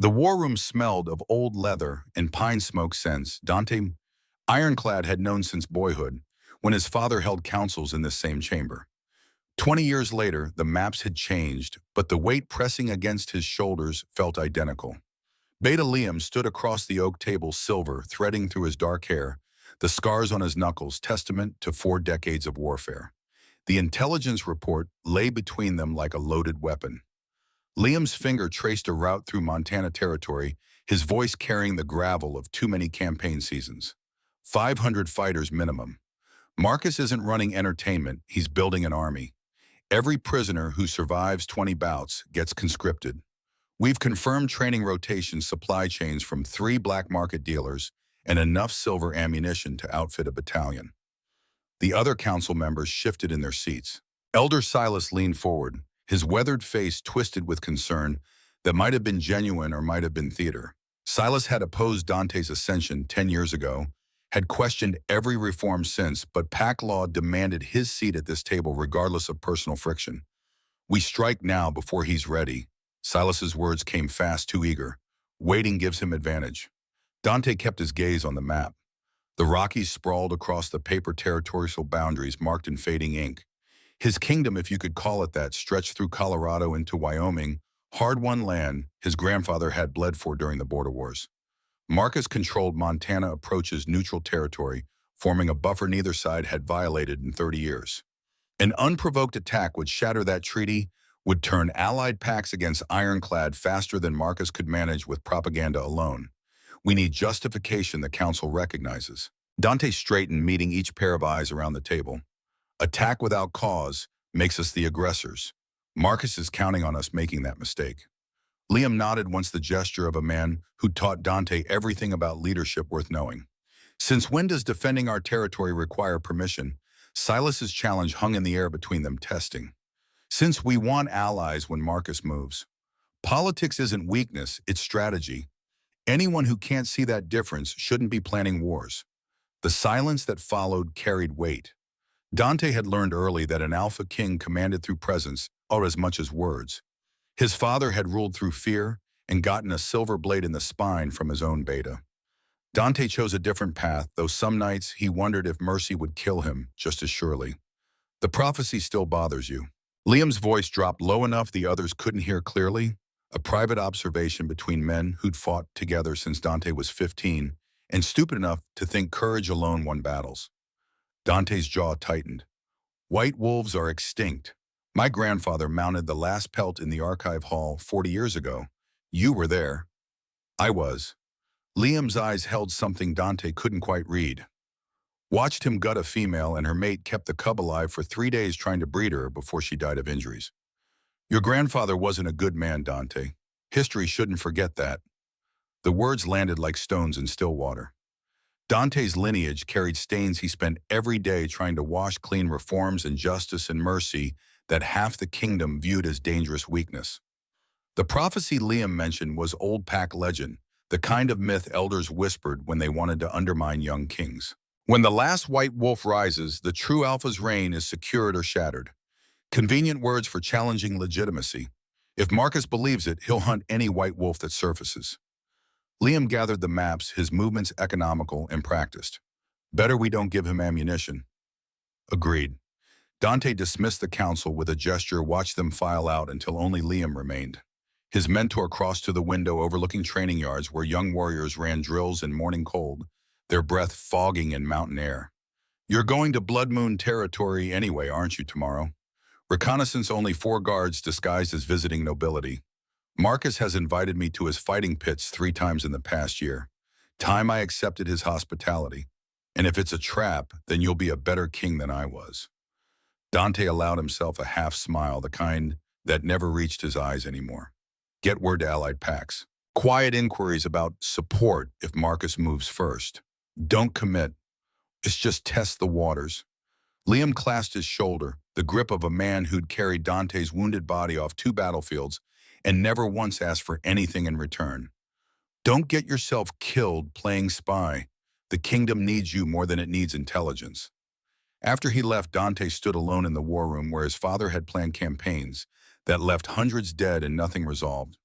The war room smelled of old leather and pine smoke scents Dante, ironclad, had known since boyhood, when his father held councils in this same chamber. 20 years later, the maps had changed, but the weight pressing against his shoulders felt identical. Beta Liam stood across the oak table, silver threading through his dark hair, the scars on his knuckles testament to 4 decades of warfare. The intelligence report lay between them like a loaded weapon. Liam's finger traced a route through Montana territory, his voice carrying the gravel of too many campaign seasons. 500 fighters minimum. Marcus isn't running entertainment, he's building an army. Every prisoner who survives 20 bouts gets conscripted. We've confirmed training rotation supply chains from 3 black market dealers and enough silver ammunition to outfit a battalion. The other council members shifted in their seats. Elder Silas leaned forward, his weathered face twisted with concern that might have been genuine or might have been theater. Silas had opposed Dante's ascension 10 years ago, had questioned every reform since, but pack law demanded his seat at this table regardless of personal friction. "We strike now before he's ready." Silas's words came fast, too eager. "Waiting gives him advantage." Dante kept his gaze on the map. The Rockies sprawled across the paper territorial boundaries marked in fading ink. His kingdom, if you could call it that, stretched through Colorado into Wyoming, hard-won land his grandfather had bled for during the border wars. Marcus controlled Montana approaches neutral territory, forming a buffer neither side had violated in 30 years. An unprovoked attack would shatter that treaty, would turn allied packs against ironclad faster than Marcus could manage with propaganda alone. "We need justification the council recognizes." Dante straightened, meeting each pair of eyes around the table. "Attack without cause makes us the aggressors. Marcus is counting on us making that mistake." Liam nodded, once the gesture of a man who taught Dante everything about leadership worth knowing. "Since when does defending our territory require permission?" Silas's challenge hung in the air between them, testing. "Since we want allies when Marcus moves. Politics isn't weakness, it's strategy. Anyone who can't see that difference shouldn't be planning wars." The silence that followed carried weight. Dante had learned early that an AlphaKing commanded through presence or as much as words. His father had ruled through fear and gotten a silver blade in the spine from his own beta. Dante chose a different path, though some nights he wondered if mercy would kill him just as surely. "The prophecy still bothers you." Liam's voice dropped low enough the others couldn't hear clearly, a private observation between men who'd fought together since Dante was 15 and stupid enough to think courage alone won battles. Dante's jaw tightened. "White wolves are extinct. My grandfather mounted the last pelt in the archive hall 40 years ago. You were there." "I was." Liam's eyes held something Dante couldn't quite read. "Watched him gut a female, and her mate kept the cub alive for 3 days trying to breed her before she died of injuries." "Your grandfather wasn't a good man, Dante. History shouldn't forget that." The words landed like stones in still water. Dante's lineage carried stains he spent every day trying to wash clean, reforms and justice and mercy that half the kingdom viewed as dangerous weakness. The prophecy Liam mentioned was old pack legend, the kind of myth elders whispered when they wanted to undermine young kings. When the last white wolf rises, the true alpha's reign is secured or shattered. Convenient words for challenging legitimacy. If Marcus believes it, he'll hunt any white wolf that surfaces. Liam gathered the maps, his movements economical and practiced. "Better we don't give him ammunition." "Agreed." Dante dismissed the council with a gesture, watched them file out until only Liam remained. His mentor crossed to the window overlooking training yards where young warriors ran drills in morning cold, their breath fogging in mountain air. "You're going to Blood Moon territory anyway, aren't you, tomorrow? Reconnaissance, only 4 guards disguised as visiting nobility. Marcus has invited me to his fighting pits 3 times in the past year. Time I accepted his hospitality. And if it's a trap, then you'll be a better king than I was." Dante allowed himself a half smile, the kind that never reached his eyes anymore. "Get word to allied packs. Quiet inquiries about support if Marcus moves first. Don't commit. It's just test the waters." Liam clasped his shoulder, the grip of a man who'd carried Dante's wounded body off 2 battlefields and never once asked for anything in return. "Don't get yourself killed playing spy. The kingdom needs you more than it needs intelligence." After he left, Dante stood alone in the war room where his father had planned campaigns that left hundreds dead and nothing resolved.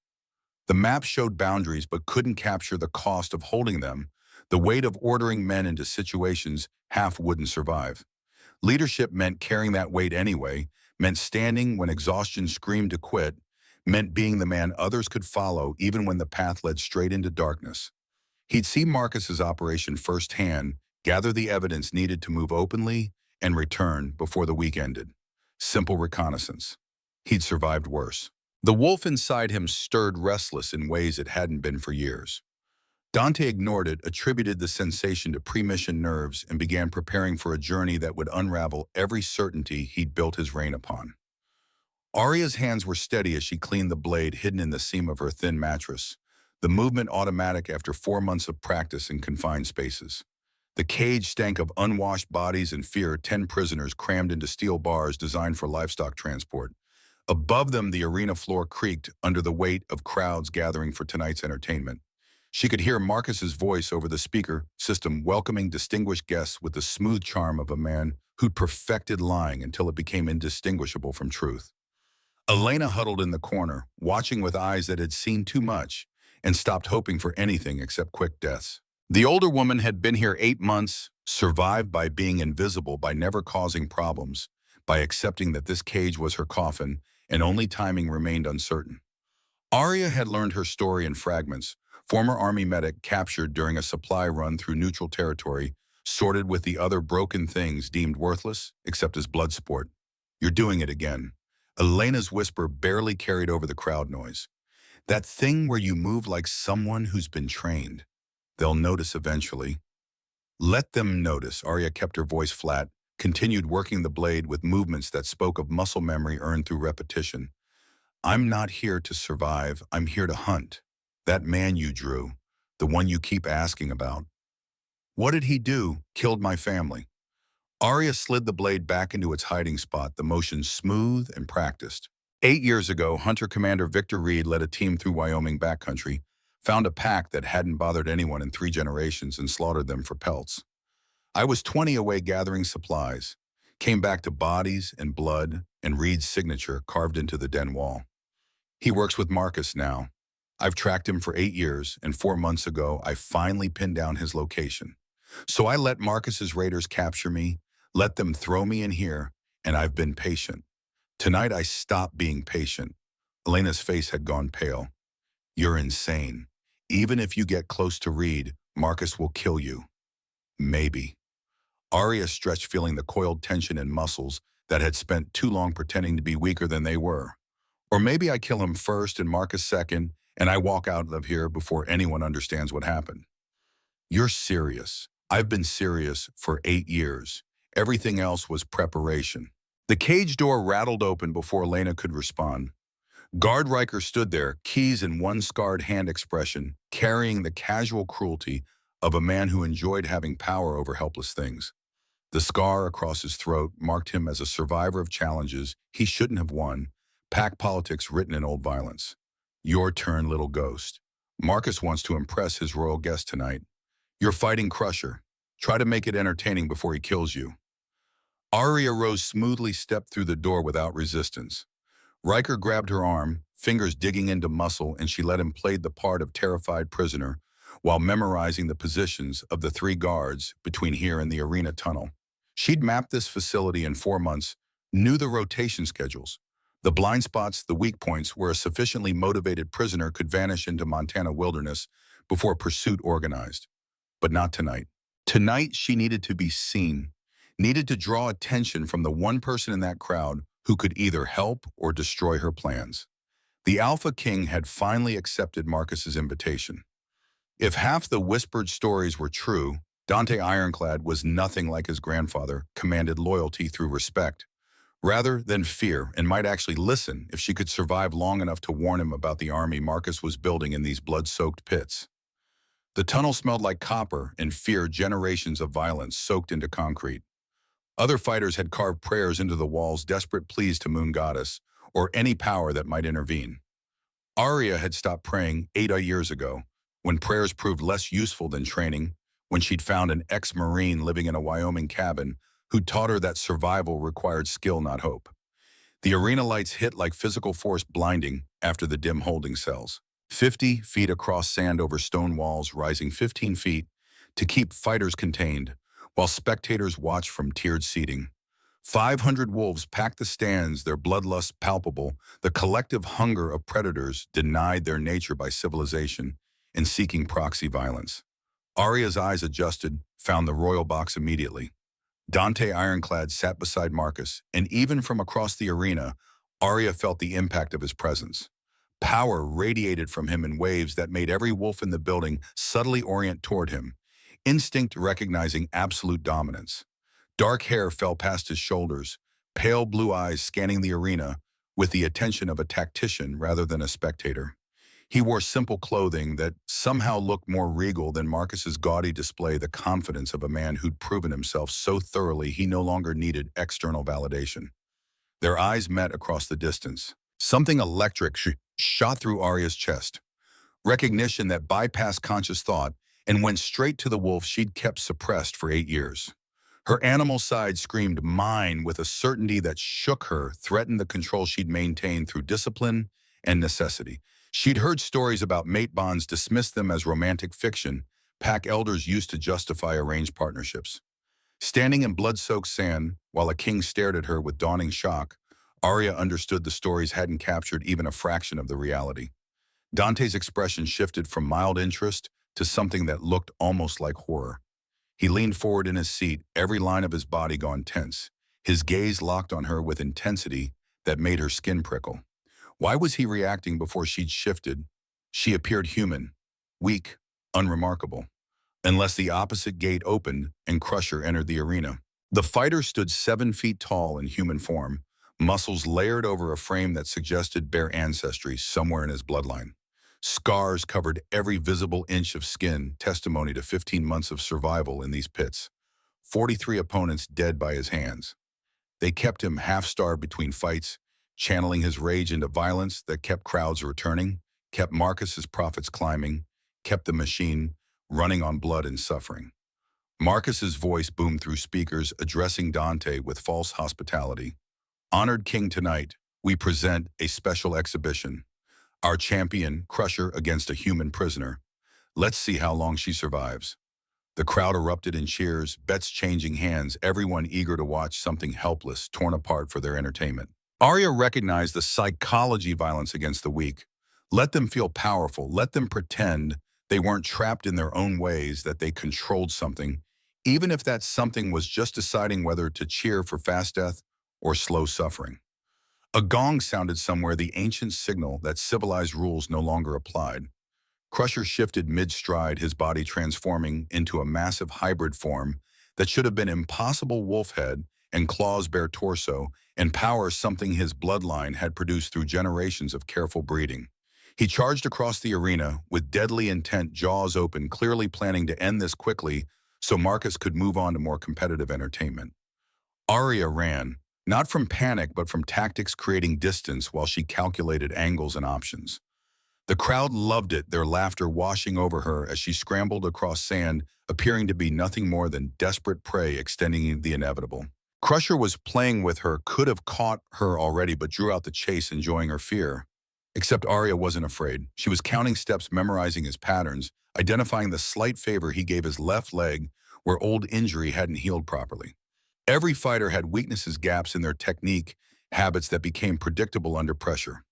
The map showed boundaries but couldn't capture the cost of holding them, the weight of ordering men into situations half wouldn't survive. Leadership meant carrying that weight anyway, meant standing when exhaustion screamed to quit, meant being the man others could follow even when the path led straight into darkness. He'd see Marcus's operation firsthand, gather the evidence needed to move openly, and return before the week ended. Simple reconnaissance. He'd survived worse. The wolf inside him stirred restless in ways it hadn't been for years. Dante ignored it, attributed the sensation to pre-mission nerves, and began preparing for a journey that would unravel every certainty he'd built his reign upon. Arya's hands were steady as she cleaned the blade hidden in the seam of her thin mattress, the movement automatic after 4 months of practice in confined spaces. The cage stank of unwashed bodies and fear 10 prisoners crammed into steel bars designed for livestock transport. Above them, the arena floor creaked under the weight of crowds gathering for tonight's entertainment. She could hear Marcus's voice over the speaker system welcoming distinguished guests with the smooth charm of a man who'd perfected lying until it became indistinguishable from truth. Elena huddled in the corner, watching with eyes that had seen too much and stopped hoping for anything except quick deaths. The older woman had been here 8 months, survived by being invisible, by never causing problems, by accepting that this cage was her coffin and only timing remained uncertain. Arya had learned her story in fragments, former army medic captured during a supply run through neutral territory, sorted with the other broken things deemed worthless except as blood sport. You're doing it again. Elena's whisper barely carried over the crowd noise. That thing where you move like someone who's been trained. They'll notice eventually. Let them notice. Arya kept her voice flat, continued working the blade with movements that spoke of muscle memory earned through repetition. I'm not here to survive, I'm here to hunt. That man you drew, the one you keep asking about. What did he do? Killed my family. Arya slid the blade back into its hiding spot, the motion smooth and practiced. 8 years ago, Hunter Commander Victor Reed led a team through Wyoming backcountry, found a pack that hadn't bothered anyone in 3 generations and slaughtered them for pelts. I was 20 away gathering supplies, came back to bodies and blood and Reed's signature carved into the den wall. He works with Marcus now. I've tracked him for 8 years, and 4 months ago, I finally pinned down his location. So I let Marcus's raiders capture me, let them throw me in here, and I've been patient. Tonight, I stopped being patient. Elena's face had gone pale. You're insane. Even if you get close to Reed, Marcus will kill you. Maybe. Arya stretched, feeling the coiled tension in muscles that had spent too long pretending to be weaker than they were. Or maybe I kill him first and Marcus second, and I walk out of here before anyone understands what happened. You're serious. I've been serious for 8 years. Everything else was preparation. The cage door rattled open before Elena could respond. Guard Riker stood there, keys in one scarred hand expression, carrying the casual cruelty of a man who enjoyed having power over helpless things. The scar across his throat marked him as a survivor of challenges he shouldn't have won, pack politics written in old violence. Your turn, little ghost. Marcus wants to impress his royal guest tonight. You're fighting Crusher. Try to make it entertaining before he kills you. Arya rose smoothly, stepped through the door without resistance. Riker grabbed her arm, fingers digging into muscle, and she let him play the part of terrified prisoner while memorizing the positions of the 3 guards between here and the arena tunnel. She'd mapped this facility in 4 months, knew the rotation schedules, the blind spots, the weak points where a sufficiently motivated prisoner could vanish into Montana wilderness before pursuit organized. But not tonight. Tonight, she needed to be seen, needed to draw attention from the one person in that crowd who could either help or destroy her plans. The AlphaKing had finally accepted Marcus's invitation. If half the whispered stories were true, Dante Ironclad was nothing like his grandfather, commanded loyalty through respect, rather than fear, and might actually listen if she could survive long enough to warn him about the army Marcus was building in these blood-soaked pits. The tunnel smelled like copper and fear, generations of violence soaked into concrete. Other fighters had carved prayers into the walls, desperate pleas to Moon Goddess or any power that might intervene. Arya had stopped praying 8 years ago, when prayers proved less useful than training, when she'd found an ex-Marine living in a Wyoming cabin who taught her that survival required skill, not hope. The arena lights hit like physical force, blinding after the dim holding cells. 50 feet across sand over stone walls rising 15 feet to keep fighters contained, while spectators watch from tiered seating. 500 wolves packed the stands, their bloodlust palpable, the collective hunger of predators denied their nature by civilization and seeking proxy violence. Arya's eyes adjusted, found the royal box immediately. Dante Ironclad sat beside Marcus, and even from across the arena, Arya felt the impact of his presence. Power radiated from him in waves that made every wolf in the building subtly orient toward him, instinct recognizing absolute dominance. Dark hair fell past his shoulders, pale blue eyes scanning the arena with the attention of a tactician rather than a spectator. He wore simple clothing that somehow looked more regal than Marcus's gaudy display, the confidence of a man who'd proven himself so thoroughly he no longer needed external validation. Their eyes met across the distance. Something electric shot through Arya's chest. Recognition that bypassed conscious thought and went straight to the wolf she'd kept suppressed for 8 years. Her animal side screamed mine with a certainty that shook her, threatened the control she'd maintained through discipline and necessity. She'd heard stories about mate bonds, dismissed them as romantic fiction, pack elders used to justify arranged partnerships. Standing in blood-soaked sand, while a king stared at her with dawning shock, Arya understood the stories hadn't captured even a fraction of the reality. Dante's expression shifted from mild interest to something that looked almost like horror. He leaned forward in his seat, every line of his body gone tense, his gaze locked on her with intensity that made her skin prickle. Why was he reacting before she'd shifted? She appeared human, weak, unremarkable, unless the opposite gate opened and Crusher entered the arena. The fighter stood 7 feet tall in human form, muscles layered over a frame that suggested bare ancestry somewhere in his bloodline. Scars covered every visible inch of skin, testimony to 15 months of survival in these pits. 43 opponents dead by his hands. They kept him half-starved between fights, channeling his rage into violence that kept crowds returning, kept Marcus's profits climbing, kept the machine running on blood and suffering. Marcus's voice boomed through speakers, addressing Dante with false hospitality. Honored King, tonight, we present a special exhibition. Our champion, Crusher, against a human prisoner. Let's see how long she survives. The crowd erupted in cheers, bets changing hands, everyone eager to watch something helpless, torn apart for their entertainment. Arya recognized the psychology violence against the weak. Let them feel powerful, let them pretend they weren't trapped in their own ways, that they controlled something, even if that something was just deciding whether to cheer for fast death or slow suffering. A gong sounded somewhere, the ancient signal that civilized rules no longer applied. Crusher shifted mid-stride, his body transforming into a massive hybrid form that should have been impossible wolf head and claws bare torso, and power something his bloodline had produced through generations of careful breeding. He charged across the arena with deadly intent, jaws open, clearly planning to end this quickly so Marcus could move on to more competitive entertainment. Arya ran, not from panic but from tactics, creating distance while she calculated angles and options. The crowd loved it, their laughter washing over her as she scrambled across sand, appearing to be nothing more than desperate prey extending the inevitable. Crusher was playing with her, could have caught her already, but drew out the chase, enjoying her fear. Except Arya wasn't afraid. She was counting steps, memorizing his patterns, identifying the slight favor he gave his left leg where old injury hadn't healed properly. Every fighter had weaknesses, gaps in their technique, habits that became predictable under pressure.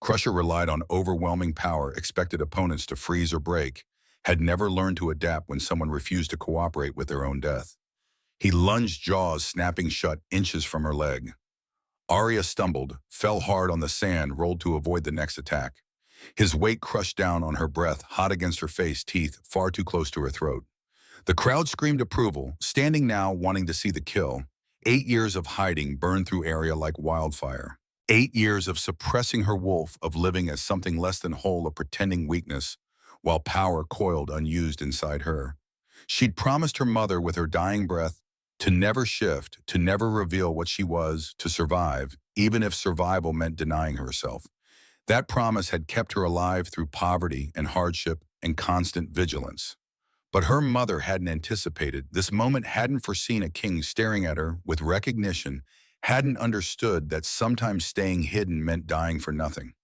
Crusher relied on overwhelming power, expected opponents to freeze or break, had never learned to adapt when someone refused to cooperate with their own death. He lunged, jaws snapping shut inches from her leg. Arya stumbled, fell hard on the sand, rolled to avoid the next attack. His weight crushed down on her breath, hot against her face, teeth far too close to her throat. The crowd screamed approval, standing now wanting to see the kill. 8 years of hiding burned through Arya like wildfire. 8 years of suppressing her wolf, of living as something less than whole, of pretending weakness, while power coiled unused inside her. She'd promised her mother with her dying breath to never shift, to never reveal what she was, to survive, even if survival meant denying herself. That promise had kept her alive through poverty and hardship and constant vigilance. But her mother hadn't anticipated this moment, hadn't foreseen a king staring at her with recognition, hadn't understood that sometimes staying hidden meant dying for nothing.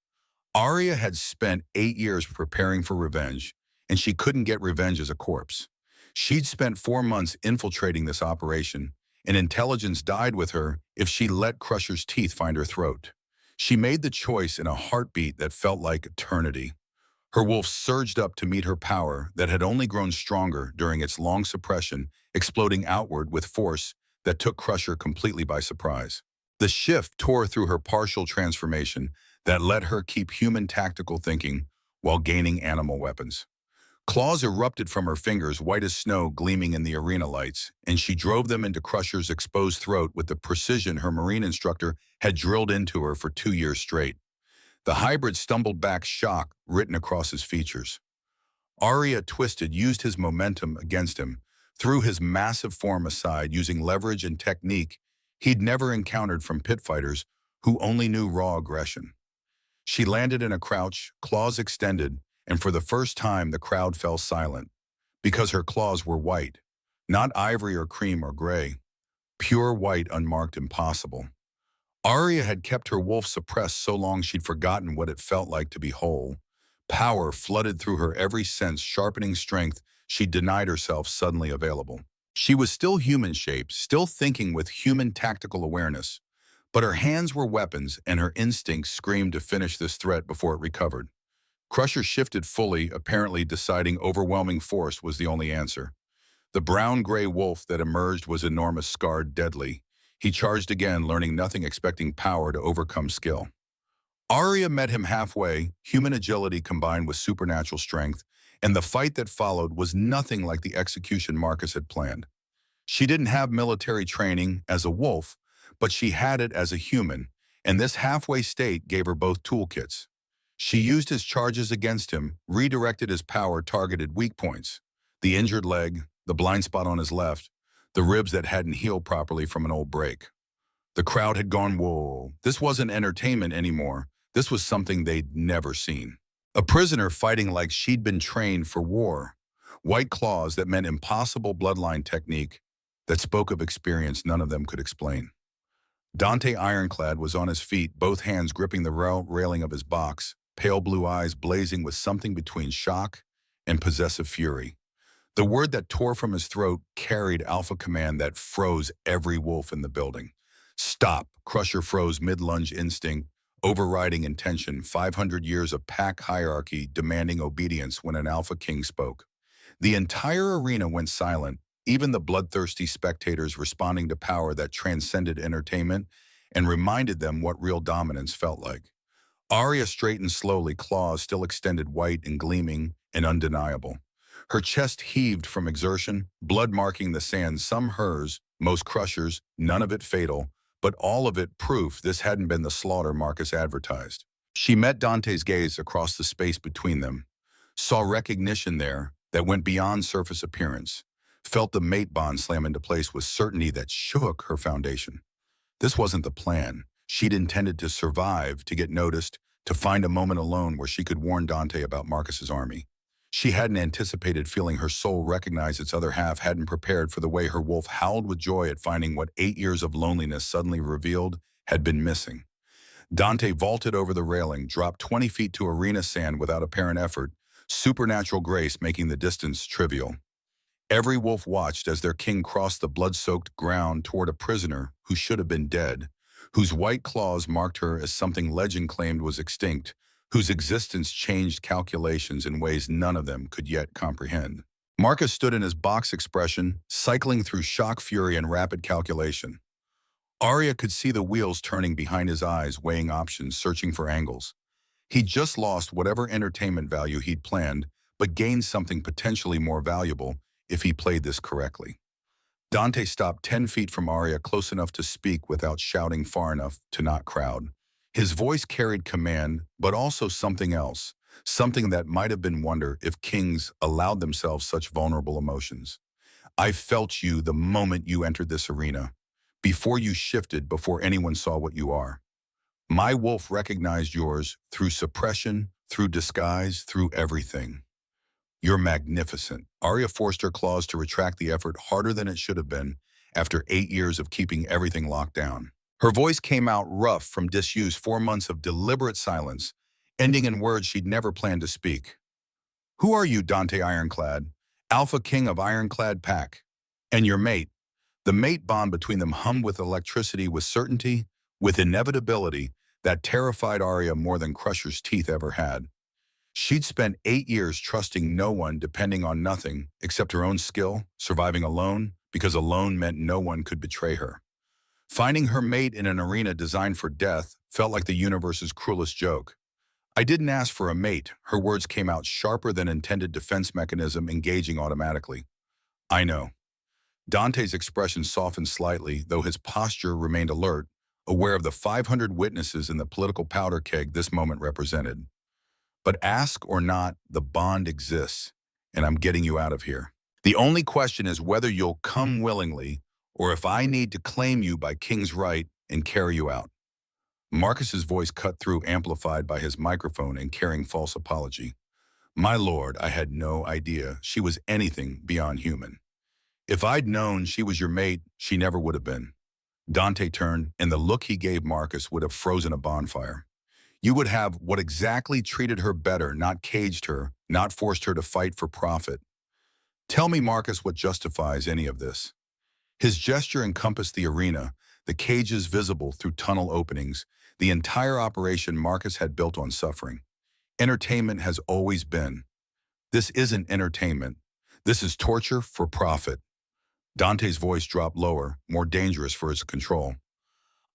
Arya had spent 8 years preparing for revenge, and she couldn't get revenge as a corpse. She'd spent 4 months infiltrating this operation, and intelligence died with her if she let Crusher's teeth find her throat. She made the choice in a heartbeat that felt like eternity. Her wolf surged up to meet her power that had only grown stronger during its long suppression, exploding outward with force that took Crusher completely by surprise. The shift tore through her partial transformation that let her keep human tactical thinking while gaining animal weapons. Claws erupted from her fingers, white as snow gleaming in the arena lights, and she drove them into Crusher's exposed throat with the precision her marine instructor had drilled into her for 2 years straight. The hybrid stumbled back, shock written across his features. Arya twisted, used his momentum against him, threw his massive form aside using leverage and technique he'd never encountered from pit fighters who only knew raw aggression. She landed in a crouch, claws extended, and for the first time the crowd fell silent, because her claws were white, not ivory or cream or gray, pure white, unmarked, impossible. Arya had kept her wolf suppressed so long she'd forgotten what it felt like to be whole. Power flooded through her every sense, sharpening strength she'd denied herself suddenly available. She was still human-shaped, still thinking with human tactical awareness, but her hands were weapons and her instincts screamed to finish this threat before it recovered. Crusher shifted fully, apparently deciding overwhelming force was the only answer. The brown-gray wolf that emerged was enormous, scarred, deadly. He charged again, learning nothing, expecting power to overcome skill. Arya met him halfway, human agility combined with supernatural strength, and the fight that followed was nothing like the execution Marcus had planned. She didn't have military training as a wolf, but she had it as a human, and this halfway state gave her both toolkits. She used his charges against him, redirected his power, targeted weak points. The injured leg, the blind spot on his left, the ribs that hadn't healed properly from an old break. The crowd had gone, whoa, this wasn't entertainment anymore. This was something they'd never seen. A prisoner fighting like she'd been trained for war. White claws that meant impossible bloodline technique that spoke of experience none of them could explain. Dante Ironclad was on his feet, both hands gripping the railing of his box, pale blue eyes blazing with something between shock and possessive fury. The word that tore from his throat carried alpha command that froze every wolf in the building. Stop! Crusher froze mid-lunge, instinct, overriding intention, 500 years of pack hierarchy demanding obedience when an alpha king spoke. The entire arena went silent, even the bloodthirsty spectators responding to power that transcended entertainment and reminded them what real dominance felt like. Arya straightened slowly, claws still extended, white and gleaming and undeniable. Her chest heaved from exertion, blood marking the sand, some hers, most Crusher's, none of it fatal, but all of it proof this hadn't been the slaughter Marcus advertised. She met Dante's gaze across the space between them, saw recognition there that went beyond surface appearance, felt the mate bond slam into place with certainty that shook her foundation. This wasn't the plan. She'd intended to survive, to get noticed, to find a moment alone where she could warn Dante about Marcus's army. She hadn't anticipated feeling her soul recognize its other half, hadn't prepared for the way her wolf howled with joy at finding what 8 years of loneliness suddenly revealed had been missing. Dante vaulted over the railing, dropped 20 feet to arena sand without apparent effort, supernatural grace making the distance trivial. Every wolf watched as their king crossed the blood-soaked ground toward a prisoner who should have been dead, whose white claws marked her as something legend claimed was extinct, whose existence changed calculations in ways none of them could yet comprehend. Marcus stood in his box expression, cycling through shock, fury, and rapid calculation. Arya could see the wheels turning behind his eyes, weighing options, searching for angles. He'd just lost whatever entertainment value he'd planned, but gained something potentially more valuable if he played this correctly. Dante stopped 10 feet from Arya, close enough to speak without shouting, far enough to not crowd. His voice carried command, but also something else, something that might have been wonder if kings allowed themselves such vulnerable emotions. I felt you the moment you entered this arena, before you shifted, before anyone saw what you are. My wolf recognized yours through suppression, through disguise, through everything. You're magnificent. Arya forced her claws to retract the effort harder than it should have been after 8 years of keeping everything locked down. Her voice came out rough from disuse, 4 months of deliberate silence, ending in words she'd never planned to speak. "Who are you, Dante Ironclad? AlphaKing of Ironclad Pack. And your mate." The mate bond between them hummed with electricity, with certainty, with inevitability that terrified Arya more than Crusher's teeth ever had. She'd spent 8 years trusting no one, depending on nothing except her own skill, surviving alone because alone meant no one could betray her. Finding her mate in an arena designed for death felt like the universe's cruelest joke. "I didn't ask for a mate." Her words came out sharper than intended defense mechanism engaging automatically. "I know." Dante's expression softened slightly, though his posture remained alert, aware of the 500 witnesses in the political powder keg this moment represented. "But ask or not, the bond exists, and I'm getting you out of here. The only question is whether you'll come willingly, or if I need to claim you by King's right and carry you out." Marcus's voice cut through, amplified by his microphone and carrying false apology. "My lord, I had no idea she was anything beyond human. If I'd known she was your mate, she never would have been." Dante turned, and the look he gave Marcus would have frozen a bonfire. "You would have what exactly treated her better, not caged her, not forced her to fight for profit. Tell me, Marcus, what justifies any of this?" His gesture encompassed the arena, the cages visible through tunnel openings, the entire operation Marcus had built on suffering. "Entertainment has always been. This isn't entertainment. This is torture for profit." Dante's voice dropped lower, more dangerous for his control.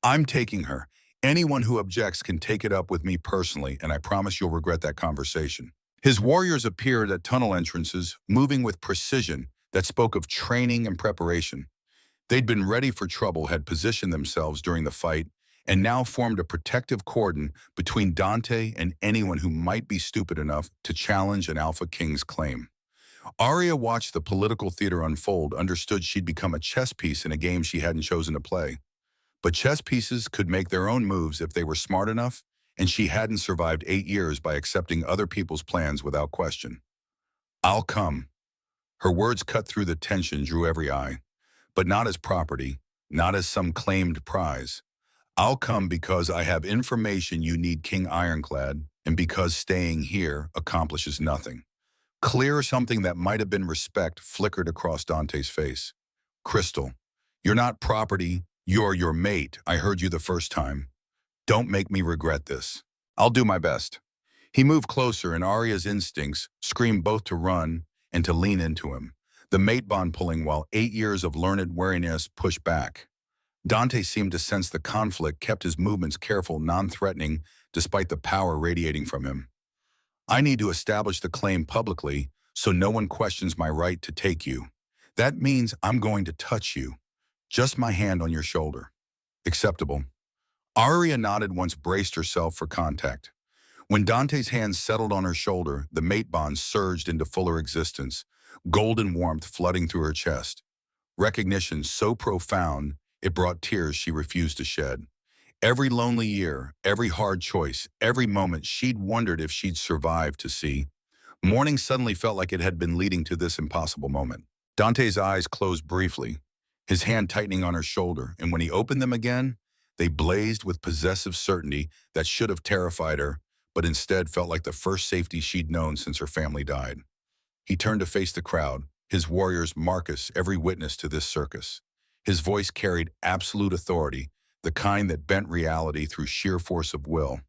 "I'm taking her. Anyone who objects can take it up with me personally, and I promise you'll regret that conversation." His warriors appeared at tunnel entrances, moving with precision that spoke of training and preparation. They'd been ready for trouble, had positioned themselves during the fight, and now formed a protective cordon between Dante and anyone who might be stupid enough to challenge an Alpha King's claim. Arya watched the political theater unfold, understood she'd become a chess piece in a game she hadn't chosen to play. But chess pieces could make their own moves if they were smart enough, and she hadn't survived 8 years by accepting other people's plans without question. "I'll come." Her words cut through the tension, drew every eye. "But not as property, not as some claimed prize. I'll come because I have information you need, King Ironclad, and because staying here accomplishes nothing." Clear, something that might have been respect flickered across Dante's face. "Crystal, you're not property, you're your mate. I heard you the first time. Don't make me regret this." "I'll do my best." He moved closer, and Arya's instincts screamed both to run and to lean into him, the mate bond pulling while 8 years of learned wariness pushed back. Dante seemed to sense the conflict, kept his movements careful, non-threatening, despite the power radiating from him. "I need to establish the claim publicly so no one questions my right to take you. That means I'm going to touch you. Just my hand on your shoulder. Acceptable?" Arya nodded, once braced herself for contact. When Dante's hand settled on her shoulder, the mate bond surged into fuller existence, golden warmth flooding through her chest. Recognition so profound, it brought tears she refused to shed. Every lonely year, every hard choice, every moment she'd wondered if she'd survive to see. Morning suddenly felt like it had been leading to this impossible moment. Dante's eyes closed briefly, his hand tightening on her shoulder, and when he opened them again, they blazed with possessive certainty that should have terrified her, but instead felt like the first safety she'd known since her family died. He turned to face the crowd, his warriors, Marcus, every witness to this circus. His voice carried absolute authority, the kind that bent reality through sheer force of will.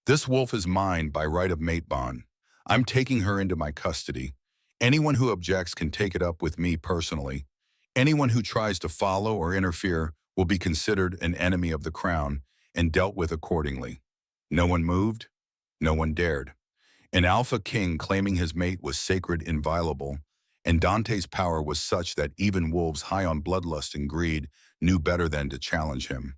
"This wolf is mine by right of mate bond. I'm taking her into my custody. Anyone who objects can take it up with me personally. Anyone who tries to follow or interfere will be considered an enemy of the crown and dealt with accordingly." No one moved, no one dared. An Alpha King claiming his mate was sacred, inviolable, and Dante's power was such that even wolves high on bloodlust and greed knew better than to challenge him.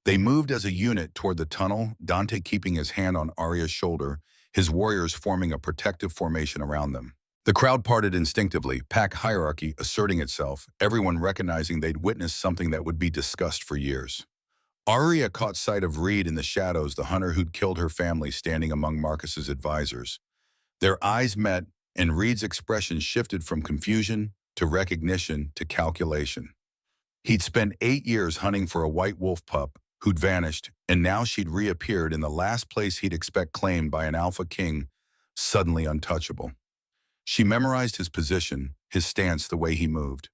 They moved as a unit toward the tunnel, Dante keeping his hand on Arya's shoulder, his warriors forming a protective formation around them. The crowd parted instinctively, pack hierarchy asserting itself, everyone recognizing they'd witnessed something that would be discussed for years. Arya caught sight of Reed in the shadows, the hunter who'd killed her family, standing among Marcus's advisors. Their eyes met, and Reed's expression shifted from confusion to recognition to calculation. He'd spent 8 years hunting for a white wolf pup, who'd vanished, and now she'd reappeared in the last place he'd expect, claimed by an Alpha King, suddenly untouchable. She memorized his position, his stance, the way he moved.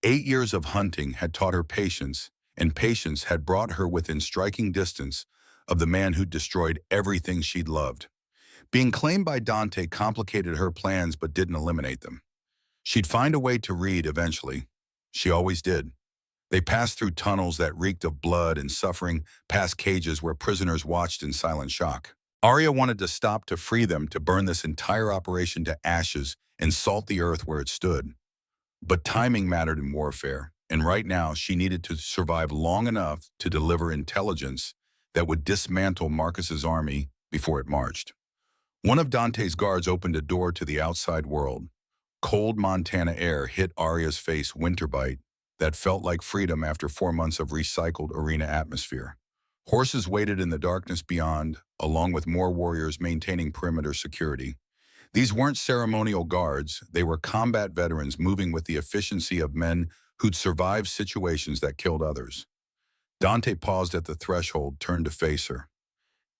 8 years of hunting had taught her patience, and patience had brought her within striking distance of the man who'd destroyed everything she'd loved. Being claimed by Dante complicated her plans but didn't eliminate them. She'd find a way to read eventually. She always did. They passed through tunnels that reeked of blood and suffering, past cages where prisoners watched in silent shock. Arya wanted to stop, to free them, to burn this entire operation to ashes and salt the earth where it stood. But timing mattered in warfare, and right now she needed to survive long enough to deliver intelligence that would dismantle Marcus's army before it marched. One of Dante's guards opened a door to the outside world. Cold Montana air hit Arya's face, winter bite that felt like freedom after 4 months of recycled arena atmosphere. Horses waited in the darkness beyond, along with more warriors maintaining perimeter security. These weren't ceremonial guards, they were combat veterans moving with the efficiency of men who'd survived situations that killed others. Dante paused at the threshold, turned to face her.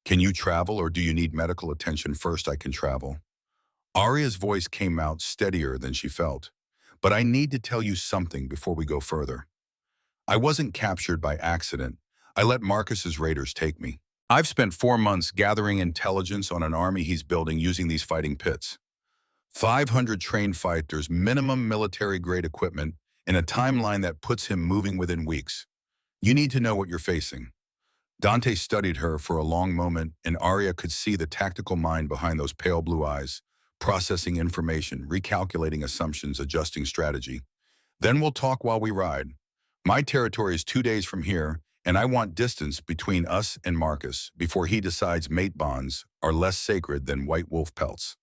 "Can you travel, or do you need medical attention first?" "I can travel." Arya's voice came out steadier than she felt. "But I need to tell you something before we go further. I wasn't captured by accident. I let Marcus's raiders take me. I've spent 4 months gathering intelligence on an army he's building using these fighting pits. 500 trained fighters, minimum military-grade equipment, in a timeline that puts him moving within weeks. You need to know what you're facing." Dante studied her for a long moment, and Arya could see the tactical mind behind those pale blue eyes, processing information, recalculating assumptions, adjusting strategy. "Then we'll talk while we ride. My territory is 2 days from here, and I want distance between us and Marcus before he decides mate bonds are less sacred than white wolf pelts."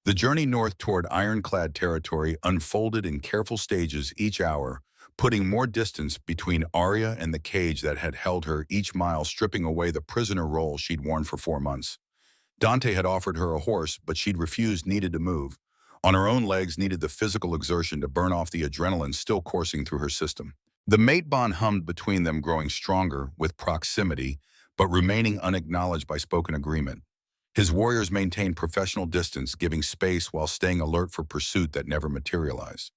The journey north toward ironclad territory unfolded in careful stages each hour, putting more distance between Arya and the cage that had held her, each mile stripping away the prisoner role she'd worn for 4 months. Dante had offered her a horse, but she'd refused. Needed to move. On her own legs, needed the physical exertion to burn off the adrenaline still coursing through her system. The mate bond hummed between them, growing stronger with proximity, but remaining unacknowledged by spoken agreement. His warriors maintained professional distance, giving space while staying alert for pursuit that never materialized.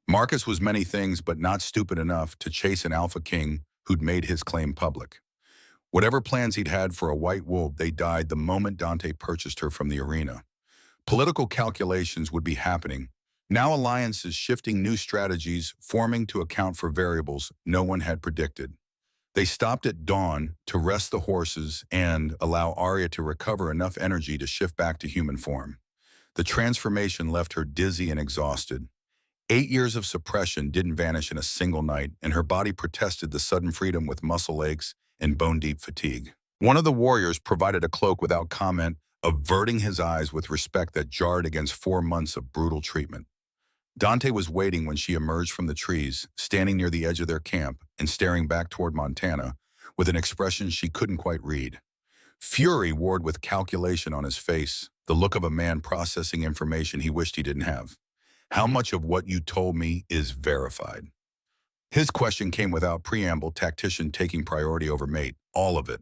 Marcus was many things, but not stupid enough to chase an Alpha King who'd made his claim public. Whatever plans he'd had for a white wolf, they died the moment Dante purchased her from the arena. Political calculations would be happening. Now alliances shifting, new strategies forming to account for variables no one had predicted. They stopped at dawn to rest the horses and allow Arya to recover enough energy to shift back to human form. The transformation left her dizzy and exhausted. 8 years of suppression didn't vanish in a single night, and her body protested the sudden freedom with muscle aches and bone-deep fatigue. One of the warriors provided a cloak without comment, averting his eyes with respect that jarred against 4 months of brutal treatment. Dante was waiting when she emerged from the trees, standing near the edge of their camp and staring back toward Montana with an expression she couldn't quite read. Fury warred with calculation on his face, the look of a man processing information he wished he didn't have. "How much of what you told me is verified?" His question came without preamble, tactician taking priority over mate. "All of it."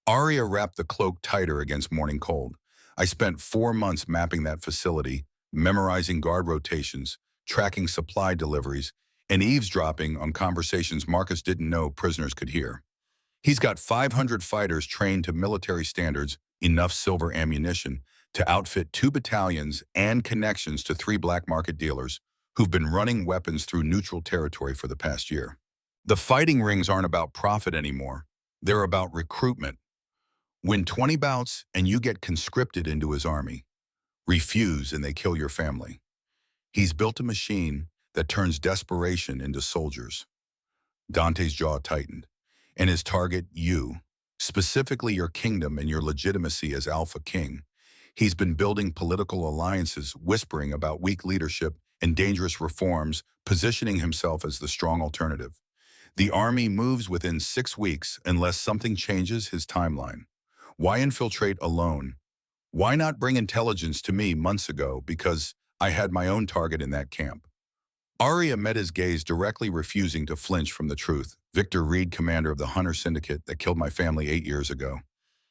Arya wrapped the cloak tighter against morning cold. "I spent 4 months mapping that facility, memorizing guard rotations, tracking supply deliveries, and eavesdropping on conversations Marcus didn't know prisoners could hear. He's got 500 fighters trained to military standards, enough silver ammunition to outfit 2 battalions, and connections to 3 black market dealers who've been running weapons through neutral territory for the past year. The fighting rings aren't about profit anymore. They're about recruitment. Win 20 bouts and you get conscripted into his army. Refuse and they kill your family. He's built a machine that turns desperation into soldiers." Dante's jaw tightened. "And his target, you. Specifically your kingdom and your legitimacy as Alpha King. He's been building political alliances, whispering about weak leadership and dangerous reforms, positioning himself as the strong alternative. The army moves within 6 weeks unless something changes his timeline. Why infiltrate alone? Why not bring intelligence to me months ago? Because I had my own target in that camp." Arya met his gaze directly, refusing to flinch from the truth. Victor Reed, commander of the Hunter Syndicate that killed my family 8 years ago.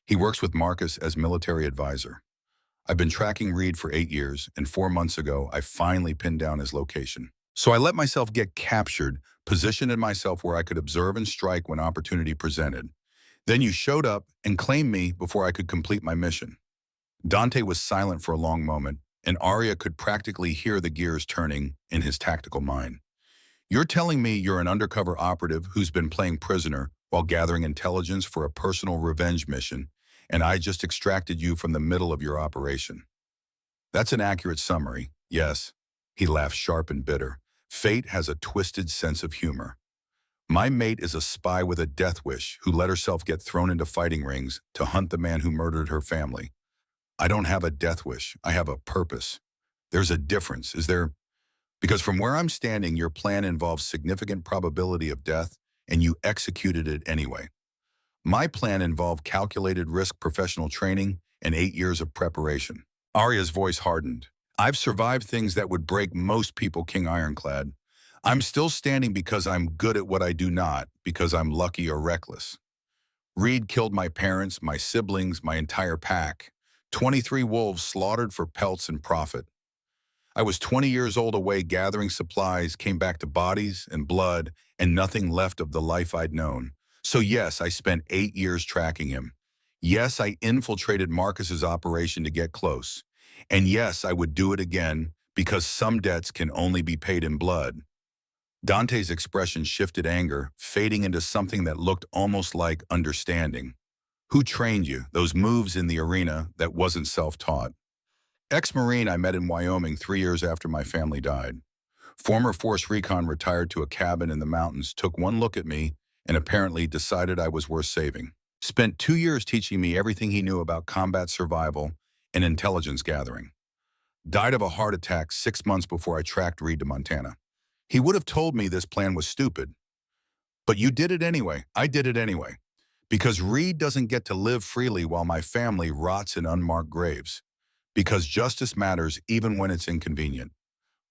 He works with Marcus as military advisor. I've been tracking Reed for 8 years, and 4 months ago, I finally pinned down his location. So I let myself get captured, positioned myself where I could observe and strike when opportunity presented. Then you showed up and claimed me before I could complete my mission. Dante was silent for a long moment, and Arya could practically hear the gears turning in his tactical mind. You're telling me you're an undercover operative who's been playing prisoner while gathering intelligence for a personal revenge mission, and I just extracted you from the middle of your operation. That's an accurate summary, yes. He laughed sharp and bitter. Fate has a twisted sense of humor. My mate is a spy with a death wish who let herself get thrown into fighting rings to hunt the man who murdered her family. I don't have a death wish. I have a purpose. There's a difference, is there? Because from where I'm standing, your plan involves significant probability of death, and you executed it anyway. My plan involved calculated risk professional training and 8 years of preparation. Arya's voice hardened. I've survived things that would break most people, King Ironclad. I'm still standing because I'm good at what I do, not because I'm lucky or reckless. Reed killed my parents, my siblings, my entire pack. 23 wolves slaughtered for pelts and profit. I was 20 years old away gathering supplies, came back to bodies and blood and nothing left of the life I'd known. So yes, I spent 8 years tracking him. Yes, I infiltrated Marcus's operation to get close. And yes, I would do it again because some debts can only be paid in blood. Dante's expression shifted anger, fading into something that looked almost like understanding. Who trained you, those moves in the arena that wasn't self-taught? Ex-Marine I met in Wyoming 3 years after my family died. Former Force Recon retired to a cabin in the mountains, took one look at me, and apparently decided I was worth saving. Spent 2 years teaching me everything he knew about combat survival and intelligence gathering. Died of a heart attack 6 months before I tracked Reed to Montana. He would have told me this plan was stupid. But you did it anyway. I did it anyway. Because Reed doesn't get to live freely while my family rots in unmarked graves. Because justice matters even when it's inconvenient.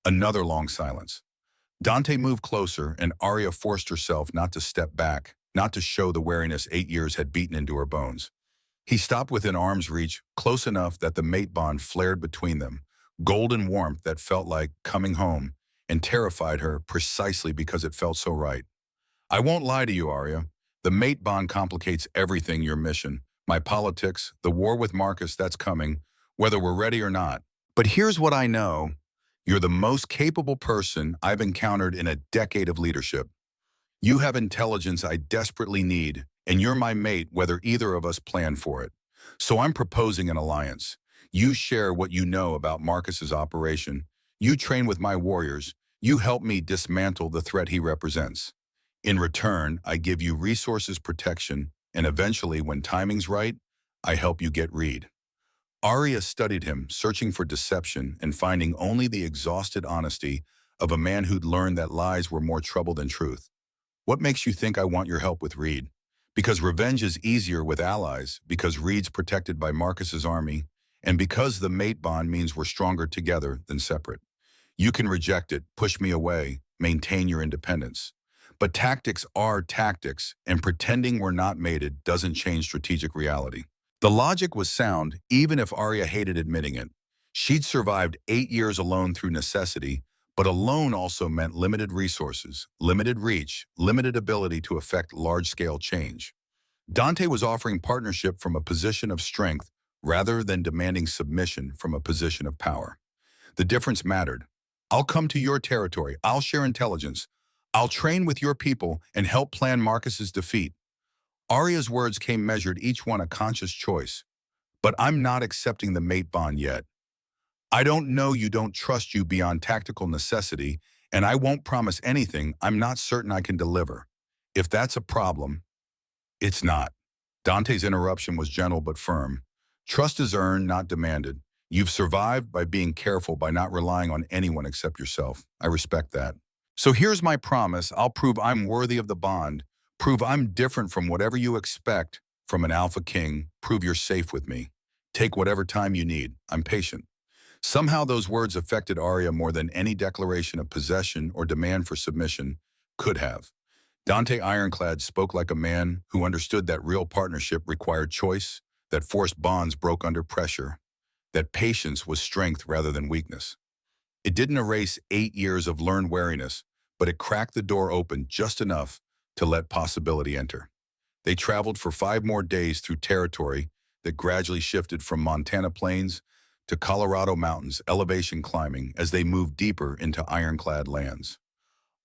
Another long silence. Dante moved closer, and Arya forced herself not to step back, not to show the wariness 8 years had beaten into her bones. He stopped within arm's reach, close enough that the mate bond flared between them, golden warmth that felt like coming home, and terrified her precisely because it felt so right. I won't lie to you, Arya. The mate bond complicates everything, your mission, my politics, the war with Marcus that's coming, whether we're ready or not. But here's what I know. You're the most capable person I've encountered in a decade of leadership. You have intelligence I desperately need, and you're my mate whether either of us plan for it. So I'm proposing an alliance. You share what you know about Marcus's operation. You train with my warriors. You help me dismantle the threat he represents. In return, I give you resources, protection, and eventually, when timing's right, I help you get Reed. Arya studied him, searching for deception and finding only the exhausted honesty of a man who'd learned that lies were more trouble than truth. What makes you think I want your help with Reed? Because revenge is easier with allies, because Reed's protected by Marcus's army, and because the mate bond means we're stronger together than separate. You can reject it, push me away, maintain your independence. But tactics are tactics, and pretending we're not mated doesn't change strategic reality. The logic was sound, even if Arya hated admitting it. She'd survived 8 years alone through necessity, but alone also meant limited resources, limited reach, limited ability to effect large-scale change. Dante was offering partnership from a position of strength rather than demanding submission from a position of power. The difference mattered. I'll come to your territory, I'll share intelligence, I'll train with your people and help plan Marcus's defeat. Arya's words came measured, each one a conscious choice. But I'm not accepting the mate bond yet. I don't know you, don't trust you beyond tactical necessity, and I won't promise anything I'm not certain I can deliver. If that's a problem, it's not. Dante's interruption was gentle but firm. Trust is earned, not demanded. You've survived by being careful, by not relying on anyone except yourself. I respect that. So here's my promise. I'll prove I'm worthy of the bond. Prove I'm different from whatever you expect from an AlphaKing. Prove you're safe with me. Take whatever time you need. I'm patient. Somehow those words affected Arya more than any declaration of possession or demand for submission could have. Dante Ironclad spoke like a man who understood that real partnership required choice, that forced bonds broke under pressure, that patience was strength rather than weakness. It didn't erase 8 years of learned wariness, but it cracked the door open just enough to let possibility enter. They traveled for 5 more days through territory that gradually shifted from Montana plains to Colorado mountains, elevation climbing as they moved deeper into ironclad lands.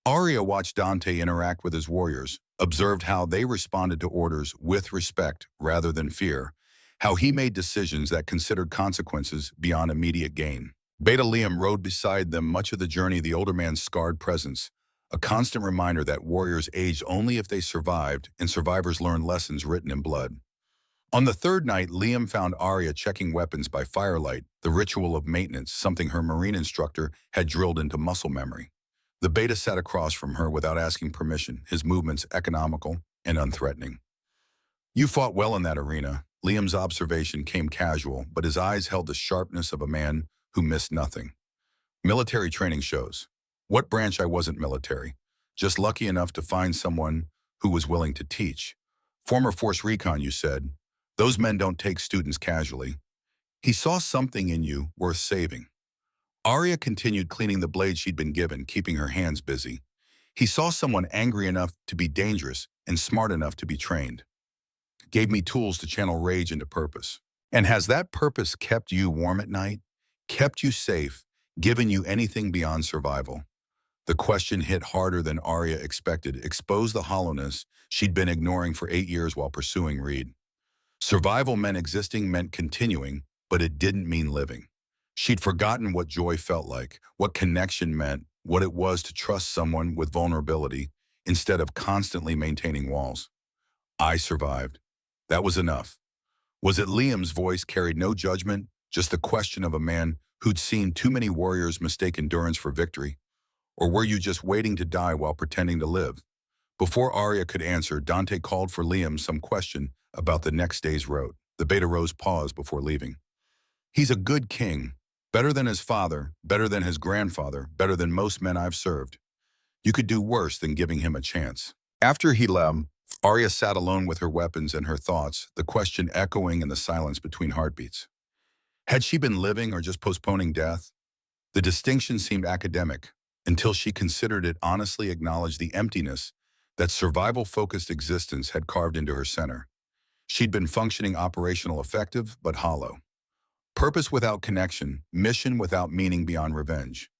Arya watched Dante interact with his warriors, observed how they responded to orders with respect rather than fear, how he made decisions that considered consequences beyond immediate gain. Beta Liam rode beside them much of the journey, the older man's scarred presence, a constant reminder that warriors aged only if they survived, and survivors learned lessons written in blood. On the third night, Liam found Arya checking weapons by firelight, the ritual of maintenance, something her Marine instructor had drilled into muscle memory. The beta sat across from her without asking permission, his movements economical and unthreatening. You fought well in that arena. Liam's observation came casual, but his eyes held the sharpness of a man who missed nothing. Military training shows. What branch? I wasn't military. Just lucky enough to find someone who was willing to teach. Former Force Recon, you said. Those men don't take students casually. He saw something in you worth saving. Arya continued cleaning the blade she'd been given, keeping her hands busy. He saw someone angry enough to be dangerous and smart enough to be trained. Gave me tools to channel rage into purpose. And has that purpose kept you warm at night? Kept you safe? Given you anything beyond survival? The question hit harder than Arya expected, exposed the hollowness she'd been ignoring for 8 years while pursuing Reed. Survival meant existing, meant continuing, but it didn't mean living. She'd forgotten what joy felt like, what connection meant, what it was to trust someone with vulnerability instead of constantly maintaining walls. I survived. That was enough. Was it? Liam's voice carried no judgment, just the question of a man who'd seen too many warriors mistake endurance for victory. Or were you just waiting to die while pretending to live? Before Arya could answer, Dante called for Liam some question about the next day's route. The Beta Rose paused before leaving. He's a good king, better than his father, better than his grandfather, better than most men I've served. You could do worse than giving him a chance. After he left, Arya sat alone with her weapons and her thoughts, the question echoing in the silence between heartbeats. Had she been living or just postponing death? The distinction seemed academic, until she considered it, honestly acknowledged the emptiness that survival-focused existence had carved into her center. She'd been functioning operational, effective, but hollow. Purpose without connection, mission without meaning beyond revenge.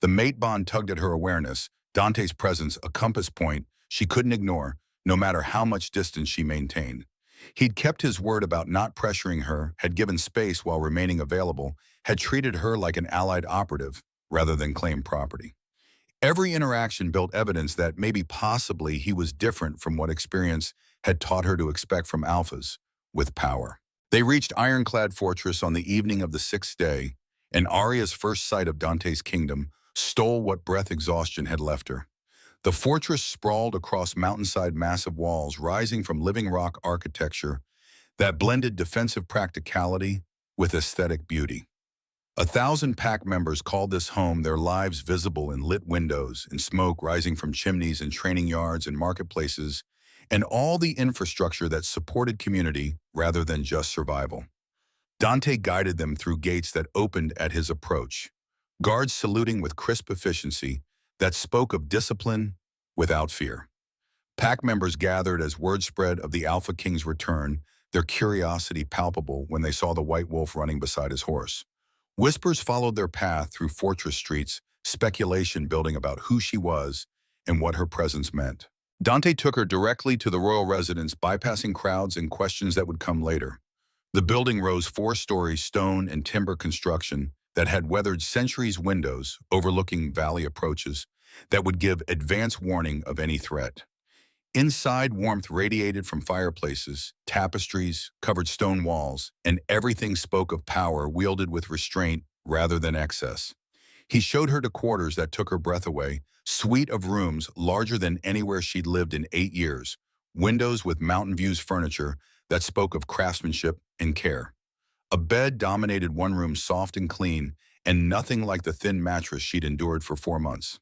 The mate bond tugged at her awareness, Dante's presence a compass point she couldn't ignore, no matter how much distance she maintained. He'd kept his word about not pressuring her, had given space while remaining available, had treated her like an allied operative rather than claimed property. Every interaction built evidence that maybe possibly he was different from what experience had taught her to expect from alphas, with power. They reached Ironclad Fortress on the evening of the 6th day, and Arya's first sight of Dante's kingdom stole what breath exhaustion had left her. The fortress sprawled across mountainside, massive walls rising from living rock architecture that blended defensive practicality with aesthetic beauty. 1,000 pack members called this home, their lives visible in lit windows and smoke rising from chimneys and training yards and marketplaces, and all the infrastructure that supported community rather than just survival. Dante guided them through gates that opened at his approach, guards saluting with crisp efficiency that spoke of discipline without fear. Pack members gathered as word spread of the AlphaKing's return, their curiosity palpable when they saw the white wolf running beside his horse. Whispers followed their path through fortress streets, speculation building about who she was and what her presence meant. Dante took her directly to the royal residence, bypassing crowds and questions that would come later. The building rose 4-story stone and timber construction that had weathered centuries, windows overlooking valley approaches that would give advance warning of any threat. Inside, warmth radiated from fireplaces, tapestries, covered stone walls, and everything spoke of power wielded with restraint rather than excess. He showed her to quarters that took her breath away, suite of rooms larger than anywhere she'd lived in 8 years, windows with mountain views, furniture that spoke of craftsmanship and care. A bed dominated one room, soft and clean, and nothing like the thin mattress she'd endured for 4 months.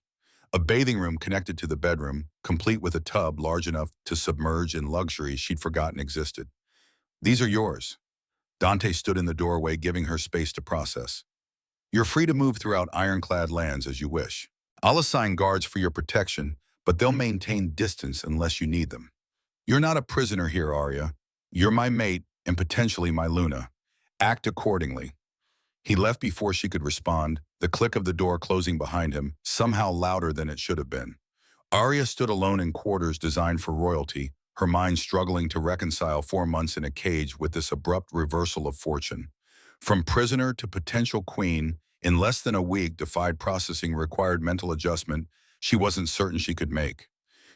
A bathing room connected to the bedroom, complete with a tub large enough to submerge in luxury she'd forgotten existed. These are yours. Dante stood in the doorway, giving her space to process. You're free to move throughout ironclad lands as you wish. I'll assign guards for your protection, but they'll maintain distance unless you need them. You're not a prisoner here, Arya. You're my mate and potentially my Luna. Act accordingly. He left before she could respond, the click of the door closing behind him, somehow louder than it should have been. Arya stood alone in quarters designed for royalty, her mind struggling to reconcile 4 months in a cage with this abrupt reversal of fortune. From prisoner to potential queen, in less than a week defied processing required mental adjustment she wasn't certain she could make.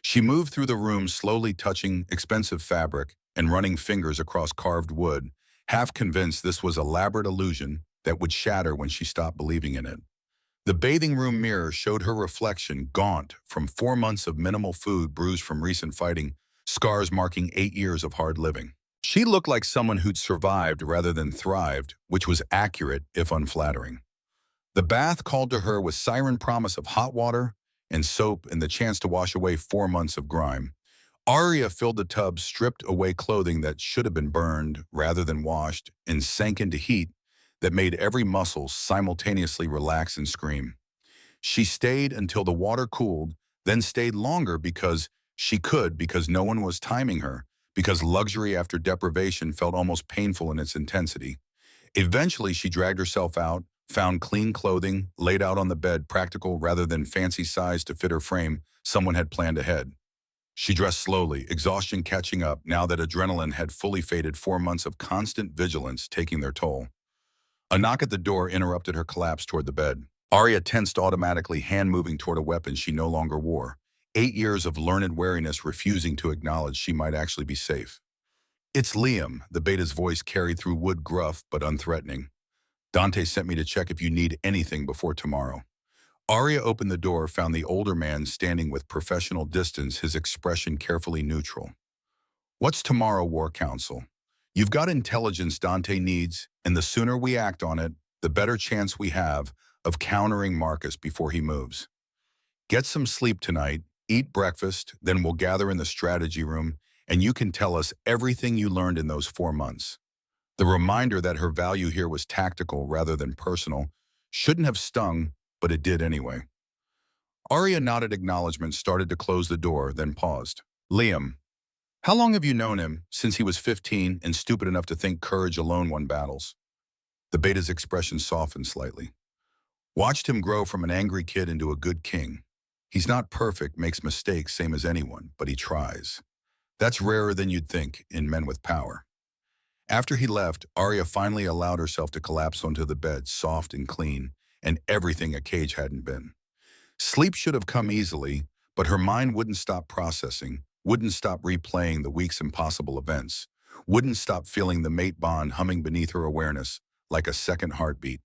She moved through the room, slowly touching expensive fabric and running fingers across carved wood, half convinced this was elaborate illusion that would shatter when she stopped believing in it. The bathing room mirror showed her reflection, gaunt from 4 months of minimal food, bruised from recent fighting, scars marking 8 years of hard living. She looked like someone who'd survived rather than thrived, which was accurate if unflattering. The bath called to her with siren promise of hot water and soap and the chance to wash away 4 months of grime. Arya filled the tub, stripped away clothing that should have been burned rather than washed, and sank into heat that made every muscle simultaneously relax and scream. She stayed until the water cooled, then stayed longer because no one was timing her, because luxury after deprivation felt almost painful in its intensity. Eventually, she dragged herself out, found clean clothing, laid out on the bed, practical rather than fancy size to fit her frame someone had planned ahead. She dressed slowly, exhaustion catching up now that adrenaline had fully faded, 4 months of constant vigilance taking their toll. A knock at the door interrupted her collapse toward the bed. Arya tensed automatically, hand moving toward a weapon she no longer wore. 8 years of learned wariness refusing to acknowledge she might actually be safe. It's Liam, the beta's voice carried through wood, gruff but unthreatening. Dante sent me to check if you need anything before tomorrow. Arya opened the door, found the older man standing with professional distance, his expression carefully neutral. What's tomorrow, War Council? You've got intelligence Dante needs, and the sooner we act on it, the better chance we have of countering Marcus before he moves. Get some sleep tonight, eat breakfast, then we'll gather in the strategy room, and you can tell us everything you learned in those 4 months. The reminder that her value here was tactical rather than personal shouldn't have stung, but it did anyway. Arya nodded acknowledgement, started to close the door, then paused. Liam, how long have you known him? Since he was 15 and stupid enough to think courage alone won battles. The beta's expression softened slightly. Watched him grow from an angry kid into a good king. He's not perfect, makes mistakes, same as anyone, but he tries. That's rarer than you'd think in men with power. After he left, Arya finally allowed herself to collapse onto the bed, soft and clean, and everything a cage hadn't been. Sleep should have come easily, but her mind wouldn't stop processing, wouldn't stop replaying the week's impossible events, wouldn't stop feeling the mate bond humming beneath her awareness like a second heartbeat.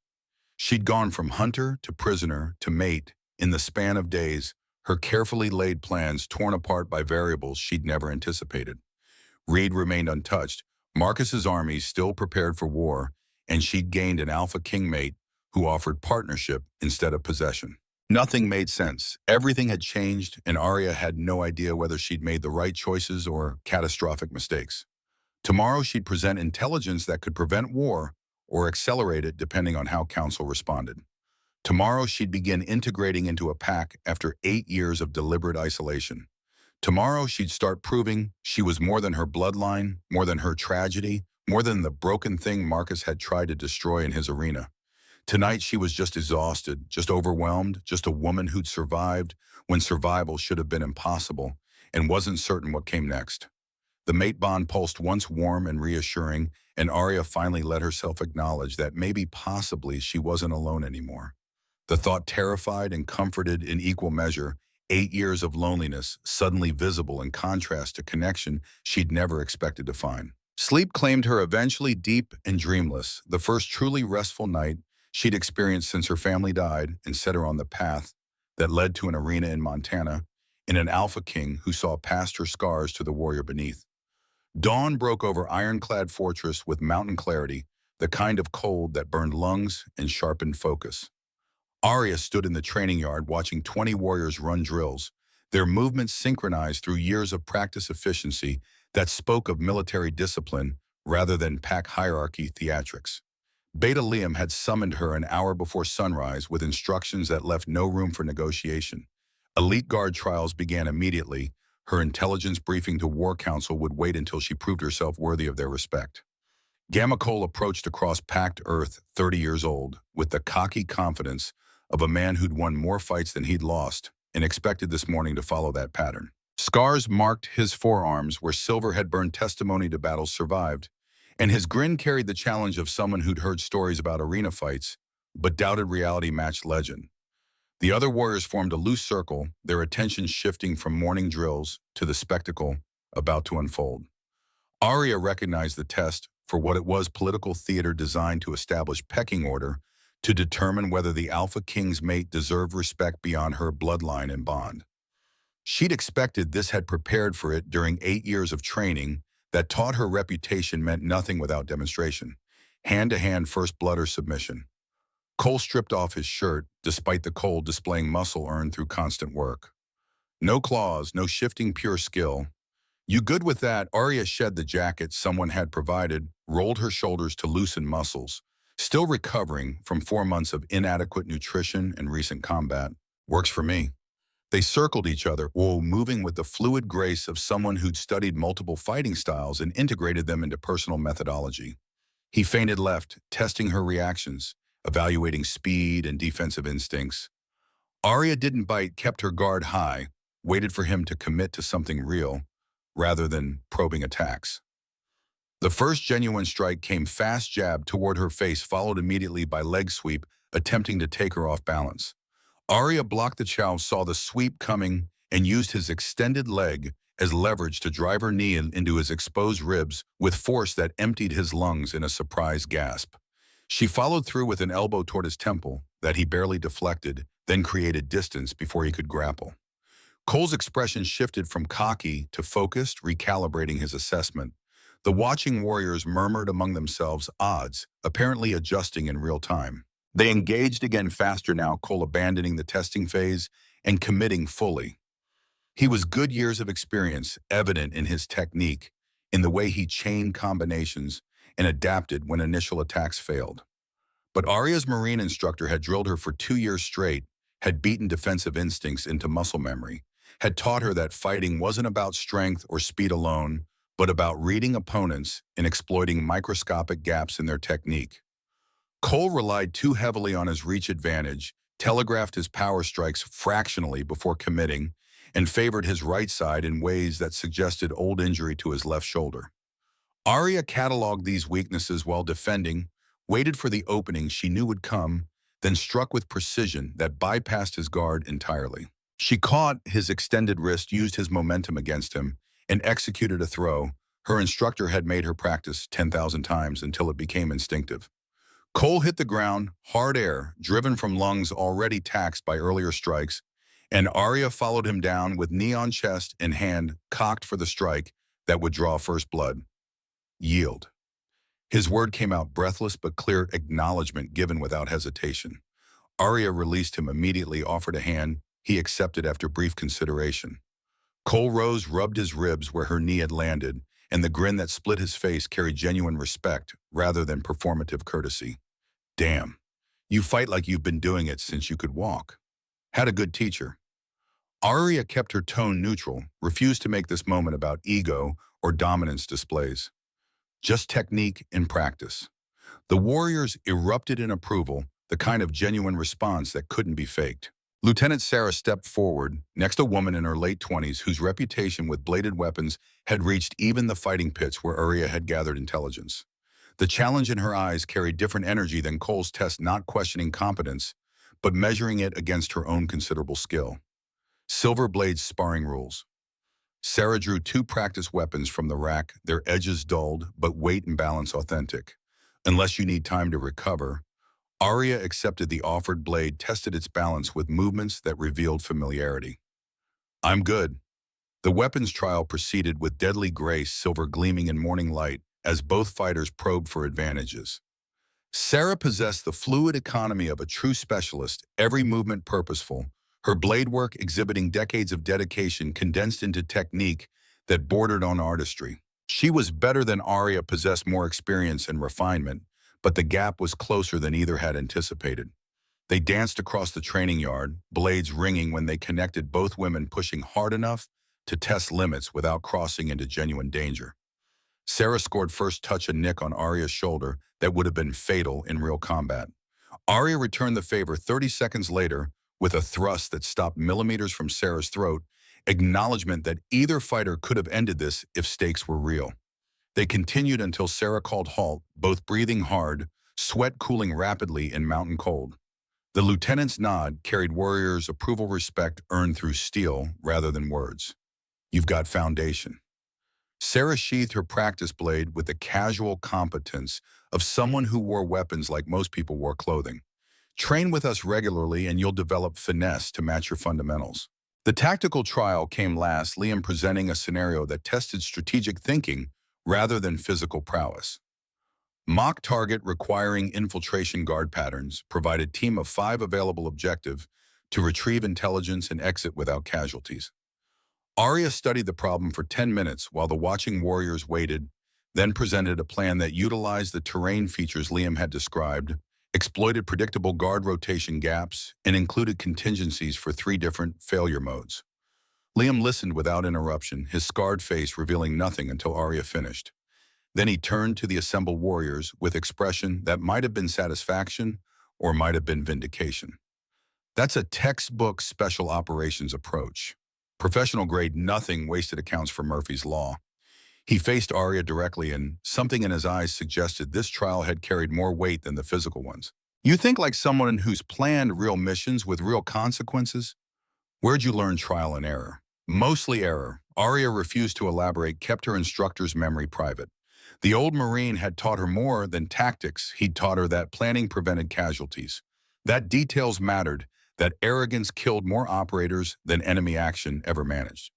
She'd gone from hunter to prisoner to mate in the span of days, her carefully laid plans torn apart by variables she'd never anticipated. Reed remained untouched, Marcus's army still prepared for war, and she'd gained an AlphaKing mate who offered partnership instead of possession. Nothing made sense. Everything had changed, and Arya had no idea whether she'd made the right choices or catastrophic mistakes. Tomorrow she'd present intelligence that could prevent war or accelerate it depending on how Council responded. Tomorrow she'd begin integrating into a pack after 8 years of deliberate isolation. Tomorrow she'd start proving she was more than her bloodline, more than her tragedy, more than the broken thing Marcus had tried to destroy in his arena. Tonight she was just exhausted, just overwhelmed, just a woman who'd survived when survival should have been impossible and wasn't certain what came next. The mate bond pulsed once warm and reassuring, and Arya finally let herself acknowledge that maybe possibly she wasn't alone anymore. The thought terrified and comforted in equal measure, 8 years of loneliness suddenly visible in contrast to connection she'd never expected to find. Sleep claimed her eventually, deep and dreamless, the first truly restful night she'd experienced since her family died, and set her on the path that led to an arena in Montana and an AlphaKing who saw past her scars to the warrior beneath. Dawn broke over ironclad fortress with mountain clarity, the kind of cold that burned lungs and sharpened focus. Arya stood in the training yard watching 20 warriors run drills, their movements synchronized through years of practice efficiency that spoke of military discipline rather than pack hierarchy theatrics. Beta Liam had summoned her an hour before sunrise with instructions that left no room for negotiation. Elite Guard trials began immediately. Her intelligence briefing to War Council would wait until she proved herself worthy of their respect. Gamma Cole approached across packed Earth, 30 years old, with the cocky confidence of a man who'd won more fights than he'd lost, and expected this morning to follow that pattern. Scars marked his forearms where silver had burned testimony to battles survived, and his grin carried the challenge of someone who'd heard stories about arena fights, but doubted reality matched legend. The other warriors formed a loose circle, their attention shifting from morning drills to the spectacle about to unfold. Arya recognized the test for what it was: political theater designed to establish pecking order, to determine whether the Alpha King's mate deserved respect beyond her bloodline and bond. She'd expected this, had prepared for it during 8 years of training that taught her reputation meant nothing without demonstration. Hand-to-hand first blood or submission. Cole stripped off his shirt, despite the cold displaying muscle earned through constant work. No claws, no shifting, pure skill. You good with that? Arya shed the jacket someone had provided, rolled her shoulders to loosen muscles. Still recovering from 4 months of inadequate nutrition and recent combat. Works for me. They circled each other, moving with the fluid grace of someone who'd studied multiple fighting styles and integrated them into personal methodology. He feinted left, testing her reactions, evaluating speed and defensive instincts. Arya didn't bite, kept her guard high, waited for him to commit to something real, rather than probing attacks. The first genuine strike came: fast jab toward her face, followed immediately by leg sweep, attempting to take her off balance. Arya blocked the chow, saw the sweep coming, and used his extended leg as leverage to drive her knee into his exposed ribs with force that emptied his lungs in a surprise gasp. She followed through with an elbow toward his temple that he barely deflected, then created distance before he could grapple. Cole's expression shifted from cocky to focused, recalibrating his assessment. The watching warriors murmured among themselves, odds, apparently adjusting in real time. They engaged again, faster now, Cole abandoning the testing phase and committing fully. He was good, years of experience, evident in his technique, in the way he chained combinations and adapted when initial attacks failed. But Arya's Marine instructor had drilled her for 2 years straight, had beaten defensive instincts into muscle memory, had taught her that fighting wasn't about strength or speed alone, but about reading opponents and exploiting microscopic gaps in their technique. Cole relied too heavily on his reach advantage, telegraphed his power strikes fractionally before committing, and favored his right side in ways that suggested old injury to his left shoulder. Arya cataloged these weaknesses while defending, waited for the opening she knew would come, then struck with precision that bypassed his guard entirely. She caught his extended wrist, used his momentum against him, and executed a throw her instructor had made her practice 10,000 times until it became instinctive. Cole hit the ground, hard air, driven from lungs already taxed by earlier strikes, and Arya followed him down with knee on chest and hand cocked for the strike that would draw first blood. Yield. His word came out, breathless but clear, acknowledgement given without hesitation. Arya released him immediately, offered a hand. He accepted after brief consideration. Cole rose, rubbed his ribs where her knee had landed, and the grin that split his face carried genuine respect rather than performative courtesy. Damn, you fight like you've been doing it since you could walk. Had a good teacher. Arya kept her tone neutral, refused to make this moment about ego or dominance displays. Just technique and practice. The warriors erupted in approval, the kind of genuine response that couldn't be faked. Lieutenant Sarah stepped forward, next a woman in her late 20s whose reputation with bladed weapons had reached even the fighting pits where Arya had gathered intelligence. The challenge in her eyes carried different energy than Cole's test, not questioning competence, but measuring it against her own considerable skill. Silver Blade's sparring rules. Sarah drew 2 practice weapons from the rack, their edges dulled, but weight and balance authentic. Unless you need time to recover, Arya accepted the offered blade, tested its balance with movements that revealed familiarity. I'm good. The weapons trial proceeded with deadly grace, silver gleaming in morning light, as both fighters probed for advantages. Sarah possessed the fluid economy of a true specialist, every movement purposeful, her blade work exhibiting decades of dedication condensed into technique that bordered on artistry. She was better than Arya, possessed more experience and refinement, but the gap was closer than either had anticipated. They danced across the training yard, blades ringing when they connected, both women pushing hard enough to test limits without crossing into genuine danger. Sarah scored first touch a nick on Arya's shoulder that would have been fatal in real combat. Arya returned the favor 30 seconds later with a thrust that stopped millimeters from Sarah's throat, acknowledgement that either fighter could have ended this if stakes were real. They continued until Sarah called halt, both breathing hard, sweat cooling rapidly in mountain cold. The lieutenant's nod carried Warrior's approval, respect earned through steel rather than words. You've got foundation. Sarah sheathed her practice blade with the casual competence of someone who wore weapons like most people wore clothing. Train with us regularly and you'll develop finesse to match your fundamentals. The tactical trial came last, Liam presenting a scenario that tested strategic thinking rather than physical prowess. Mock target requiring infiltration guard patterns provided team of 5 available objective to retrieve intelligence and exit without casualties. Arya studied the problem for 10 minutes while the watching warriors waited, then presented a plan that utilized the terrain features Liam had described, exploited predictable guard rotation gaps, and included contingencies for 3 different failure modes. Liam listened without interruption, his scarred face revealing nothing until Arya finished. Then he turned to the assembled warriors with expression that might have been satisfaction or might have been vindication. That's a textbook special operations approach. Professional grade, nothing wasted accounts for Murphy's Law. He faced Arya directly, and something in his eyes suggested this trial had carried more weight than the physical ones. You think like someone who's planned real missions with real consequences? Where'd you learn trial and error? Mostly error. Arya refused to elaborate, kept her instructor's memory private. The old Marine had taught her more than tactics. He'd taught her that planning prevented casualties, that details mattered, that arrogance killed more operators than enemy action ever managed.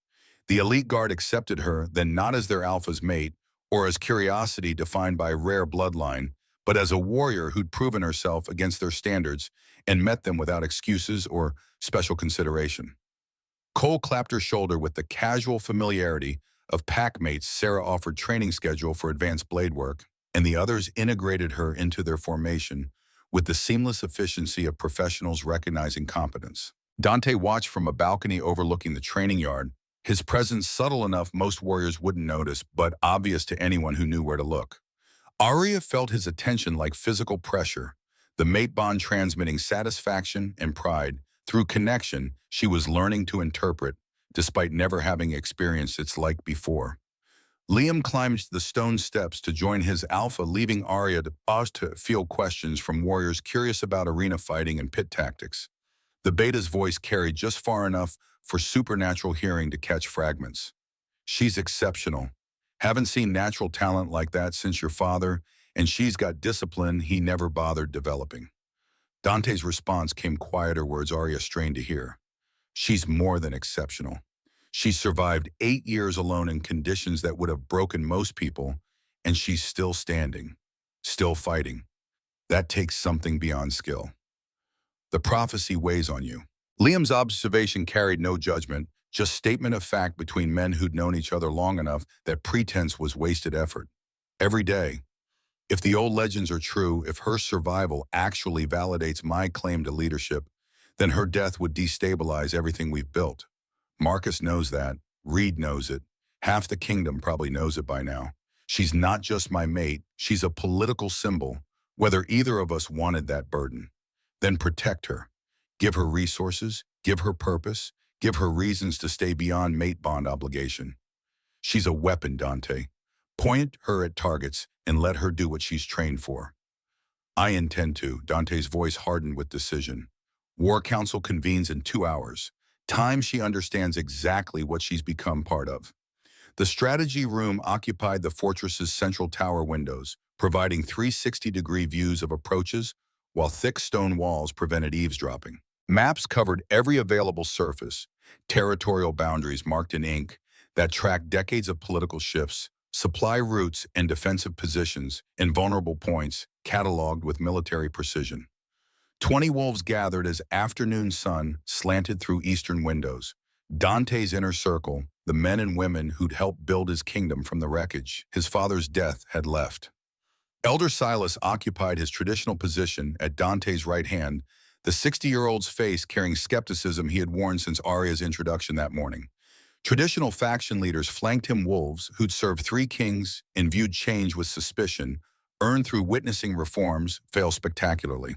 The elite guard accepted her then not as their alpha's mate or as curiosity defined by rare bloodline, but as a warrior who'd proven herself against their standards and met them without excuses or special consideration. Cole clapped her shoulder with the casual familiarity of packmates. Sarah offered training schedule for advanced blade work, and the others integrated her into their formation with the seamless efficiency of professionals recognizing competence. Dante watched from a balcony overlooking the training yard, his presence subtle enough most warriors wouldn't notice, but obvious to anyone who knew where to look. Arya felt his attention like physical pressure, the mate bond transmitting satisfaction and pride. Through connection, she was learning to interpret, despite never having experienced its like before. Liam climbed the stone steps to join his alpha, leaving Arya to pause to field questions from warriors curious about arena fighting and pit tactics. The beta's voice carried just far enough for supernatural hearing to catch fragments. She's exceptional. Haven't seen natural talent like that since your father, and she's got discipline he never bothered developing. Dante's response came quieter, words Arya strained to hear. She's more than exceptional. She survived 8 years alone in conditions that would have broken most people, and she's still standing, still fighting. That takes something beyond skill. The prophecy weighs on you. Liam's observation carried no judgment, just statement of fact between men who'd known each other long enough that pretense was wasted effort. Every day, if the old legends are true, if her survival actually validates my claim to leadership, then her death would destabilize everything we've built. Marcus knows that. Reed knows it. Half the kingdom probably knows it by now. She's not just my mate, she's a political symbol, whether either of us wanted that burden. Then protect her. Give her resources, give her purpose, give her reasons to stay beyond mate bond obligation. She's a weapon, Dante. Point her at targets and let her do what she's trained for. I intend to. Dante's voice hardened with decision. War Council convenes in 2 hours. Time she understands exactly what she's become part of. The strategy room occupied the fortress's central tower windows, providing 360-degree views of approaches, while thick stone walls prevented eavesdropping. Maps covered every available surface, territorial boundaries marked in ink that tracked decades of political shifts, supply routes and defensive positions, and vulnerable points cataloged with military precision. 20 wolves gathered as afternoon sun slanted through eastern windows. Dante's inner circle, the men and women who'd helped build his kingdom from the wreckage his father's death had left. Elder Silas occupied his traditional position at Dante's right hand, the 60-year-old's face carrying skepticism he had worn since Arya's introduction that morning. Traditional faction leaders flanked him wolves who'd served three kings and viewed change with suspicion, earned through witnessing reforms, fail spectacularly.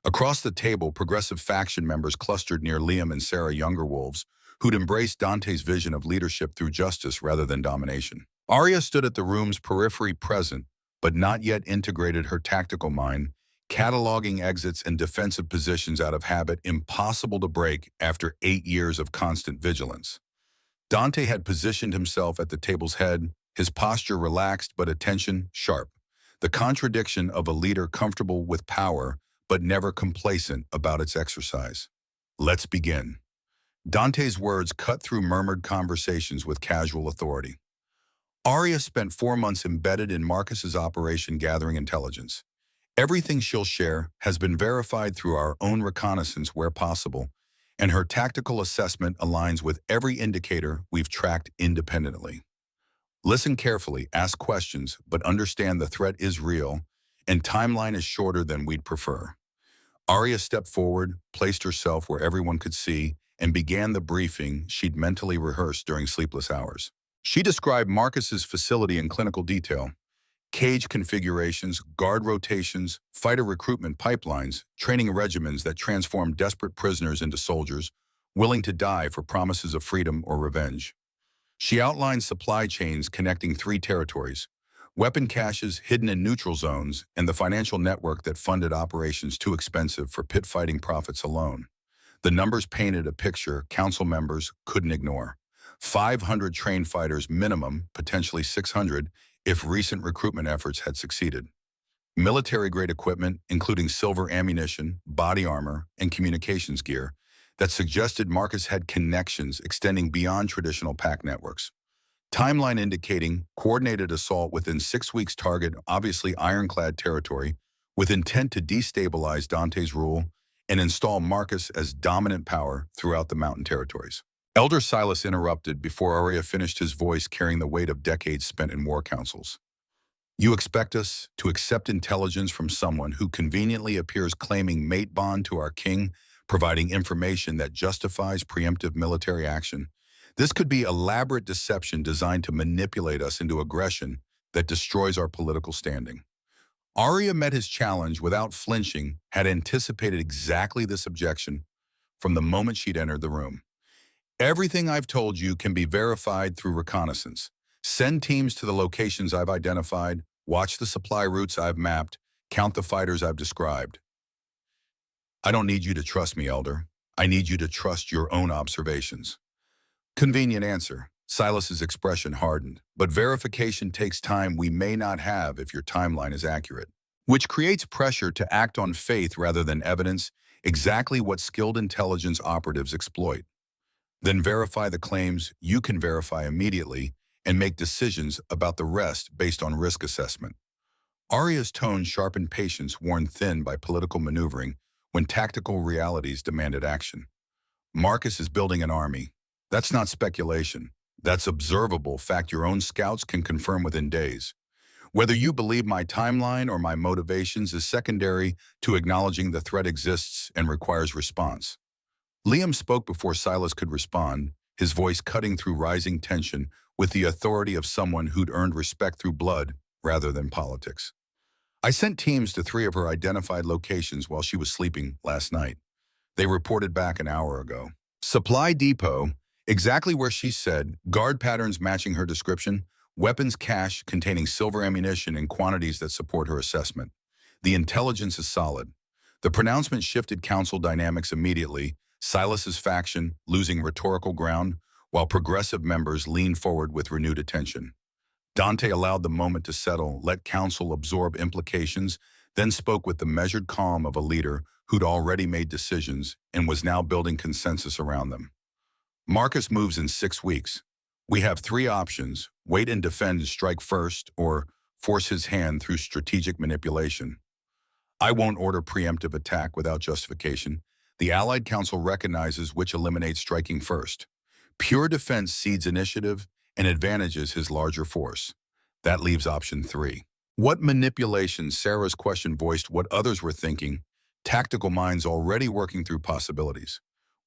Across the table, progressive faction members clustered near Liam and Sarah younger wolves, who'd embraced Dante's vision of leadership through justice rather than domination. Arya stood at the room's periphery present, but not yet integrated her tactical mind, cataloging exits and defensive positions out of habit impossible to break after 8 years of constant vigilance. Dante had positioned himself at the table's head, his posture relaxed but attention sharp, the contradiction of a leader comfortable with power but never complacent about its exercise. Let's begin. Dante's words cut through murmured conversations with casual authority. Arya spent 4 months embedded in Marcus's operation gathering intelligence. Everything she'll share has been verified through our own reconnaissance where possible, and her tactical assessment aligns with every indicator we've tracked independently. Listen carefully, ask questions, but understand the threat is real, and timeline is shorter than we'd prefer. Arya stepped forward, placed herself where everyone could see, and began the briefing she'd mentally rehearsed during sleepless hours. She described Marcus's facility in clinical detail: cage configurations, guard rotations, fighter recruitment pipelines, training regimens that transform desperate prisoners into soldiers, willing to die for promises of freedom or revenge. She outlined supply chains connecting 3 territories, weapon caches hidden in neutral zones, and the financial network that funded operations too expensive for pit-fighting profits alone. The numbers painted a picture council members couldn't ignore. 500 trained fighters minimum, potentially 600, if recent recruitment efforts had succeeded. Military-grade equipment, including silver ammunition, body armor, and communications gear, that suggested Marcus had connections extending beyond traditional pack networks. Timeline indicating coordinated assault within 6 weeks target obviously ironclad territory, with intent to destabilize Dante's rule and install Marcus as dominant power throughout the mountain territories. Elder Silas interrupted before Arya finished, his voice carrying the weight of decades spent in war councils. You expect us to accept intelligence from someone who conveniently appears claiming mate bond to our king, providing information that justifies preemptive military action? This could be elaborate deception designed to manipulate us into aggression that destroys our political standing. Arya met his challenge without flinching, had anticipated exactly this objection from the moment she'd entered the room. Everything I've told you can be verified through reconnaissance. Send teams to the locations I've identified, watch the supply routes I've mapped, count the fighters I've described. I don't need you to trust me, Elder. I need you to trust your own observations. Convenient answer. Silas's expression hardened, but verification takes time we may not have if your timeline is accurate, which creates pressure to act on faith rather than evidence, exactly what skilled intelligence operatives exploit. Then verify the claims you can verify immediately and make decisions about the rest based on risk assessment. Arya's tone sharpened patience worn thin by political maneuvering when tactical realities demanded action. Marcus is building an army. That's not speculation. That's observable fact your own scouts can confirm within days. Whether you believe my timeline or my motivations is secondary to acknowledging the threat exists and requires response. Liam spoke before Silas could respond, his voice cutting through rising tension with the authority of someone who'd earned respect through blood rather than politics. I sent teams to 3 of her identified locations while she was sleeping last night. They reported back an hour ago. Supply depot, exactly where she said, guard patterns matching her description, weapons cache containing silver ammunition in quantities that support her assessment. The intelligence is solid. The pronouncement shifted council dynamics immediately, Silas's faction losing rhetorical ground, while progressive members leaned forward with renewed attention. Dante allowed the moment to settle, let council absorb implications, then spoke with the measured calm of a leader who'd already made decisions and was now building consensus around them. Marcus moves in 6 weeks. We have three options: wait and defend and strike first, or force his hand through strategic manipulation. I won't order preemptive attack without justification. The Allied Council recognizes which eliminates striking first. Pure defense cedes initiative and advantages his larger force. That leaves option three. What manipulation? Sarah's question voiced what others were thinking, tactical minds already working through possibilities.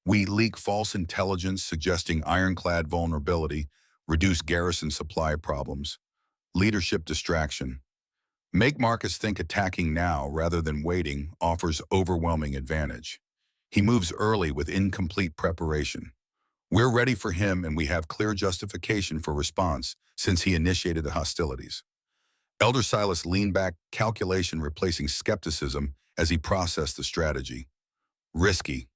We leak false intelligence suggesting ironclad vulnerability, reduce garrison supply problems, leadership distraction. Make Marcus think attacking now rather than waiting offers overwhelming advantage. He moves early with incomplete preparation. We're ready for him and we have clear justification for response since he initiated the hostilities. Elder Silas leaned back, calculation replacing skepticism as he processed the strategy. Risky.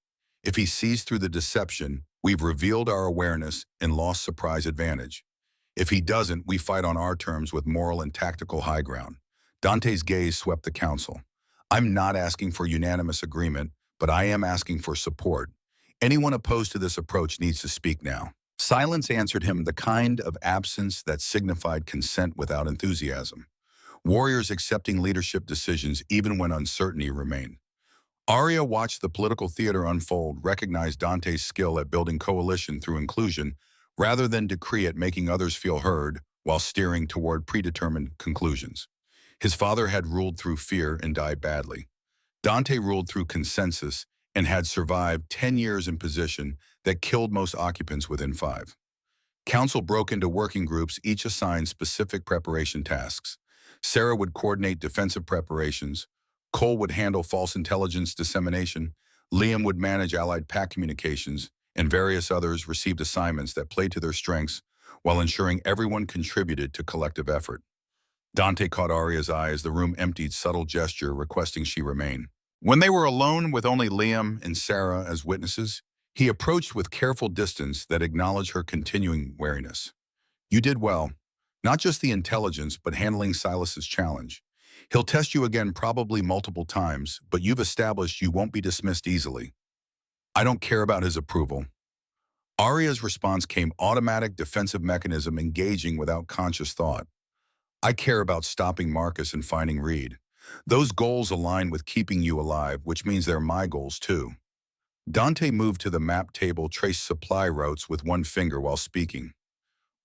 If he sees through the deception, we've revealed our awareness and lost surprise advantage. If he doesn't, we fight on our terms with moral and tactical high ground. Dante's gaze swept the council. I'm not asking for unanimous agreement, but I am asking for support. Anyone opposed to this approach needs to speak now. Silence answered him, the kind of absence that signified consent without enthusiasm. Warriors accepting leadership decisions even when uncertainty remained. Arya watched the political theater unfold, recognized Dante's skill at building coalition through inclusion, rather than decree at making others feel heard while steering toward predetermined conclusions. His father had ruled through fear and died badly. Dante ruled through consensus and had survived 10 years in position that killed most occupants within 5. Council broke into working groups, each assigned specific preparation tasks. Sarah would coordinate defensive preparations, Cole would handle false intelligence dissemination, Liam would manage Allied pack communications, and various others received assignments that played to their strengths while ensuring everyone contributed to collective effort. Dante caught Arya's eye as the room emptied, subtle gesture requesting she remain. When they were alone with only Liam and Sarah as witnesses, he approached with careful distance that acknowledged her continuing wariness. You did well, not just the intelligence, but handling Silas's challenge. He'll test you again probably multiple times, but you've established you won't be dismissed easily. I don't care about his approval. Arya's response came automatic defensive mechanism engaging without conscious thought. I care about stopping Marcus and finding Reed. Those goals align with keeping you alive, which means they're my goals too. Dante moved to the map table, traced supply routes with one finger while speaking.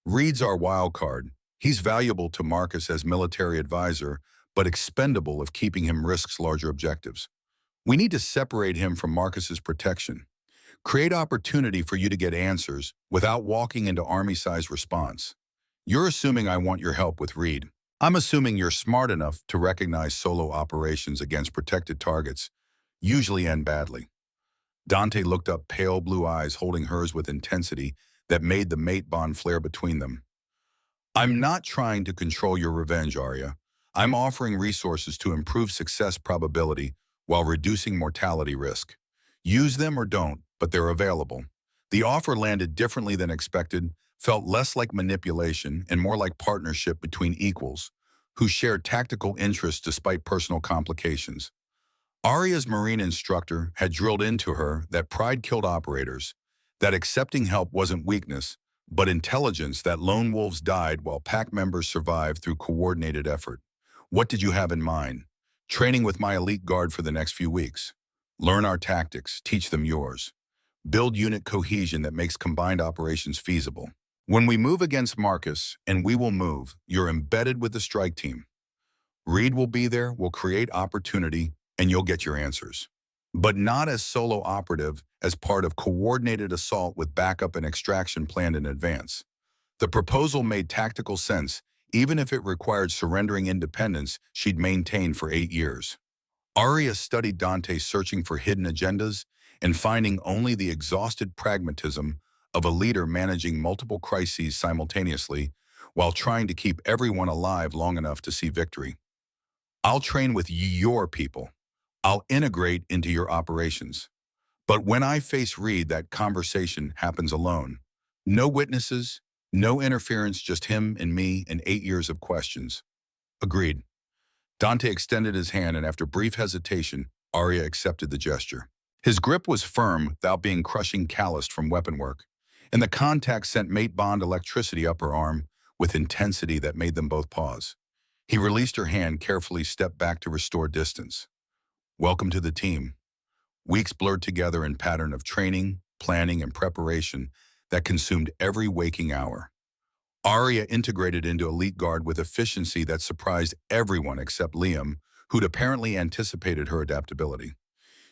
Reed's our wild card. He's valuable to Marcus as military advisor, but expendable if keeping him risks larger objectives. We need to separate him from Marcus's protection. Create opportunity for you to get answers without walking into army-sized response. You're assuming I want your help with Reed. I'm assuming you're smart enough to recognize solo operations against protected targets usually end badly. Dante looked up, pale blue eyes holding hers with intensity that made the mate bond flare between them. I'm not trying to control your revenge, Arya. I'm offering resources to improve success probability while reducing mortality risk. Use them or don't, but they're available. The offer landed differently than expected, felt less like manipulation and more like partnership between equals, who shared tactical interests despite personal complications. Arya's Marine instructor had drilled into her that pride killed operators, that accepting help wasn't weakness, but intelligence, that lone wolves died while pack members survived through coordinated effort. What did you have in mind? Training with my elite guard for the next few weeks. Learn our tactics, teach them yours. Build unit cohesion that makes combined operations feasible. When we move against Marcus, and we will move, you're embedded with the strike team. Reed will be there, will create opportunity, and you'll get your answers. But not as solo operative, as part of coordinated assault with backup and extraction planned in advance. The proposal made tactical sense, even if it required surrendering independence she'd maintained for 8 years. Arya studied Dante, searching for hidden agendas and finding only the exhausted pragmatism of a leader managing multiple crises simultaneously while trying to keep everyone alive long enough to see victory. I'll train with your people. I'll integrate into your operations. But when I face Reed, that conversation happens alone. No witnesses, no interference, just him and me and 8 years of questions. Agreed. Dante extended his hand, and after brief hesitation, Arya accepted the gesture. His grip was firm without being crushing, calloused from weapon work. and the contact sent mate bond electricity up her arm with intensity that made them both pause. He released her hand, carefully stepped back to restore distance. Welcome to the team. Weeks blurred together in pattern of training, planning, and preparation that consumed every waking hour. Arya integrated into Elite Guard with efficiency that surprised everyone except Liam, who'd apparently anticipated her adaptability.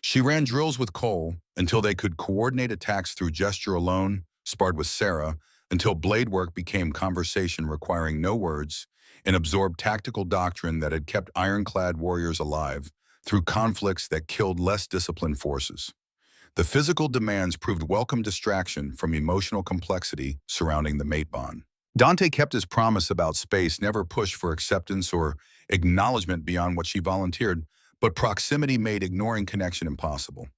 She ran drills with Cole until they could coordinate attacks through gesture alone, sparred with Sarah, until blade work became conversation requiring no words, and absorbed tactical doctrine that had kept ironclad warriors alive through conflicts that killed less disciplined forces. The physical demands proved welcome distraction from emotional complexity surrounding the mate bond. Dante kept his promise about space, never pushed for acceptance or acknowledgement beyond what she volunteered, but proximity made ignoring connection impossible.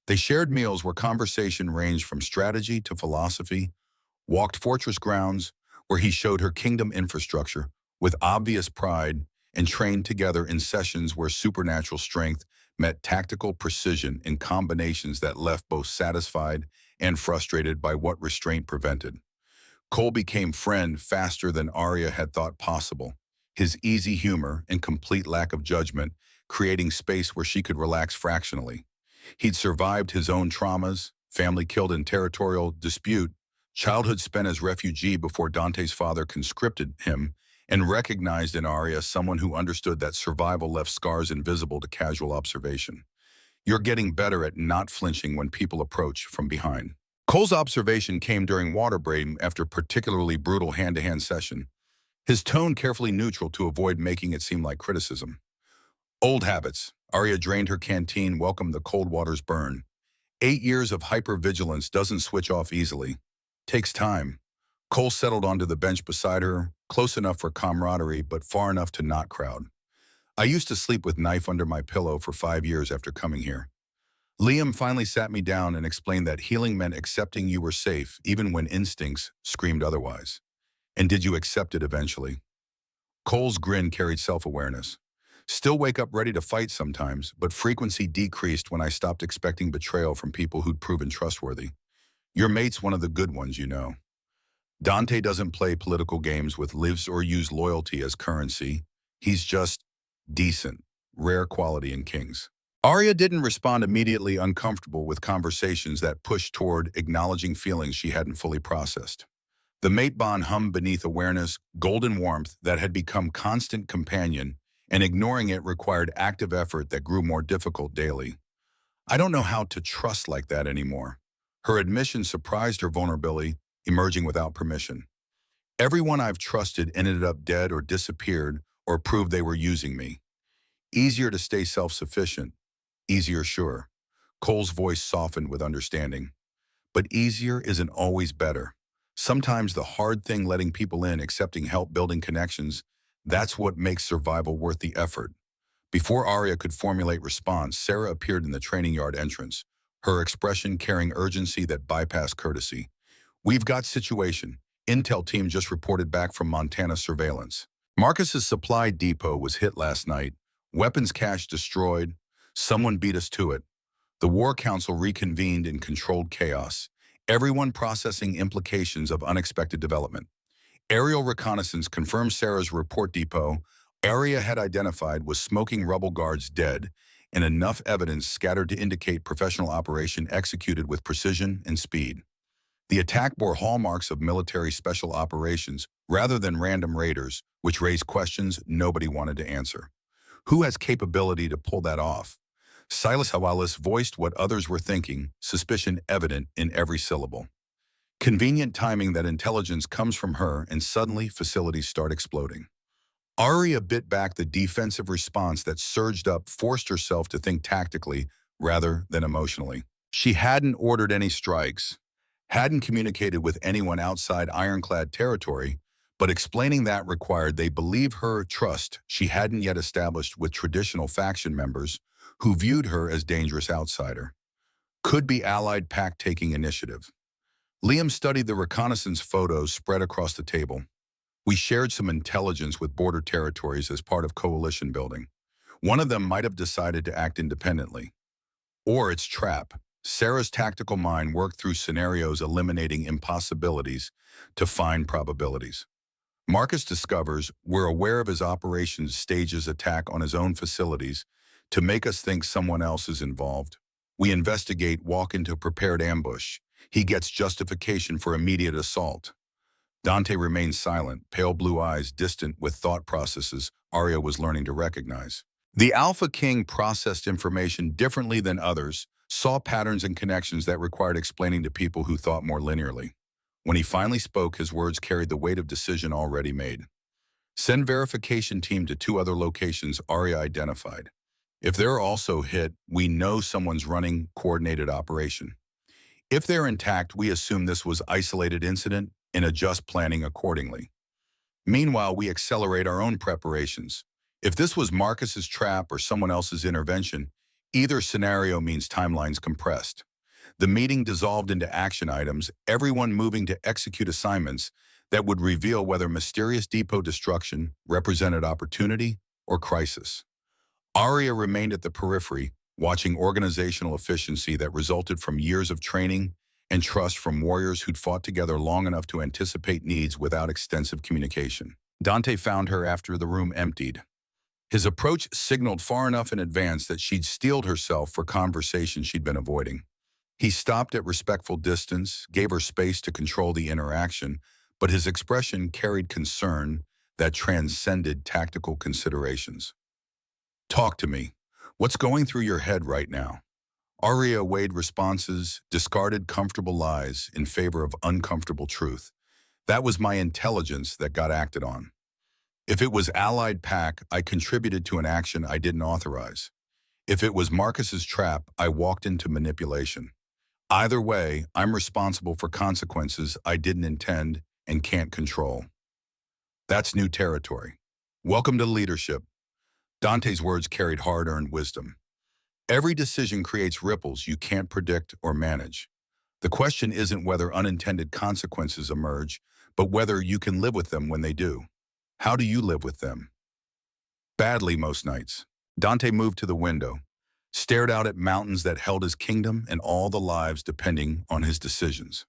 They shared meals where conversation ranged from strategy to philosophy, walked fortress grounds where he showed her kingdom infrastructure with obvious pride, and trained together in sessions where supernatural strength met tactical precision in combinations that left both satisfied and frustrated by what restraint prevented. Cole became friend faster than Arya had thought possible, his easy humor and complete lack of judgment creating space where she could relax fractionally. He'd survived his own traumas, family killed in territorial dispute, childhood spent as refugee before Dante's father conscripted him, and recognized in Arya someone who understood that survival left scars invisible to casual observation. You're getting better at not flinching when people approach from behind. Cole's observation came during water break after a particularly brutal hand-to-hand session, his tone carefully neutral to avoid making it seem like criticism. Old habits. Arya drained her canteen, welcomed the cold water's burn. 8 years of hypervigilance doesn't switch off easily. Takes time. Cole settled onto the bench beside her, close enough for camaraderie but far enough to not crowd. I used to sleep with knife under my pillow for 5 years after coming here. Liam finally sat me down and explained that healing meant accepting you were safe even when instincts screamed otherwise. And did you accept it eventually? Cole's grin carried self-awareness. Still wake up ready to fight sometimes, but frequency decreased when I stopped expecting betrayal from people who'd proven trustworthy. Your mate's one of the good ones, you know. Dante doesn't play political games with lives or use loyalty as currency. He's just decent, rare quality in kings. Arya didn't respond immediately, uncomfortable with conversations that pushed toward acknowledging feelings she hadn't fully processed. The mate bond hummed beneath awareness, golden warmth that had become constant companion, and ignoring it required active effort that grew more difficult daily. I don't know how to trust like that anymore. Her admission surprised her vulnerability, emerging without permission. Everyone I've trusted ended up dead or disappeared or proved they were using me. Easier to stay self-sufficient. Easier, sure. Cole's voice softened with understanding. But easier isn't always better. Sometimes the hard thing letting people in, accepting help, building connections, that's what makes survival worth the effort. Before Arya could formulate response, Sarah appeared in the training yard entrance, her expression carrying urgency that bypassed courtesy. We've got situation. Intel team just reported back from Montana surveillance. Marcus's supply depot was hit last night. Weapons cache destroyed. Someone beat us to it. The War Council reconvened in controlled chaos, everyone processing implications of unexpected development. Aerial reconnaissance confirmed Sarah's report depot area had identified was smoking rubble guards dead, and enough evidence scattered to indicate professional operation executed with precision and speed. The attack bore hallmarks of military special operations rather than random raiders, which raised questions nobody wanted to answer. Who has capability to pull that off? Silas Hawalis voiced what others were thinking, suspicion evident in every syllable. Convenient timing that intelligence comes from her and suddenly facilities start exploding. Arya bit back the defensive response that surged up, forced herself to think tactically rather than emotionally. She hadn't ordered any strikes, hadn't communicated with anyone outside ironclad territory, but explaining that required they believe her trust she hadn't yet established with traditional faction members who viewed her as dangerous outsider. Could be allied pact taking initiative. Liam studied the reconnaissance photos spread across the table. We shared some intelligence with border territories as part of coalition building. One of them might have decided to act independently. Or it's trap. Sarah's tactical mind worked through scenarios eliminating impossibilities to find probabilities. Marcus discovers we're aware of his operations stages attack on his own facilities to make us think someone else is involved. We investigate, walk into a prepared ambush. He gets justification for immediate assault. Dante remains silent, pale blue eyes distant with thought processes Arya was learning to recognize. The Alpha King processed information differently than others, saw patterns and connections that required explaining to people who thought more linearly. When he finally spoke, his words carried the weight of decision already made. Send verification team to 2 other locations Arya identified. If they're also hit, we know someone's running coordinated operation. If they're intact, we assume this was isolated incident and adjust planning accordingly. Meanwhile, we accelerate our own preparations. If this was Marcus's trap or someone else's intervention, either scenario means timelines compressed. The meeting dissolved into action items, everyone moving to execute assignments that would reveal whether mysterious depot destruction represented opportunity or crisis. Arya remained at the periphery, watching organizational efficiency that resulted from years of training and trust from warriors who'd fought together long enough to anticipate needs without extensive communication. Dante found her after the room emptied. His approach signaled far enough in advance that she'd steeled herself for conversation she'd been avoiding. He stopped at respectful distance, gave her space to control the interaction, but his expression carried concern that transcended tactical considerations. Talk to me. What's going through your head right now? Arya weighed responses, discarded comfortable lies in favor of uncomfortable truth. That was my intelligence that got acted on. If it was allied pack, I contributed to an action I didn't authorize. If it was Marcus's trap, I walked into manipulation. Either way, I'm responsible for consequences I didn't intend and can't control. That's new territory. Welcome to leadership. Dante's words carried hard-earned wisdom. Every decision creates ripples you can't predict or manage. The question isn't whether unintended consequences emerge, but whether you can live with them when they do. How do you live with them? Badly most nights. Dante moved to the window, stared out at mountains that held his kingdom and all the lives depending on his decisions.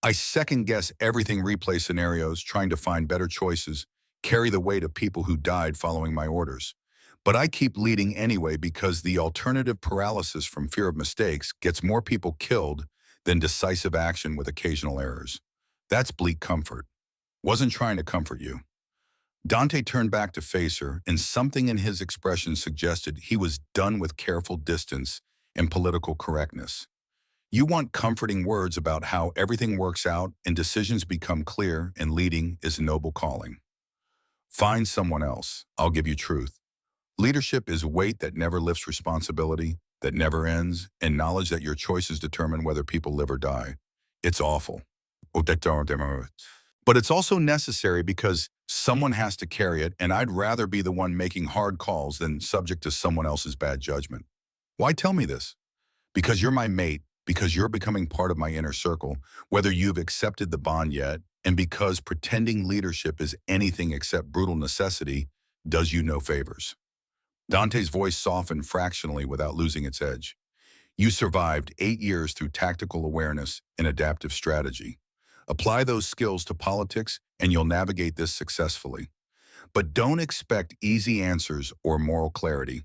I second-guess everything, replay scenarios, trying to find better choices, carry the weight of people who died following my orders. But I keep leading anyway because the alternative paralysis from fear of mistakes gets more people killed than decisive action with occasional errors. That's bleak comfort. Wasn't trying to comfort you. Dante turned back to face her, and something in his expression suggested he was done with careful distance and political correctness. You want comforting words about how everything works out and decisions become clear and leading is a noble calling. Find someone else. I'll give you truth. Leadership is weight that never lifts responsibility, that never ends, and knowledge that your choices determine whether people live or die. It's awful. But it's also necessary because someone has to carry it, and I'd rather be the one making hard calls than subject to someone else's bad judgment. Why tell me this? Because you're my mate, because you're becoming part of my inner circle, whether you've accepted the bond yet, and because pretending leadership is anything except brutal necessity does you no favors. Dante's voice softened fractionally without losing its edge. You survived 8 years through tactical awareness and adaptive strategy. Apply those skills to politics and you'll navigate this successfully. But don't expect easy answers or moral clarity.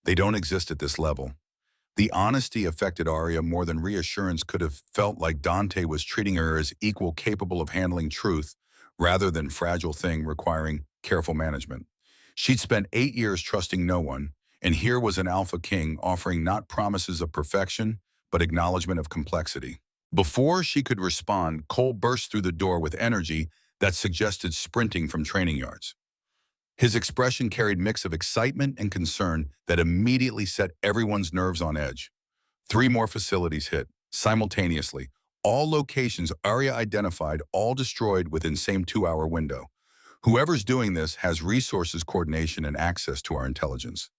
They don't exist at this level. The honesty affected Arya more than reassurance could have felt, like Dante was treating her as equal, capable of handling truth rather than fragile thing requiring careful management. She'd spent 8 years trusting no one, and here was an Alpha King offering not promises of perfection, but acknowledgement of complexity. Before she could respond, Cole burst through the door with energy that suggested sprinting from training yards. His expression carried a mix of excitement and concern that immediately set everyone's nerves on edge. 3 more facilities hit, simultaneously. All locations Arya identified, all destroyed within same 2-hour window. Whoever's doing this has resources, coordination, and access to our intelligence.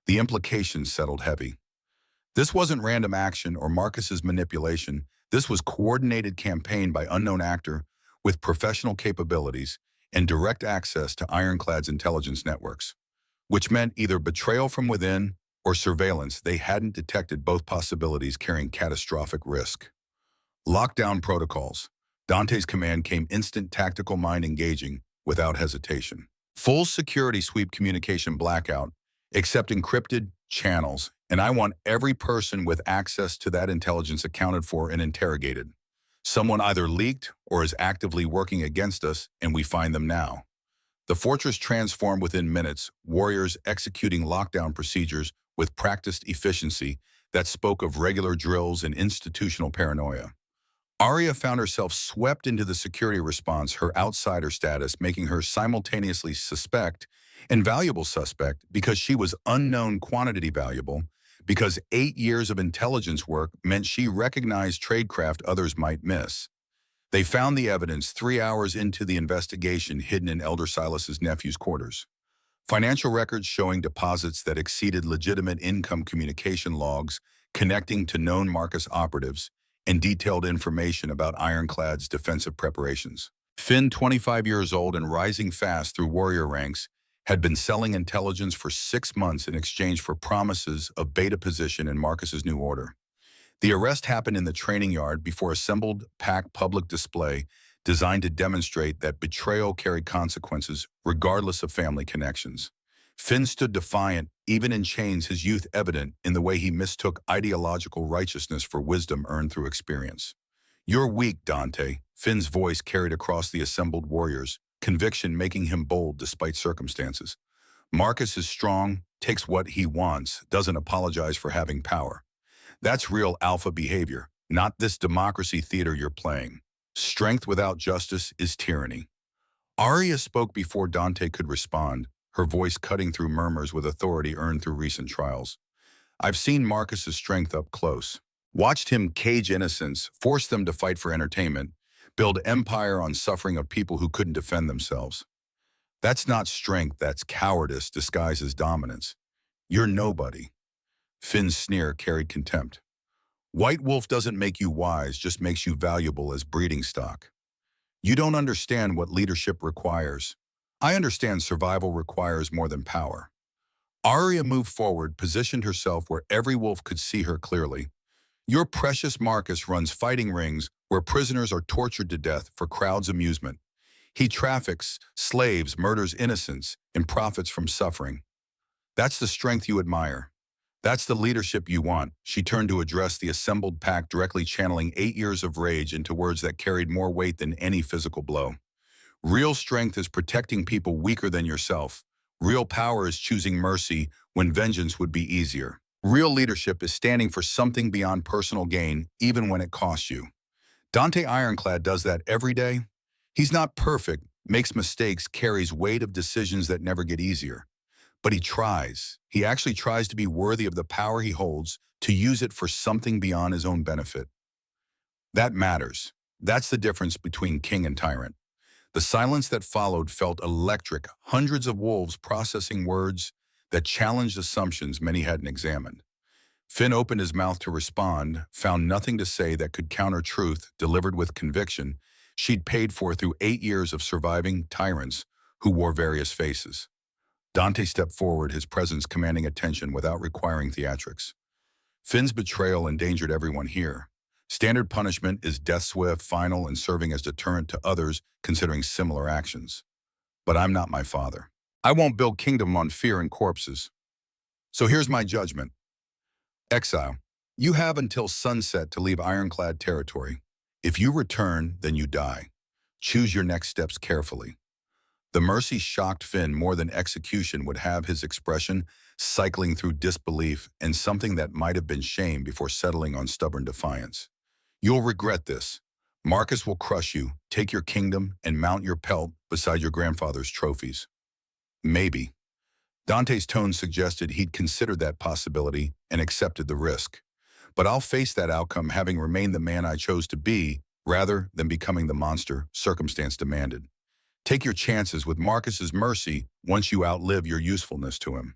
The implications settled heavy. This wasn't random action or Marcus's manipulation. This was coordinated campaign by unknown actor with professional capabilities and direct access to Ironclad's intelligence networks, which meant either betrayal from within or surveillance, they hadn't detected both possibilities carrying catastrophic risk. Lockdown protocols. Dante's command came instant tactical mind engaging without hesitation. Full security sweep communication blackout, except encrypted channels, and I want every person with access to that intelligence accounted for and interrogated. Someone either leaked or is actively working against us, and we find them now. The fortress transformed within minutes, warriors executing lockdown procedures with practiced efficiency that spoke of regular drills and institutional paranoia. Arya found herself swept into the security response, her outsider status making her simultaneously suspect and valuable suspect because she was unknown quantity valuable, because 8 years of intelligence work meant she recognized tradecraft others might miss. They found the evidence 3 hours into the investigation hidden in Elder Silas's nephew's quarters. Financial records showing deposits that exceeded legitimate income, communication logs connecting to known Marcus operatives, and detailed information about Ironclad's defensive preparations. Finn, 25 years old and rising fast through warrior ranks, had been selling intelligence for 6 months in exchange for promises of beta position in Marcus's new order. The arrest happened in the training yard before assembled pack public display designed to demonstrate that betrayal carried consequences regardless of family connections. Finn stood defiant, even in chains, his youth evident in the way he mistook ideological righteousness for wisdom earned through experience. "You're weak, Dante," Finn's voice carried across the assembled warriors, conviction making him bold despite circumstances. "Marcus is strong, takes what he wants, doesn't apologize for having power. That's real alpha behavior, not this democracy theater you're playing. Strength without justice is tyranny." Arya spoke before Dante could respond, her voice cutting through murmurs with authority earned through recent trials. "I've seen Marcus's strength up close. Watched him cage innocents, force them to fight for entertainment, build empire on suffering of people who couldn't defend themselves. That's not strength, that's cowardice disguised as dominance. You're nobody." Finn's sneer carried contempt. "White Wolf doesn't make you wise, just makes you valuable as breeding stock. You don't understand what leadership requires. I understand survival requires more than power." Arya moved forward, positioned herself where every wolf could see her clearly. "Your precious Marcus runs fighting rings where prisoners are tortured to death for crowds' amusement. He traffics slaves, murders innocents, and profits from suffering. That's the strength you admire. That's the leadership you want." She turned to address the assembled pack, directly channeling 8 years of rage into words that carried more weight than any physical blow. "Real strength is protecting people weaker than yourself. Real power is choosing mercy when vengeance would be easier. Real leadership is standing for something beyond personal gain, even when it costs you. Dante Ironclad does that every day. He's not perfect, makes mistakes, carries weight of decisions that never get easier. But he tries. He actually tries to be worthy of the power he holds, to use it for something beyond his own benefit. That matters. That's the difference between king and tyrant." The silence that followed felt electric, hundreds of wolves processing words that challenged assumptions many hadn't examined. Finn opened his mouth to respond, found nothing to say that could counter truth delivered with conviction she'd paid for through 8 years of surviving tyrants who wore various faces. Dante stepped forward, his presence commanding attention without requiring theatrics. "Finn's betrayal endangered everyone here. Standard punishment is death swift, final, and serving as deterrent to others considering similar actions. But I'm not my father. I won't build kingdom on fear and corpses. So here's my judgment. Exile. You have until sunset to leave Ironclad territory. If you return, then you die. Choose your next steps carefully." The mercy shocked Finn more than execution would have his expression, cycling through disbelief and something that might have been shame before settling on stubborn defiance. "You'll regret this. Marcus will crush you, take your kingdom, and mount your pelt beside your grandfather's trophies." "Maybe." Dante's tone suggested he'd considered that possibility and accepted the risk. "But I'll face that outcome having remained the man I chose to be, rather than becoming the monster circumstance demanded. Take your chances with Marcus's mercy once you outlive your usefulness to him."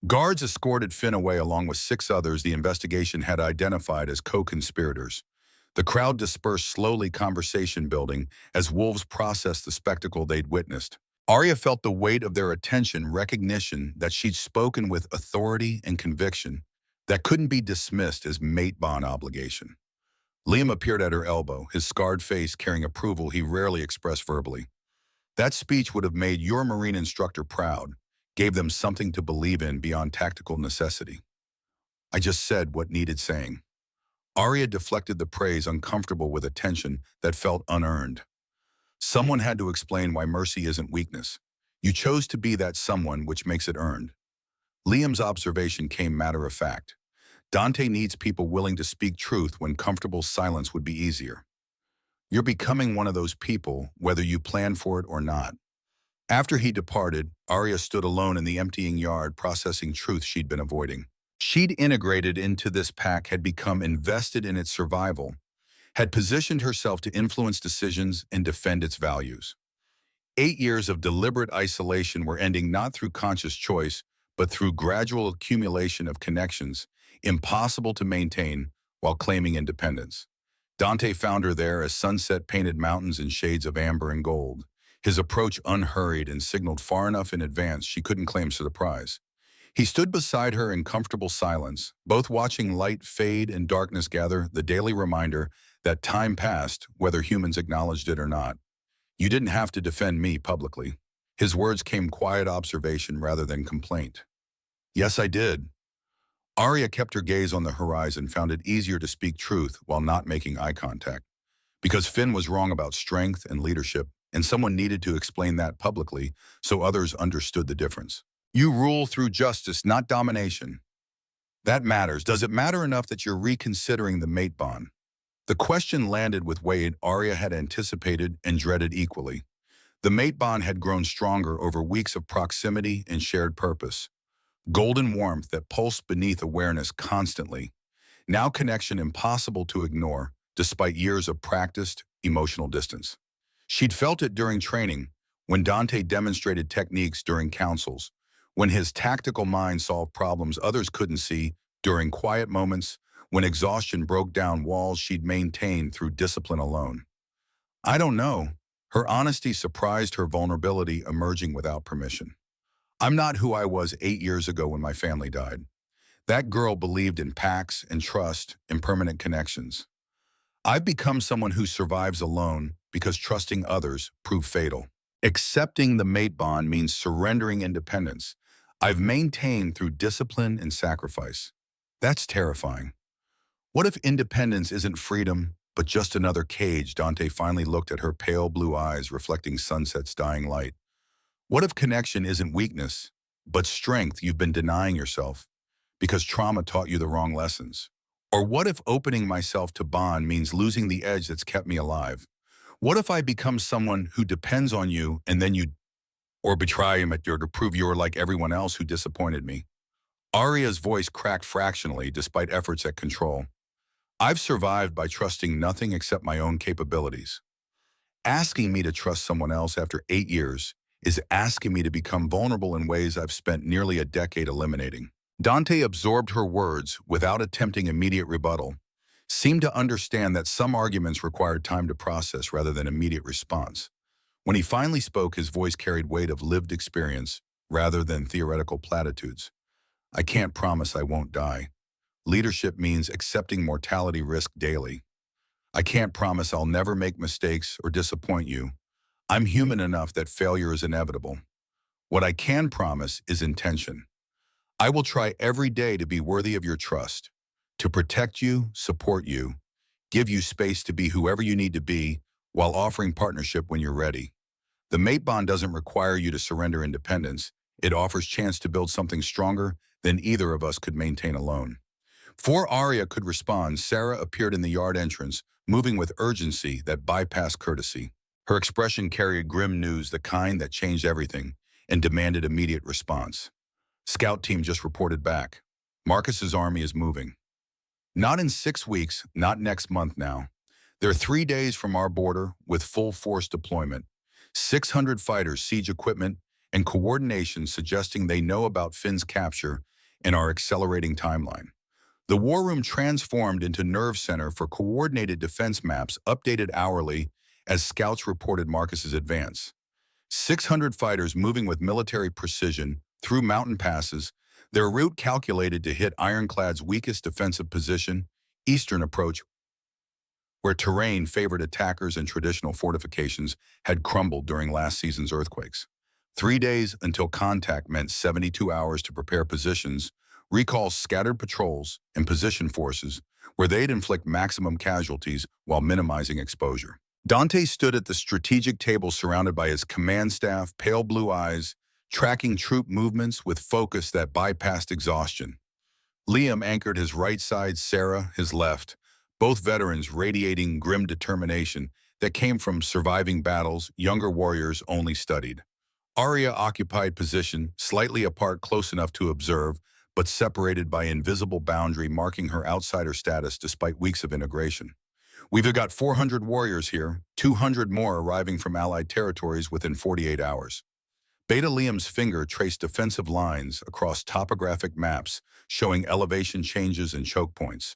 Guards escorted Finn away along with 6 others the investigation had identified as co-conspirators. The crowd dispersed slowly, conversation building as wolves processed the spectacle they'd witnessed. Arya felt the weight of their attention, recognition that she'd spoken with authority and conviction that couldn't be dismissed as mate bond obligation. Liam appeared at her elbow, his scarred face carrying approval he rarely expressed verbally. That speech would have made your Marine instructor proud, gave them something to believe in beyond tactical necessity. I just said what needed saying. Arya deflected the praise, uncomfortable with attention that felt unearned. Someone had to explain why mercy isn't weakness. You chose to be that someone, which makes it earned. Liam's observation came matter of fact. Dante needs people willing to speak truth when comfortable silence would be easier. You're becoming one of those people, whether you plan for it or not. After he departed, Arya stood alone in the emptying yard, processing truth she'd been avoiding. She'd integrated into this pack, had become invested in its survival, had positioned herself to influence decisions and defend its values. 8 years of deliberate isolation were ending not through conscious choice, but through gradual accumulation of connections, impossible to maintain while claiming independence. Dante found her there as sunset painted mountains in shades of amber and gold, his approach unhurried and signaled far enough in advance she couldn't claim surprise. He stood beside her in comfortable silence, both watching light fade and darkness gather, the daily reminder that time passed, whether humans acknowledged it or not. You didn't have to defend me publicly. His words came quiet observation rather than complaint. Yes, I did. Arya kept her gaze on the horizon, found it easier to speak truth while not making eye contact. Because Finn was wrong about strength and leadership, and someone needed to explain that publicly so others understood the difference. You rule through justice, not domination. That matters. Does it matter enough that you're reconsidering the mate bond? The question landed with weight Arya had anticipated and dreaded equally. The mate bond had grown stronger over weeks of proximity and shared purpose. Golden warmth that pulsed beneath awareness constantly. Now connection impossible to ignore, despite years of practiced, emotional distance. She'd felt it during training, when Dante demonstrated techniques during councils, when his tactical mind solved problems others couldn't see, during quiet moments, when exhaustion broke down walls she'd maintained through discipline alone. I don't know. Her honesty surprised, her vulnerability emerging without permission. I'm not who I was 8 years ago when my family died. That girl believed in pacts and trust and permanent connections. I've become someone who survives alone because trusting others proved fatal. Accepting the mate bond means surrendering independence. I've maintained through discipline and sacrifice. That's terrifying. What if independence isn't freedom, but just another cage? Dante finally looked at her pale blue eyes reflecting sunset's dying light. What if connection isn't weakness, but strength you've been denying yourself because trauma taught you the wrong lessons? Or what if opening myself to bond means losing the edge that's kept me alive? What if I become someone who depends on you and then you or betray him at your to prove you're like everyone else who disappointed me? Arya's voice cracked fractionally despite efforts at control. I've survived by trusting nothing except my own capabilities. Asking me to trust someone else after 8 years is asking me to become vulnerable in ways I've spent nearly a decade eliminating. Dante absorbed her words without attempting immediate rebuttal, seemed to understand that some arguments required time to process rather than immediate response. When he finally spoke, his voice carried weight of lived experience rather than theoretical platitudes. I can't promise I won't die. Leadership means accepting mortality risk daily. I can't promise I'll never make mistakes or disappoint you. I'm human enough that failure is inevitable. What I can promise is intention. I will try every day to be worthy of your trust, to protect you, support you, give you space to be whoever you need to be while offering partnership when you're ready. The mate bond doesn't require you to surrender independence. It offers chance to build something stronger than either of us could maintain alone. Before Arya could respond, Sarah appeared in the yard entrance, moving with urgency that bypassed courtesy. Her expression carried grim news, the kind that changed everything, and demanded immediate response. Scout team just reported back. Marcus's army is moving. Not in 6 weeks, not next month now. They're 3 days from our border with full force deployment. 600 fighters, siege equipment, and coordination suggesting they know about Finn's capture and our accelerating timeline. The war room transformed into nerve center for coordinated defense maps updated hourly as scouts reported Marcus's advance. 600 fighters moving with military precision through mountain passes, their route calculated to hit Ironclad's weakest defensive position, eastern approach, where terrain favored attackers and traditional fortifications had crumbled during last season's earthquakes. 3 days until contact meant 72 hours to prepare positions, recall scattered patrols and position forces, where they'd inflict maximum casualties while minimizing exposure. Dante stood at the strategic table surrounded by his command staff, pale blue eyes, tracking troop movements with focus that bypassed exhaustion. Liam anchored his right side, Sarah his left, both veterans radiating grim determination that came from surviving battles younger warriors only studied. Arya occupied position, slightly apart, close enough to observe, but separated by invisible boundary marking her outsider status despite weeks of integration. We've got 400 warriors here, 200 more arriving from allied territories within 48 hours. Beta Liam's finger traced defensive lines across topographic maps showing elevation changes and choke points.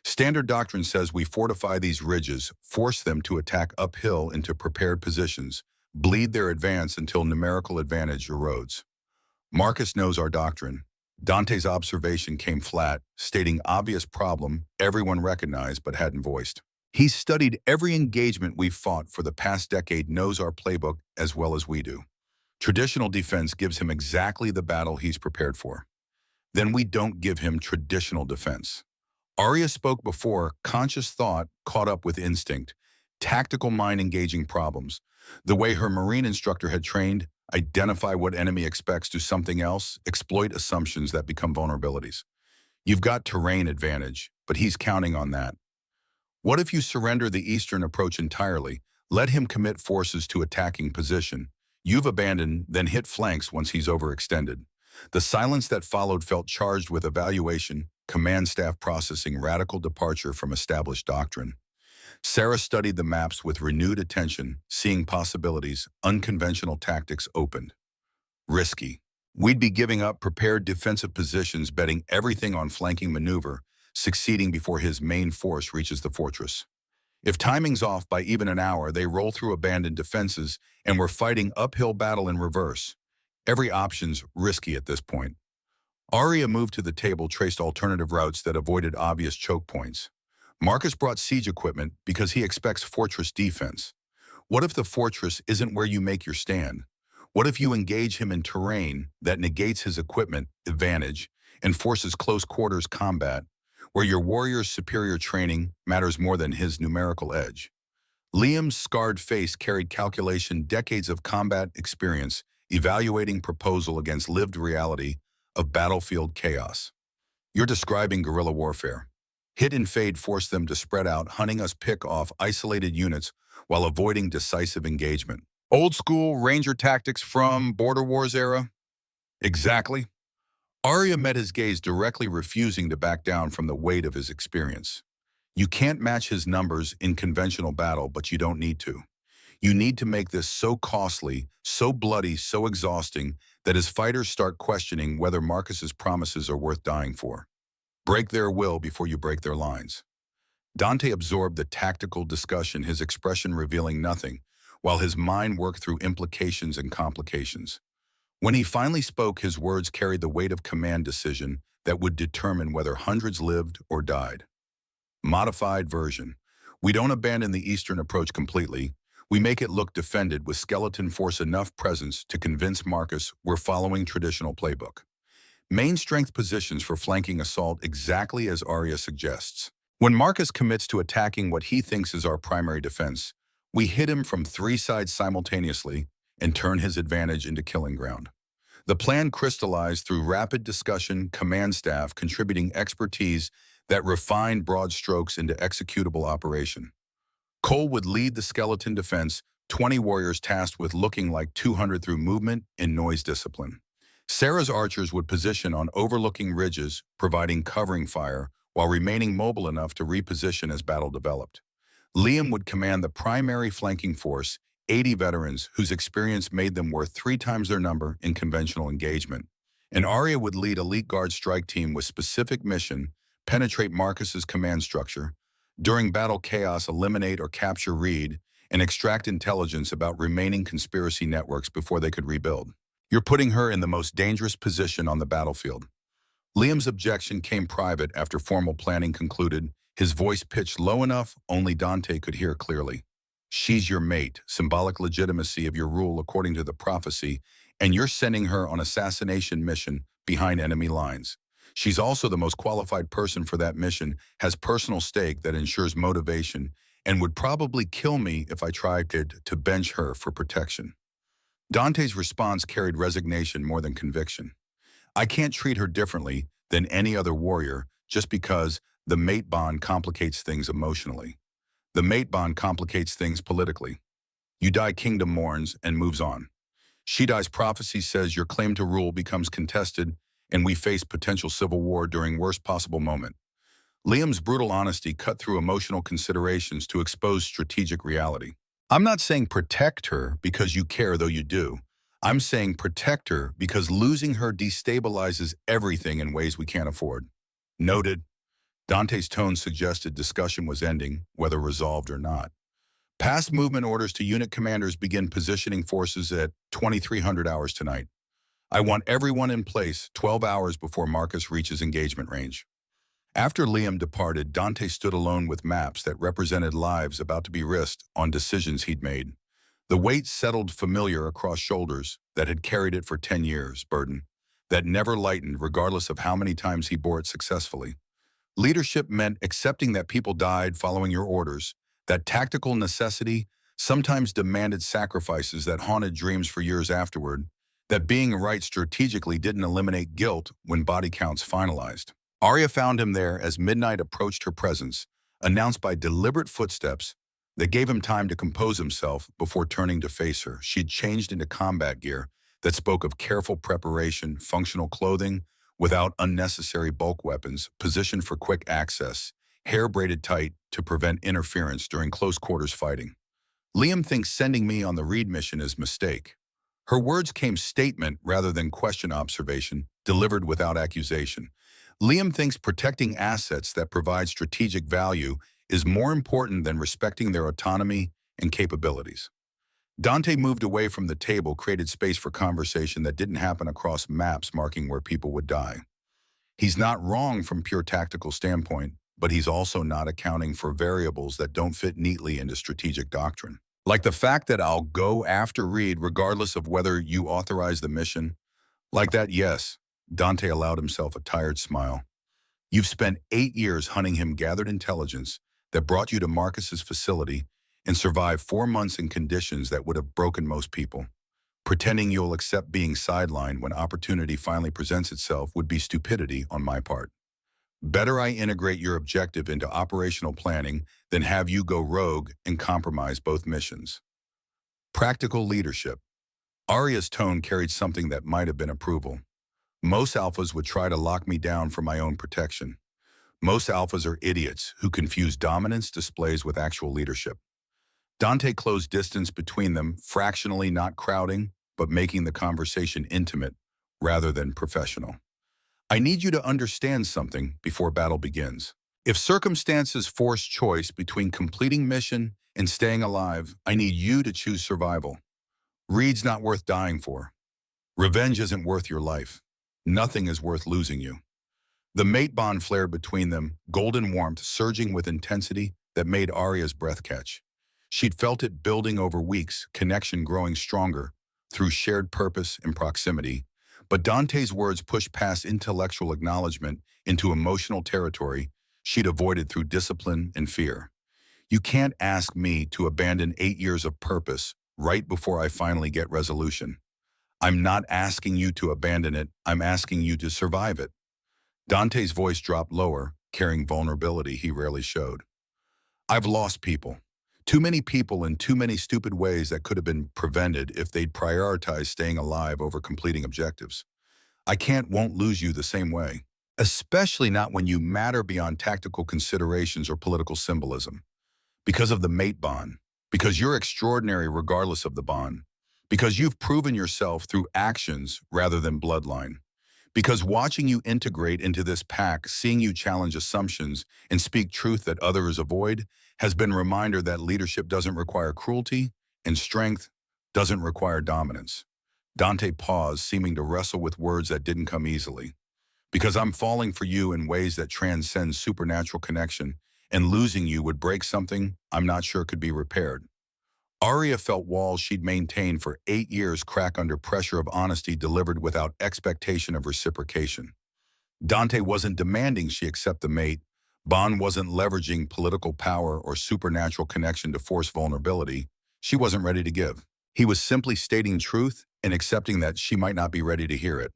Standard doctrine says we fortify these ridges, force them to attack uphill into prepared positions, bleed their advance until numerical advantage erodes. Marcus knows our doctrine. Dante's observation came flat, stating obvious problem everyone recognized but hadn't voiced. He's studied every engagement we've fought for the past decade, knows our playbook as well as we do. Traditional defense gives him exactly the battle he's prepared for. Then we don't give him traditional defense. Arya spoke before conscious thought caught up with instinct, tactical mind engaging problems. The way her Marine instructor had trained, identify what enemy expects, do something else, exploit assumptions that become vulnerabilities. You've got terrain advantage, but he's counting on that. What if you surrender the eastern approach entirely, let him commit forces to attacking position? You've abandoned, then hit flanks once he's overextended. The silence that followed felt charged with evaluation, command staff processing radical departure from established doctrine. Sarah studied the maps with renewed attention, seeing possibilities, unconventional tactics opened. Risky. We'd be giving up prepared defensive positions, betting everything on flanking maneuver, succeeding before his main force reaches the fortress. If timing's off by even an hour, they roll through abandoned defenses, and we're fighting uphill battle in reverse. Every option's risky at this point. Arya moved to the table, traced alternative routes that avoided obvious choke points. Marcus brought siege equipment because he expects fortress defense. What if the fortress isn't where you make your stand? What if you engage him in terrain that negates his equipment advantage and forces close quarters combat, where your warrior's superior training matters more than his numerical edge? Liam's scarred face carried calculation, decades of combat experience, evaluating proposal against lived reality of battlefield chaos. You're describing guerrilla warfare. Hit and fade force them to spread out, hunting us pick off isolated units while avoiding decisive engagement. Old school ranger tactics from Border Wars era? Exactly. Arya met his gaze directly, refusing to back down from the weight of his experience. You can't match his numbers in conventional battle, but you don't need to. You need to make this so costly, so bloody, so exhausting that his fighters start questioning whether Marcus's promises are worth dying for. Break their will before you break their lines. Dante absorbed the tactical discussion, his expression revealing nothing, while his mind worked through implications and complications. When he finally spoke, his words carried the weight of command decision that would determine whether hundreds lived or died. Modified version. We don't abandon the eastern approach completely. We make it look defended with skeleton force, enough presence to convince Marcus we're following traditional playbook. Main strength positions for flanking assault, exactly as Arya suggests. When Marcus commits to attacking what he thinks is our primary defense, we hit him from 3 sides simultaneously and turn his advantage into killing ground. The plan crystallized through rapid discussion, command staff contributing expertise that refined broad strokes into executable operation. Cole would lead the skeleton defense, 20 warriors tasked with looking like 200 through movement and noise discipline. Sarah's archers would position on overlooking ridges, providing covering fire, while remaining mobile enough to reposition as battle developed. Liam would command the primary flanking force, 80 veterans whose experience made them worth 3 times their number in conventional engagement. And Arya would lead elite guard strike team with specific mission, penetrate Marcus's command structure, during battle chaos eliminate or capture Reed, and extract intelligence about remaining conspiracy networks before they could rebuild. You're putting her in the most dangerous position on the battlefield. Liam's objection came private after formal planning concluded, his voice pitched low enough only Dante could hear clearly. She's your mate, symbolic legitimacy of your rule according to the prophecy, and you're sending her on assassination mission behind enemy lines. She's also the most qualified person for that mission, has personal stake that ensures motivation, and would probably kill me if I tried to bench her for protection. Dante's response carried resignation more than conviction. I can't treat her differently than any other warrior just because the mate bond complicates things emotionally. The mate bond complicates things politically. You die, kingdom mourns and moves on. She dies, prophecy says your claim to rule becomes contested and we face potential civil war during worst possible moment. Liam's brutal honesty cut through emotional considerations to expose strategic reality. I'm not saying protect her because you care, though you do. I'm saying protect her because losing her destabilizes everything in ways we can't afford. Noted. Dante's tone suggested discussion was ending, whether resolved or not. Past movement orders to unit commanders begin positioning forces at 2300 hours tonight. I want everyone in place 12 hours before Marcus reaches engagement range. After Liam departed, Dante stood alone with maps that represented lives about to be risked on decisions he'd made. The weight settled familiar across shoulders that had carried it for 10 years, burden that never lightened regardless of how many times he bore it successfully. Leadership meant accepting that people died following your orders, that tactical necessity sometimes demanded sacrifices that haunted dreams for years afterward, that being right strategically didn't eliminate guilt when body counts finalized. Arya found him there as midnight approached her presence, announced by deliberate footsteps that gave him time to compose himself before turning to face her. She'd changed into combat gear that spoke of careful preparation, functional clothing, without unnecessary bulk weapons, positioned for quick access, hair braided tight to prevent interference during close quarters fighting. Liam thinks sending me on the Reed mission is mistake. Her words came statement rather than question observation, delivered without accusation. Liam thinks protecting assets that provide strategic value is more important than respecting their autonomy and capabilities. Dante moved away from the table, created space for conversation that didn't happen across maps marking where people would die. He's not wrong from pure tactical standpoint, but he's also not accounting for variables that don't fit neatly into strategic doctrine. Like the fact that I'll go after Reed regardless of whether you authorize the mission. Like that, yes. Dante allowed himself a tired smile. You've spent 8 years hunting him, gathered intelligence that brought you to Marcus's facility, and survived 4 months in conditions that would have broken most people. Pretending you'll accept being sidelined when opportunity finally presents itself would be stupidity on my part. Better I integrate your objective into operational planning than have you go rogue and compromise both missions. Practical leadership. Arya's tone carried something that might have been approval. Most alphas would try to lock me down for my own protection. Most alphas are idiots who confuse dominance displays with actual leadership. Dante closed distance between them, fractionally not crowding, but making the conversation intimate rather than professional. I need you to understand something before battle begins. If circumstances force choice between completing mission and staying alive, I need you to choose survival. Reed's not worth dying for. Revenge isn't worth your life. Nothing is worth losing you. The mate bond flared between them, golden warmth surging with intensity that made Arya's breath catch. She'd felt it building over weeks, connection growing stronger through shared purpose and proximity. But Dante's words pushed past intellectual acknowledgement into emotional territory she'd avoided through discipline and fear. You can't ask me to abandon 8 years of purpose right before I finally get resolution. I'm not asking you to abandon it, I'm asking you to survive it. Dante's voice dropped lower, carrying vulnerability he rarely showed. I've lost people. Too many people in too many stupid ways that could have been prevented if they'd prioritized staying alive over completing objectives. I won't lose you the same way, especially not when you matter beyond tactical considerations or political symbolism. Because of the mate bond, because you're extraordinary regardless of the bond, because you've proven yourself through actions rather than bloodline, because watching you integrate into this pack, seeing you challenge assumptions and speak truth that others avoid, has been a reminder that leadership doesn't require cruelty and strength doesn't require dominance. Dante paused, seeming to wrestle with words that didn't come easily. Because I'm falling for you in ways that transcend supernatural connection, and losing you would break something I'm not sure could be repaired. Arya felt walls she'd maintained for 8 years crack under pressure of honesty delivered without expectation of reciprocation. Dante wasn't demanding she accept the mate. Bond wasn't leveraging political power or supernatural connection to force vulnerability she wasn't ready to give. He was simply stating truth and accepting that she might not be ready to hear it.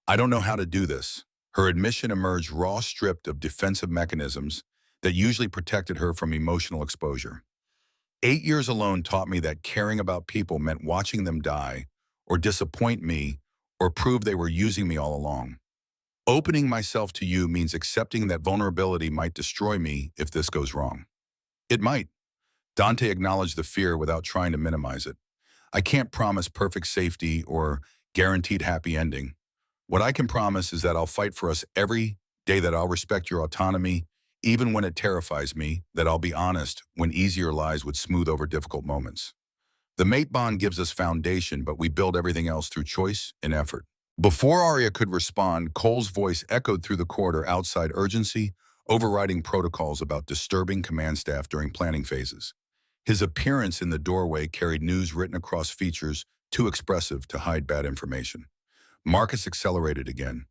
I don't know how to do this. Her admission emerged raw, stripped of defensive mechanisms that usually protected her from emotional exposure. 8 years alone taught me that caring about people meant watching them die, or disappoint me, or prove they were using me all along. Opening myself to you means accepting that vulnerability might destroy me if this goes wrong. It might. Dante acknowledged the fear without trying to minimize it. I can't promise perfect safety or guaranteed happy ending. What I can promise is that I'll fight for us every day, that I'll respect your autonomy, even when it terrifies me, that I'll be honest when easier lies would smooth over difficult moments. The mate bond gives us foundation, but we build everything else through choice and effort. Before Arya could respond, Cole's voice echoed through the corridor outside, urgency, overriding protocols about disturbing command staff during planning phases. His appearance in the doorway carried news written across features too expressive to hide bad information. Marcus accelerated again.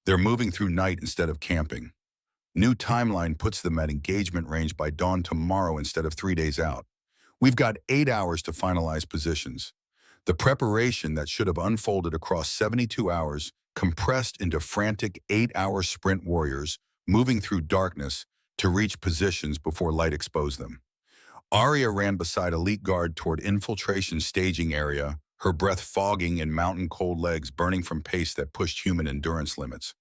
They're moving through night instead of camping. New timeline puts them at engagement range by dawn tomorrow instead of 3 days out. We've got 8 hours to finalize positions. The preparation that should have unfolded across 72 hours compressed into frantic 8-hour sprint warriors moving through darkness to reach positions before light exposed them. Arya ran beside elite guard toward infiltration staging area, her breath fogging and mountain cold legs burning from pace that pushed human endurance limits.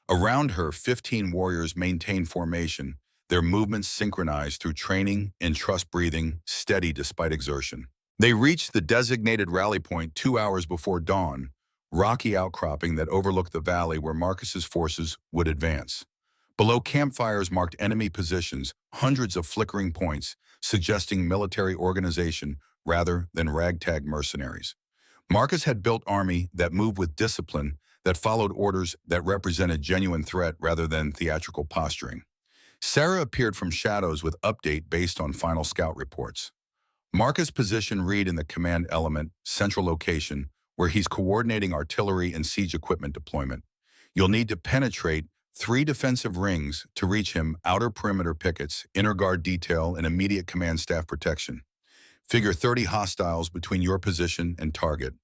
Around her, 15 warriors maintained formation, their movements synchronized through training and trust breathing, steady despite exertion. They reached the designated rally point 2 hours before dawn, rocky outcropping that overlooked the valley where Marcus's forces would advance. Below, campfires marked enemy positions, hundreds of flickering points, suggesting military organization rather than ragtag mercenaries. Marcus had built army that moved with discipline, that followed orders, that represented genuine threat rather than theatrical posturing. Sarah appeared from shadows with update based on final scout reports. Marcus' position read in the command element, central location, where he's coordinating artillery and siege equipment deployment. You'll need to penetrate 3 defensive rings to reach him: outer perimeter pickets, inner guard detail, and immediate command staff protection. Figure 30 hostiles between your position and target.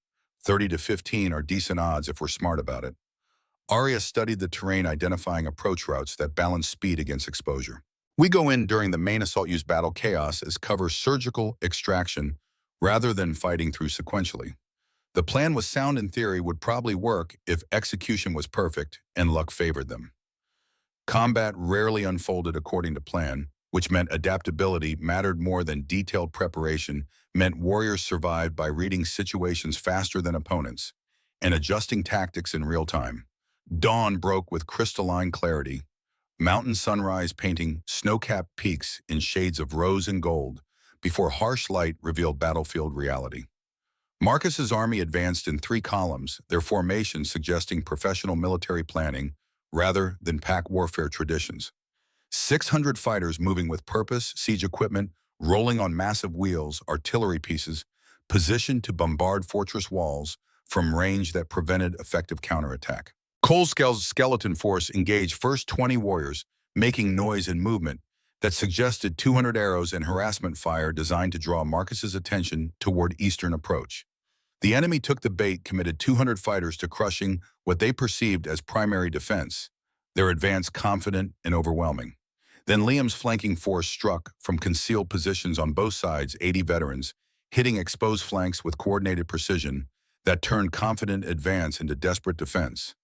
30 to 15 are decent odds if we're smart about it. Arya studied the terrain, identifying approach routes that balance speed against exposure. We go in during the main assault, use battle chaos as cover, surgical extraction, rather than fighting through sequentially. The plan was sound in theory, would probably work if execution was perfect and luck favored them. Combat rarely unfolded according to plan, which meant adaptability mattered more than detailed preparation, meant warriors survived by reading situations faster than opponents and adjusting tactics in real time. Dawn broke with crystalline clarity, mountain sunrise painting snow-capped peaks in shades of rose and gold, before harsh light revealed battlefield reality. Marcus's army advanced in 3 columns, their formation suggesting professional military planning rather than pack warfare traditions. 600 fighters moving with purpose, siege equipment rolling on massive wheels, artillery pieces positioned to bombard fortress walls from range that prevented effective counterattack. Cole's skeleton force engaged first 20 warriors, making noise and movement that suggested 200 arrows and harassment fire designed to draw Marcus's attention toward eastern approach. The enemy took the bait, committed 200 fighters to crushing what they perceived as primary defense, their advance confident and overwhelming. Then Liam's flanking force struck from concealed positions on both sides, 80 veterans, hitting exposed flanks with coordinated precision that turned confident advance into desperate defense.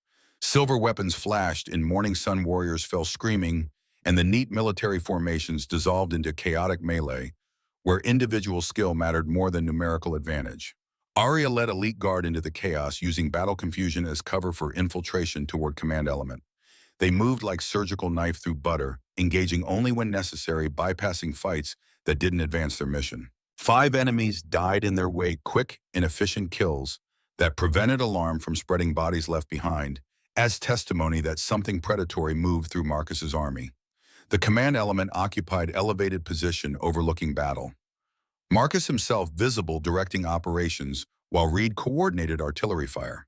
Silver weapons flashed in morning sun, warriors fell screaming, and the neat military formations dissolved into chaotic melee, where individual skill mattered more than numerical advantage. Arya led elite guard into the chaos, using battle confusion as cover for infiltration toward command element. They moved like surgical knife through butter, engaging only when necessary, bypassing fights that didn't advance their mission. 5 enemies died in their wake, quick, inefficient kills that prevented alarm from spreading bodies left behind, as testimony that something predatory moved through Marcus's army. The command element occupied elevated position overlooking battle. Marcus himself visible directing operations while Reed coordinated artillery fire.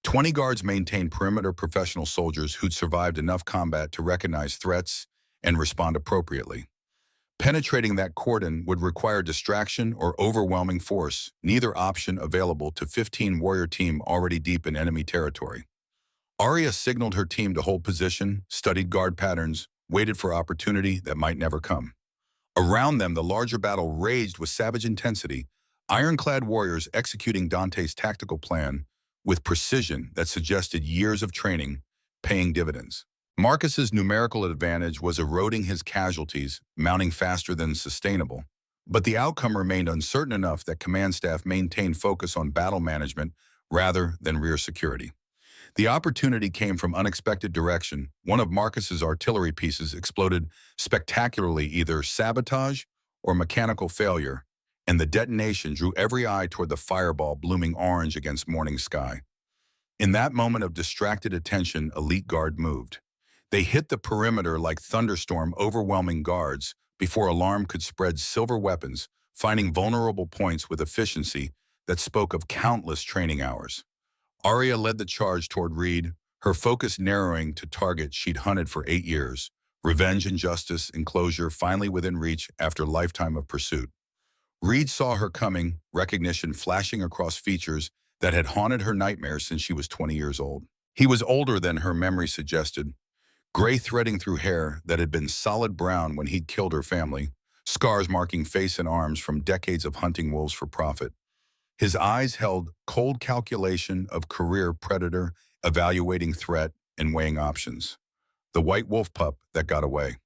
20 guards maintained perimeter professional soldiers who'd survived enough combat to recognize threats and respond appropriately. Penetrating that cordon would require distraction or overwhelming force, neither option available to 15-warrior team already deep in enemy territory. Arya signaled her team to hold position, studied guard patterns, waited for opportunity that might never come. Around them, the larger battle raged with savage intensity, ironclad warriors executing Dante's tactical plan with precision that suggested years of training, paying dividends. Marcus's numerical advantage was eroding his casualties, mounting faster than sustainable. But the outcome remained uncertain enough that command staff maintained focus on battle management rather than rear security. The opportunity came from unexpected direction. One of Marcus's artillery pieces exploded spectacularly, either sabotage or mechanical failure, and the detonation drew every eye toward the fireball blooming orange against morning sky. In that moment of distracted attention, elite guard moved. They hit the perimeter like thunderstorm overwhelming guards before alarm could spread silver weapons, finding vulnerable points with efficiency that spoke of countless training hours. Arya led the charge toward Reed, her focus narrowing to target she'd hunted for 8 years. Revenge and justice and closure finally within reach after a lifetime of pursuit. Reed saw her coming, recognition flashing across features that had haunted her nightmares since she was 20 years old. He was older than her memory suggested, gray threading through hair that had been solid brown when he'd killed her family, scars marking face and arms from decades of hunting wolves for profit. His eyes held cold calculation of career predator, evaluating threat and weighing options. The white wolf pup that got away.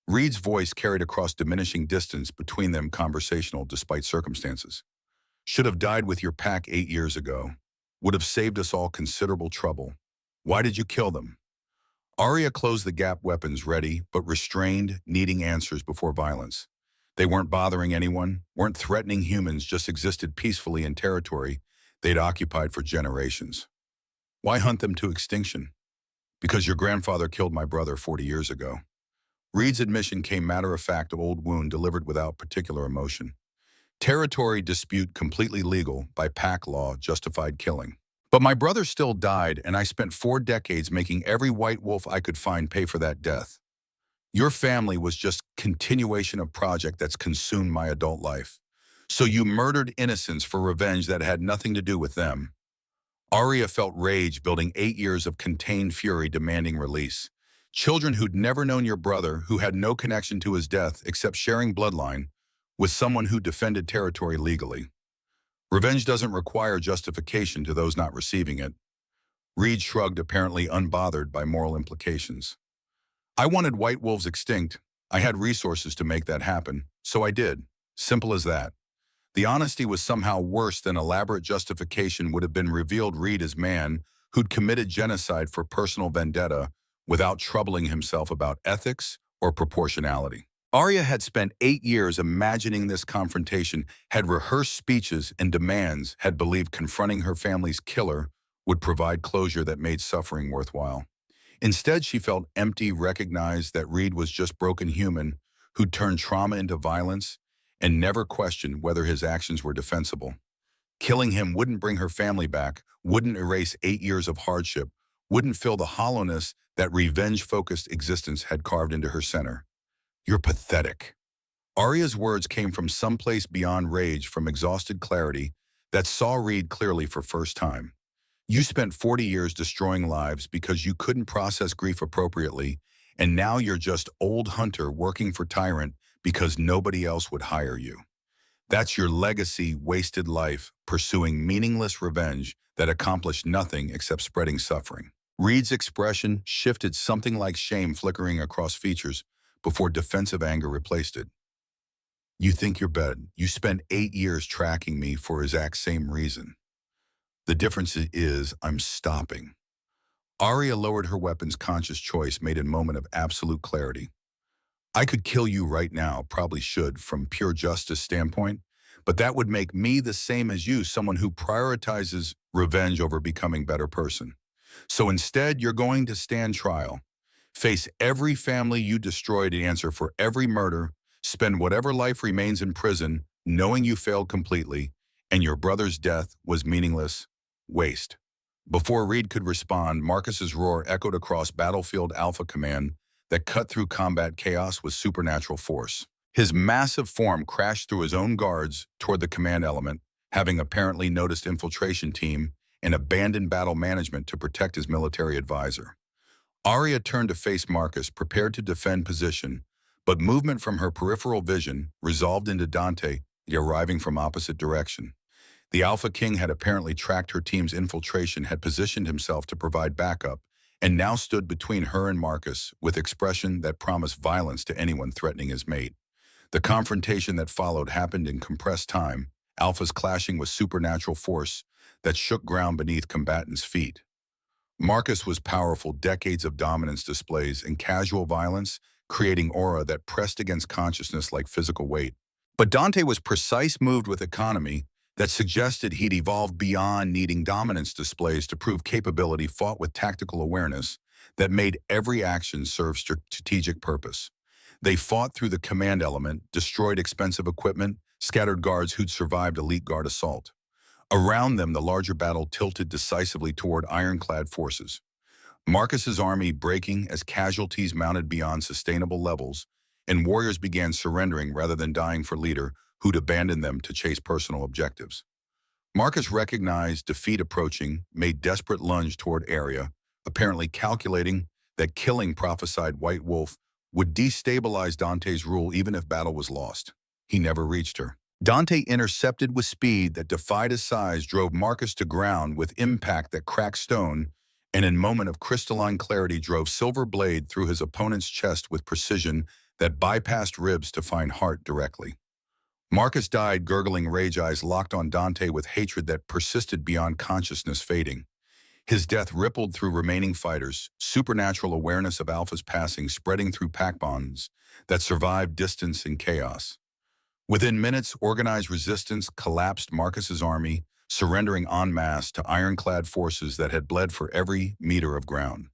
Reed's voice carried across diminishing distance between them, conversational despite circumstances. Should have died with your pack 8 years ago. Would have saved us all considerable trouble. Why did you kill them? Arya closed the gap, weapons ready, but restrained, needing answers before violence. They weren't bothering anyone, weren't threatening humans, just existed peacefully in territory they'd occupied for generations. Why hunt them to extinction? Because your grandfather killed my brother 40 years ago. Reed's admission came matter-of-fact, old wound delivered without particular emotion. Territory dispute completely legal, by pack law, justified killing. But my brother still died, and I spent 4 decades making every white wolf I could find pay for that death. Your family was just continuation of project that's consumed my adult life. So you murdered innocents for revenge that had nothing to do with them. Arya felt rage building, 8 years of contained fury demanding release. Children who'd never known your brother, who had no connection to his death except sharing bloodline with someone who defended territory legally. Revenge doesn't require justification to those not receiving it. Reed shrugged, apparently unbothered by moral implications. I wanted white wolves extinct. I had resources to make that happen, so I did. Simple as that. The honesty was somehow worse than elaborate justification would have been, revealed Reed as man who'd committed genocide for personal vendetta without troubling himself about ethics or proportionality. Arya had spent 8 years imagining this confrontation, had rehearsed speeches and demands, had believed confronting her family's killer would provide closure that made suffering worthwhile. Instead, she felt empty, recognized that Reed was just broken human who'd turned trauma into violence and never questioned whether his actions were defensible. Killing him wouldn't bring her family back, wouldn't erase 8 years of hardship, wouldn't fill the hollowness that revenge-focused existence had carved into her center. You're pathetic. Arya's words came from someplace beyond rage, from exhausted clarity that saw Reed clearly for first time. You spent 40 years destroying lives because you couldn't process grief appropriately, and now you're just old hunter working for tyrant because nobody else would hire you. That's your legacy, wasted life, pursuing meaningless revenge that accomplished nothing except spreading suffering. Reed's expression shifted, something like shame flickering across features before defensive anger replaced it. You think you're better. You spent 8 years tracking me for exact same reason. The difference is I'm stopping. Arya lowered her weapons, conscious choice made in moment of absolute clarity. I could kill you right now, probably should, from pure justice standpoint, but that would make me the same as you, someone who prioritizes revenge over becoming a better person. So instead, you're going to stand trial, face every family you destroyed and answer for every murder, spend whatever life remains in prison, knowing you failed completely, and your brother's death was meaningless waste. Before Reed could respond, Marcus's roar echoed across Battlefield Alpha Command that cut through combat chaos with supernatural force. His massive form crashed through his own guards toward the command element, having apparently noticed infiltration team and abandoned battle management to protect his military advisor. Arya turned to face Marcus, prepared to defend position, but movement from her peripheral vision resolved into Dante, arriving from opposite direction. The Alpha King had apparently tracked her team's infiltration, had positioned himself to provide backup, and now stood between her and Marcus with expression that promised violence to anyone threatening his mate. The confrontation that followed happened in compressed time, Alphas clashing with supernatural force that shook ground beneath combatants' feet. Marcus was powerful, decades of dominance displays and casual violence, creating aura that pressed against consciousness like physical weight. But Dante was precise, moved with economy, that suggested he'd evolved beyond needing dominance displays to prove capability, fought with tactical awareness that made every action serve strategic purpose. They fought through the command element, destroyed expensive equipment, scattered guards who'd survived elite guard assault. Around them, the larger battle tilted decisively toward ironclad forces. Marcus's army breaking as casualties mounted beyond sustainable levels, and warriors began surrendering rather than dying for leader who'd abandoned them to chase personal objectives. Marcus recognized defeat approaching, made desperate lunge toward Arya, apparently calculating that killing prophesied White Wolf would destabilize Dante's rule even if battle was lost. He never reached her. Dante intercepted with speed that defied his size, drove Marcus to ground with impact that cracked stone, and in a moment of crystalline clarity drove silver blade through his opponent's chest with precision that bypassed ribs to find heart directly. Marcus died, gurgling, rage eyes locked on Dante with hatred that persisted beyond consciousness fading. His death rippled through remaining fighters, supernatural awareness of Alpha's passing spreading through pack bonds that survived distance and chaos. Within minutes, organized resistance collapsed Marcus's army, surrendering en masse to ironclad forces that had bled for every meter of ground.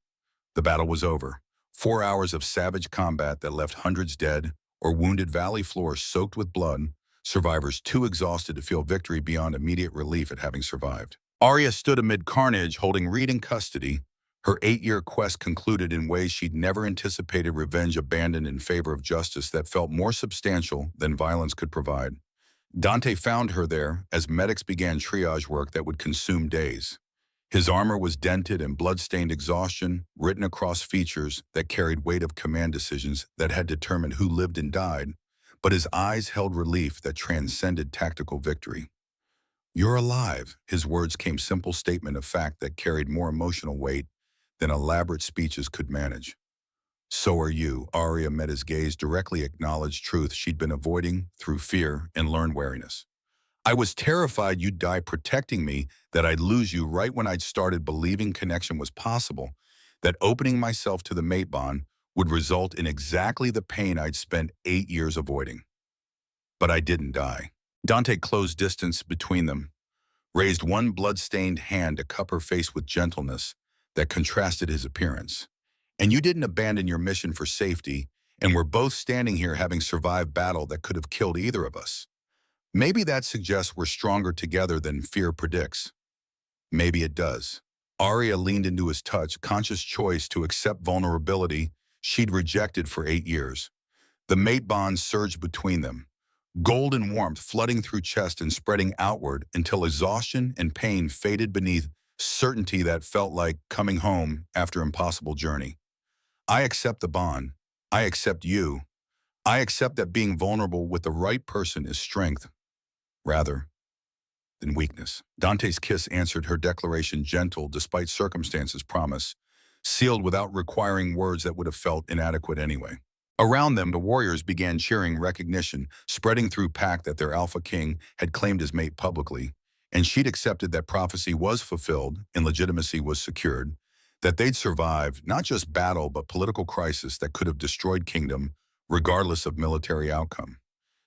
The battle was over. 4 hours of savage combat that left hundreds dead or wounded, valley floors soaked with blood, survivors too exhausted to feel victory beyond immediate relief at having survived. Arya stood amid carnage, holding Reed in custody. Her 8-year quest concluded in ways she'd never anticipated, revenge abandoned in favor of justice that felt more substantial than violence could provide. Dante found her there as medics began triage work that would consume days. His armor was dented and blood-stained, exhaustion written across features that carried weight of command decisions that had determined who lived and died, but his eyes held relief that transcended tactical victory. "You're alive," his words came, simple statement of fact that carried more emotional weight than elaborate speeches could manage. "So are you." Arya met his gaze, directly acknowledged truth she'd been avoiding through fear and learned wariness. "I was terrified you'd die protecting me, that I'd lose you right when I'd started believing connection was possible, that opening myself to the mate bond would result in exactly the pain I'd spent 8 years avoiding. But I didn't die." Dante closed distance between them, raised one blood-stained hand to cup her face with gentleness that contrasted his appearance. "And you didn't abandon your mission for safety, and we're both standing here having survived battle that could have killed either of us. Maybe that suggests we're stronger together than fear predicts. Maybe it does." Arya leaned into his touch, conscious choice to accept vulnerability she'd rejected for 8 years. The mate bond surged between them, golden warmth flooding through chest and spreading outward until exhaustion and pain faded beneath certainty that felt like coming home after an impossible journey. "I accept the bond. I accept you. I accept that being vulnerable with the right person is strength, rather than weakness." Dante's kiss answered her declaration, gentle despite circumstances' promise, sealed without requiring words that would have felt inadequate anyway. Around them, the warriors began cheering recognition, spreading through pack that their Alpha King had claimed his mate publicly, and she'd accepted that prophecy was fulfilled and legitimacy was secured, that they'd survived not just battle but political crisis that could have destroyed kingdom regardless of military outcome.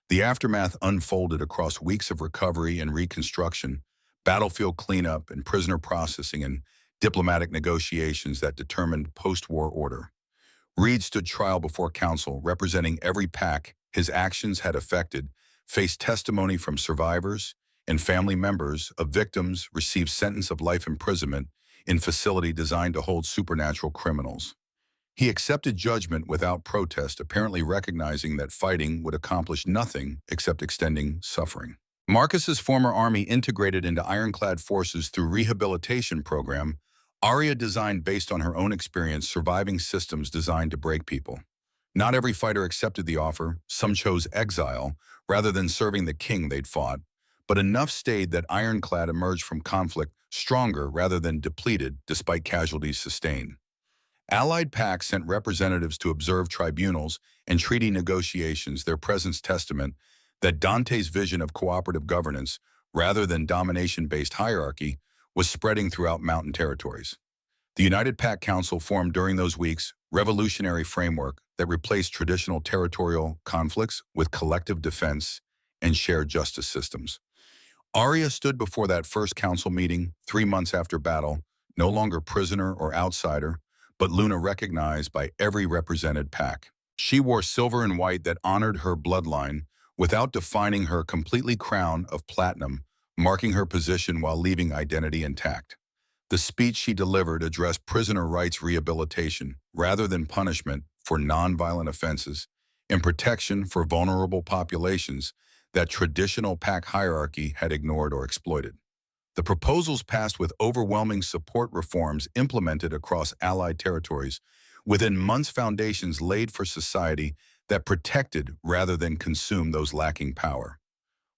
The aftermath unfolded across weeks of recovery and reconstruction, battlefield cleanup and prisoner processing and diplomatic negotiations that determined post-war order. Reed stood trial before counsel, representing every pack his actions had affected, faced testimony from survivors and family members of victims, received sentence of life imprisonment in facility designed to hold supernatural criminals. He accepted judgment without protest, apparently recognizing that fighting would accomplish nothing except extending suffering. Marcus's former army integrated into ironclad forces through rehabilitation program, Arya designed based on her own experience surviving systems designed to break people. Not every fighter accepted the offer, some chose exile rather than serving the king they'd fought, but enough stayed that Ironclad emerged from conflict stronger rather than depleted despite casualties sustained. Allied pacts sent representatives to observe tribunals and treaty negotiations, their presence testament that Dante's vision of cooperative governance, rather than domination-based hierarchy, was spreading throughout mountain territories. The United Pact Council formed during those weeks revolutionary framework that replaced traditional territorial conflicts with collective defense and shared justice systems. Arya stood before that first council meeting 3 months after battle, no longer prisoner or outsider, but Luna recognized by every represented pack. She wore silver and white that honored her bloodline without defining her completely crown of platinum, marking her position while leaving identity intact. The speech she delivered addressed prisoner rights rehabilitation rather than punishment for nonviolent offenses and protection for vulnerable populations that traditional pack hierarchy had ignored or exploited. The proposals passed with overwhelming support, reforms implemented across Allied territories. Within months, foundations laid for society that protected rather than consumed those lacking power.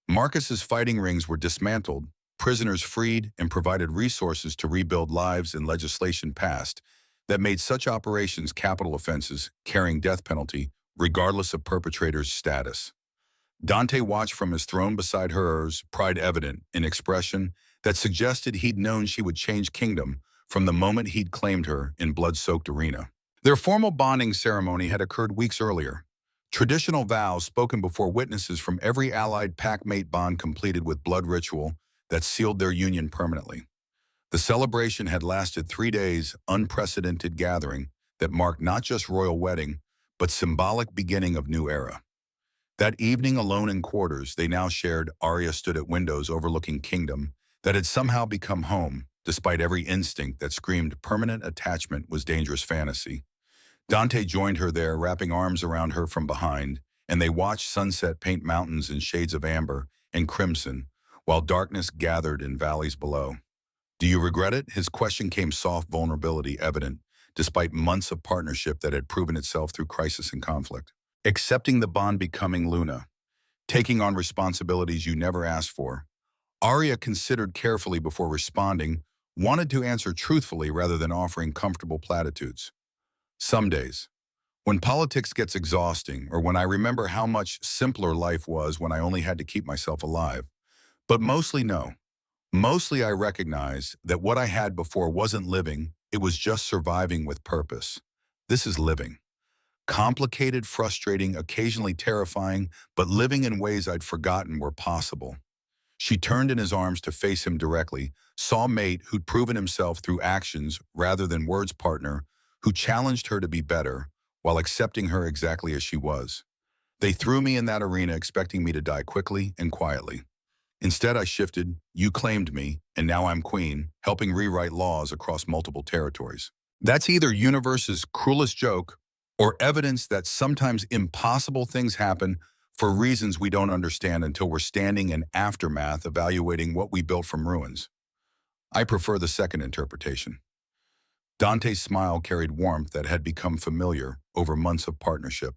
Marcus's fighting rings were dismantled, prisoners freed, and provided resources to rebuild lives, and legislation passed that made such operations capital offenses carrying death penalty regardless of perpetrator's status. Dante watched from his throne beside hers, pride evident in expression that suggested he'd known she would change kingdom from the moment he'd claimed her in blood-soaked arena. Their formal bonding ceremony had occurred weeks earlier. Traditional vows spoken before witnesses from every allied packmate, bond completed with blood ritual that sealed their union permanently. The celebration had lasted 3 days, unprecedented gathering that marked not just royal wedding, but symbolic beginning of new era. That evening, alone in quarters they now shared, Arya stood at windows overlooking kingdom that had somehow become home, despite every instinct that screamed permanent attachment was dangerous fantasy. Dante joined her there, wrapping arms around her from behind, and they watched sunset paint mountains in shades of amber and crimson, while darkness gathered in valleys below. "Do you regret it?" His question came soft, vulnerability evident, despite months of partnership that had proven itself through crisis and conflict. Accepting the bond, becoming Luna, taking on responsibilities you never asked for. Arya considered carefully before responding, wanted to answer truthfully rather than offering comfortable platitudes. "Some days, when politics gets exhausting, or when I remember how much simpler life was when I only had to keep myself alive. But mostly no. Mostly I recognize that what I had before wasn't living, it was just surviving with purpose. This is living. Complicated, frustrating, occasionally terrifying, but living in ways I'd forgotten were possible." She turned in his arms to face him directly, saw mate who'd proven himself through actions rather than words, partner who challenged her to be better while accepting her exactly as she was. "They threw me in that arena expecting me to die quickly and quietly. Instead, I shifted, you claimed me, and now I'm queen, helping rewrite laws across multiple territories." That's either universe's cruelest joke or evidence that sometimes impossible things happen for reasons we don't understand until we're standing in aftermath evaluating what we built from ruins. I prefer the second interpretation. Dante's smile carried warmth that had become familiar over months of partnership.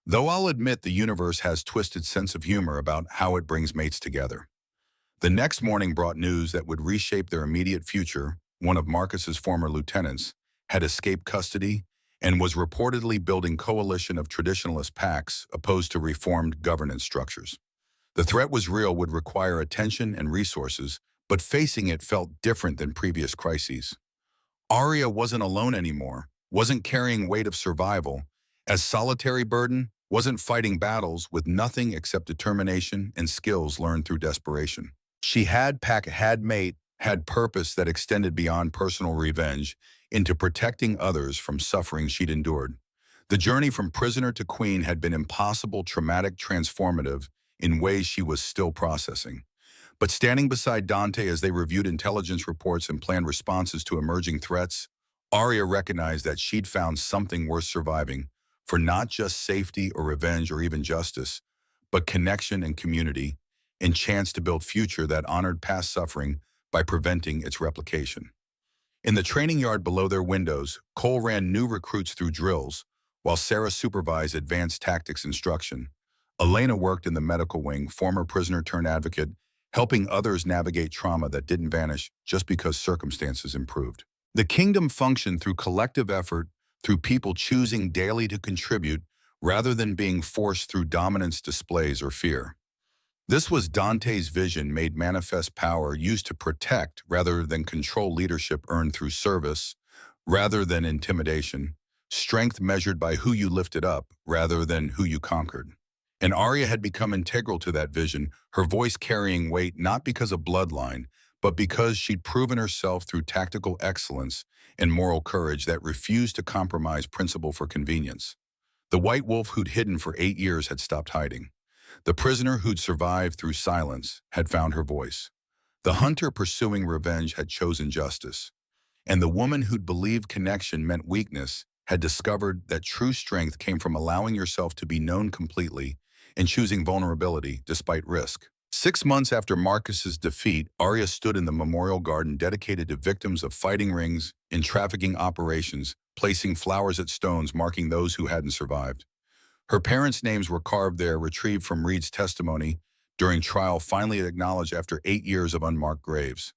Though I'll admit the universe has twisted sense of humor about how it brings mates together. The next morning brought news that would reshape their immediate future. One of Marcus's former lieutenants had escaped custody and was reportedly building coalition of traditionalist pacts opposed to reformed governance structures. The threat was real, would require attention and resources, but facing it felt different than previous crises. Arya wasn't alone anymore, wasn't carrying weight of survival as solitary burden, wasn't fighting battles with nothing except determination and skills learned through desperation. She had mate, had purpose that extended beyond personal revenge into protecting others from suffering she'd endured. The journey from prisoner to queen had been impossible, traumatic, transformative in ways she was still processing. But standing beside Dante as they reviewed intelligence reports and planned responses to emerging threats, Arya recognized that she'd found something worth surviving for not just safety or revenge or even justice, but connection and community, and chance to build future that honored past suffering by preventing its replication. In the training yard below their windows, Cole ran new recruits through drills, while Sarah supervised advanced tactics instruction. Elena worked in the medical wing, former prisoner turned advocate, helping others navigate trauma that didn't vanish just because circumstances improved. The kingdom functioned through collective effort, through people choosing daily to contribute rather than being forced through dominance displays or fear. This was Dante's vision made manifest, power used to protect rather than control, leadership earned through service rather than intimidation, strength measured by who you lifted up rather than who you conquered. And Arya had become integral to that vision, her voice carrying weight not because of bloodline, but because she'd proven herself through tactical excellence and moral courage that refused to compromise principle for convenience. The white wolf who'd hidden for 8 years had stopped hiding. The prisoner who'd survived through silence had found her voice. The hunter pursuing revenge had chosen justice. And the woman who'd believed connection meant weakness had discovered that true strength came from allowing yourself to be known completely and choosing vulnerability despite risk. 6 months after Marcus's defeat, Arya stood in the memorial garden dedicated to victims of fighting rings and trafficking operations, placing flowers at stones marking those who hadn't survived. Her parents' names were carved there, retrieved from Reed's testimony during trial, finally acknowledged after 8 years of unmarked graves.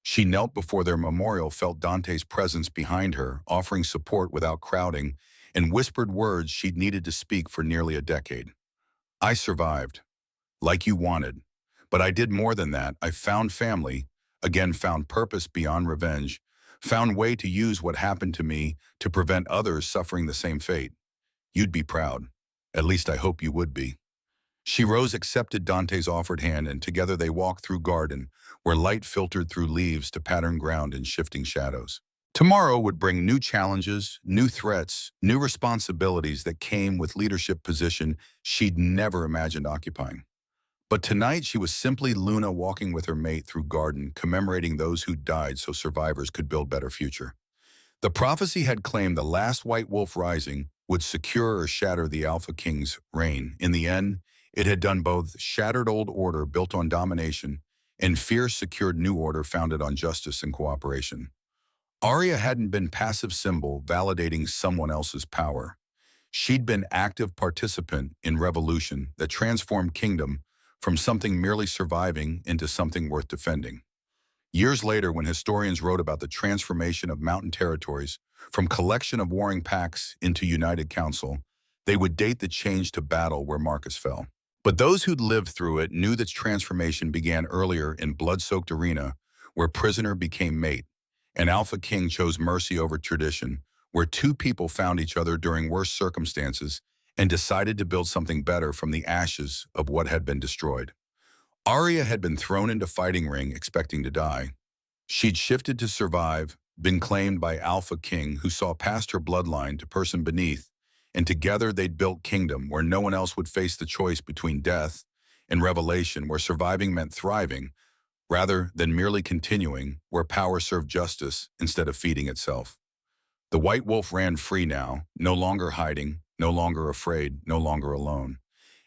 She knelt before their memorial, felt Dante's presence behind her, offering support without crowding, and whispered words she'd needed to speak for nearly a decade. I survived, like you wanted. But I did more than that. I found family, again found purpose beyond revenge, found way to use what happened to me to prevent others suffering the same fate. You'd be proud. At least I hope you would be. She rose, accepted Dante's offered hand, and together they walked through garden, where light filtered through leaves to pattern ground and shifting shadows. Tomorrow would bring new challenges, new threats, new responsibilities that came with leadership position she'd never imagined occupying. But tonight she was simply Luna walking with her mate through garden, commemorating those who died so survivors could build better future. The prophecy had claimed the last white wolf rising would secure or shatter the AlphaKing's reign. In the end, it had done both: shattered old order built on domination and fierce secured new order founded on justice and cooperation. Arya hadn't been passive symbol validating someone else's power. She'd been active participant in revolution that transformed kingdom from something merely surviving into something worth defending. Years later, when historians wrote about the transformation of mountain territories from collection of warring packs into united council, they would date the change to battle where Marcus fell. But those who'd lived through it knew that transformation began earlier in blood-soaked arena, where prisoner became mate, and AlphaKing chose mercy over tradition, where two people found each other during worse circumstances and decided to build something better from the ashes of what had been destroyed. Arya had been thrown into fighting ring expecting to die. She'd shifted to survive, been claimed by AlphaKing, who saw past her bloodline to person beneath, and together they'd built kingdom where no one else would face the choice between death and revelation, where surviving meant thriving rather than merely continuing, where power served justice instead of feeding itself. The white wolf ran free now, no longer hiding, no longer afraid, no longer alone.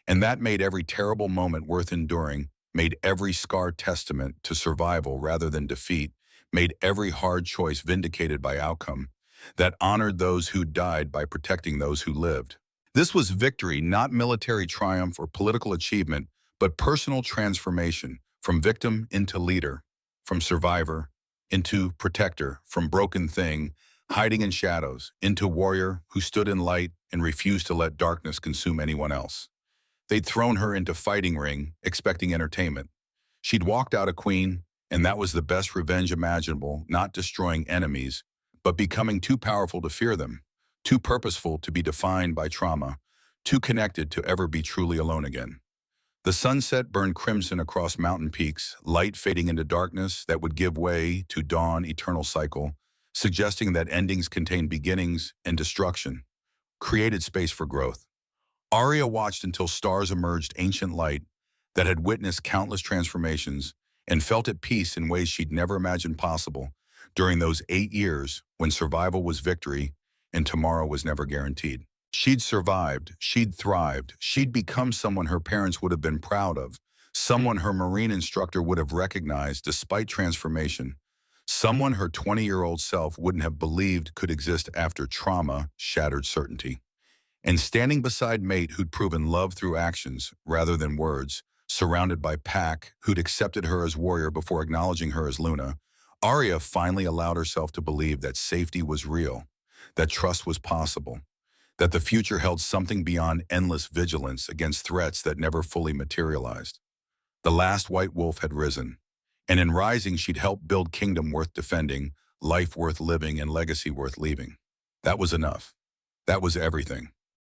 And that made every terrible moment worth enduring, made every scar testament to survival rather than defeat, made every hard choice vindicated by outcome, that honored those who died by protecting those who lived. This was victory, not military triumph or political achievement, but personal transformation, from victim into leader, from survivor into protector, from broken thing, hiding in shadows, into warrior who stood in light and refused to let darkness consume anyone else. They'd thrown her into fighting ring, expecting entertainment. She'd walked out a queen, and that was the best revenge imaginable, not destroying enemies, but becoming too powerful to fear them, too purposeful to be defined by trauma, too connected to ever be truly alone again. The sunset burned crimson across mountain peaks, light fading into darkness that would give way to dawn eternal cycle, suggesting that endings contain beginnings and destruction, created space for growth. Arya watched until stars emerged ancient light that had witnessed countless transformations and felt at peace in ways she'd never imagined possible during those 8 years when survival was victory and tomorrow was never guaranteed. She'd survived, she'd thrived, she'd become someone her parents would have been proud of, someone her Marine instructor would have recognized despite transformation, someone her 20-year-old self wouldn't have believed could exist after trauma shattered certainty. And standing beside mate who'd proven love through actions rather than words, surrounded by pack who'd accepted her as warrior before acknowledging her as Luna, Arya finally allowed herself to believe that safety was real, that trust was possible, that the future held something beyond endless vigilance against threats that never fully materialized. The last white wolf had risen, and in rising she'd helped build kingdom worth defending, life worth living, and legacy worth leaving. That was enough. That was everything.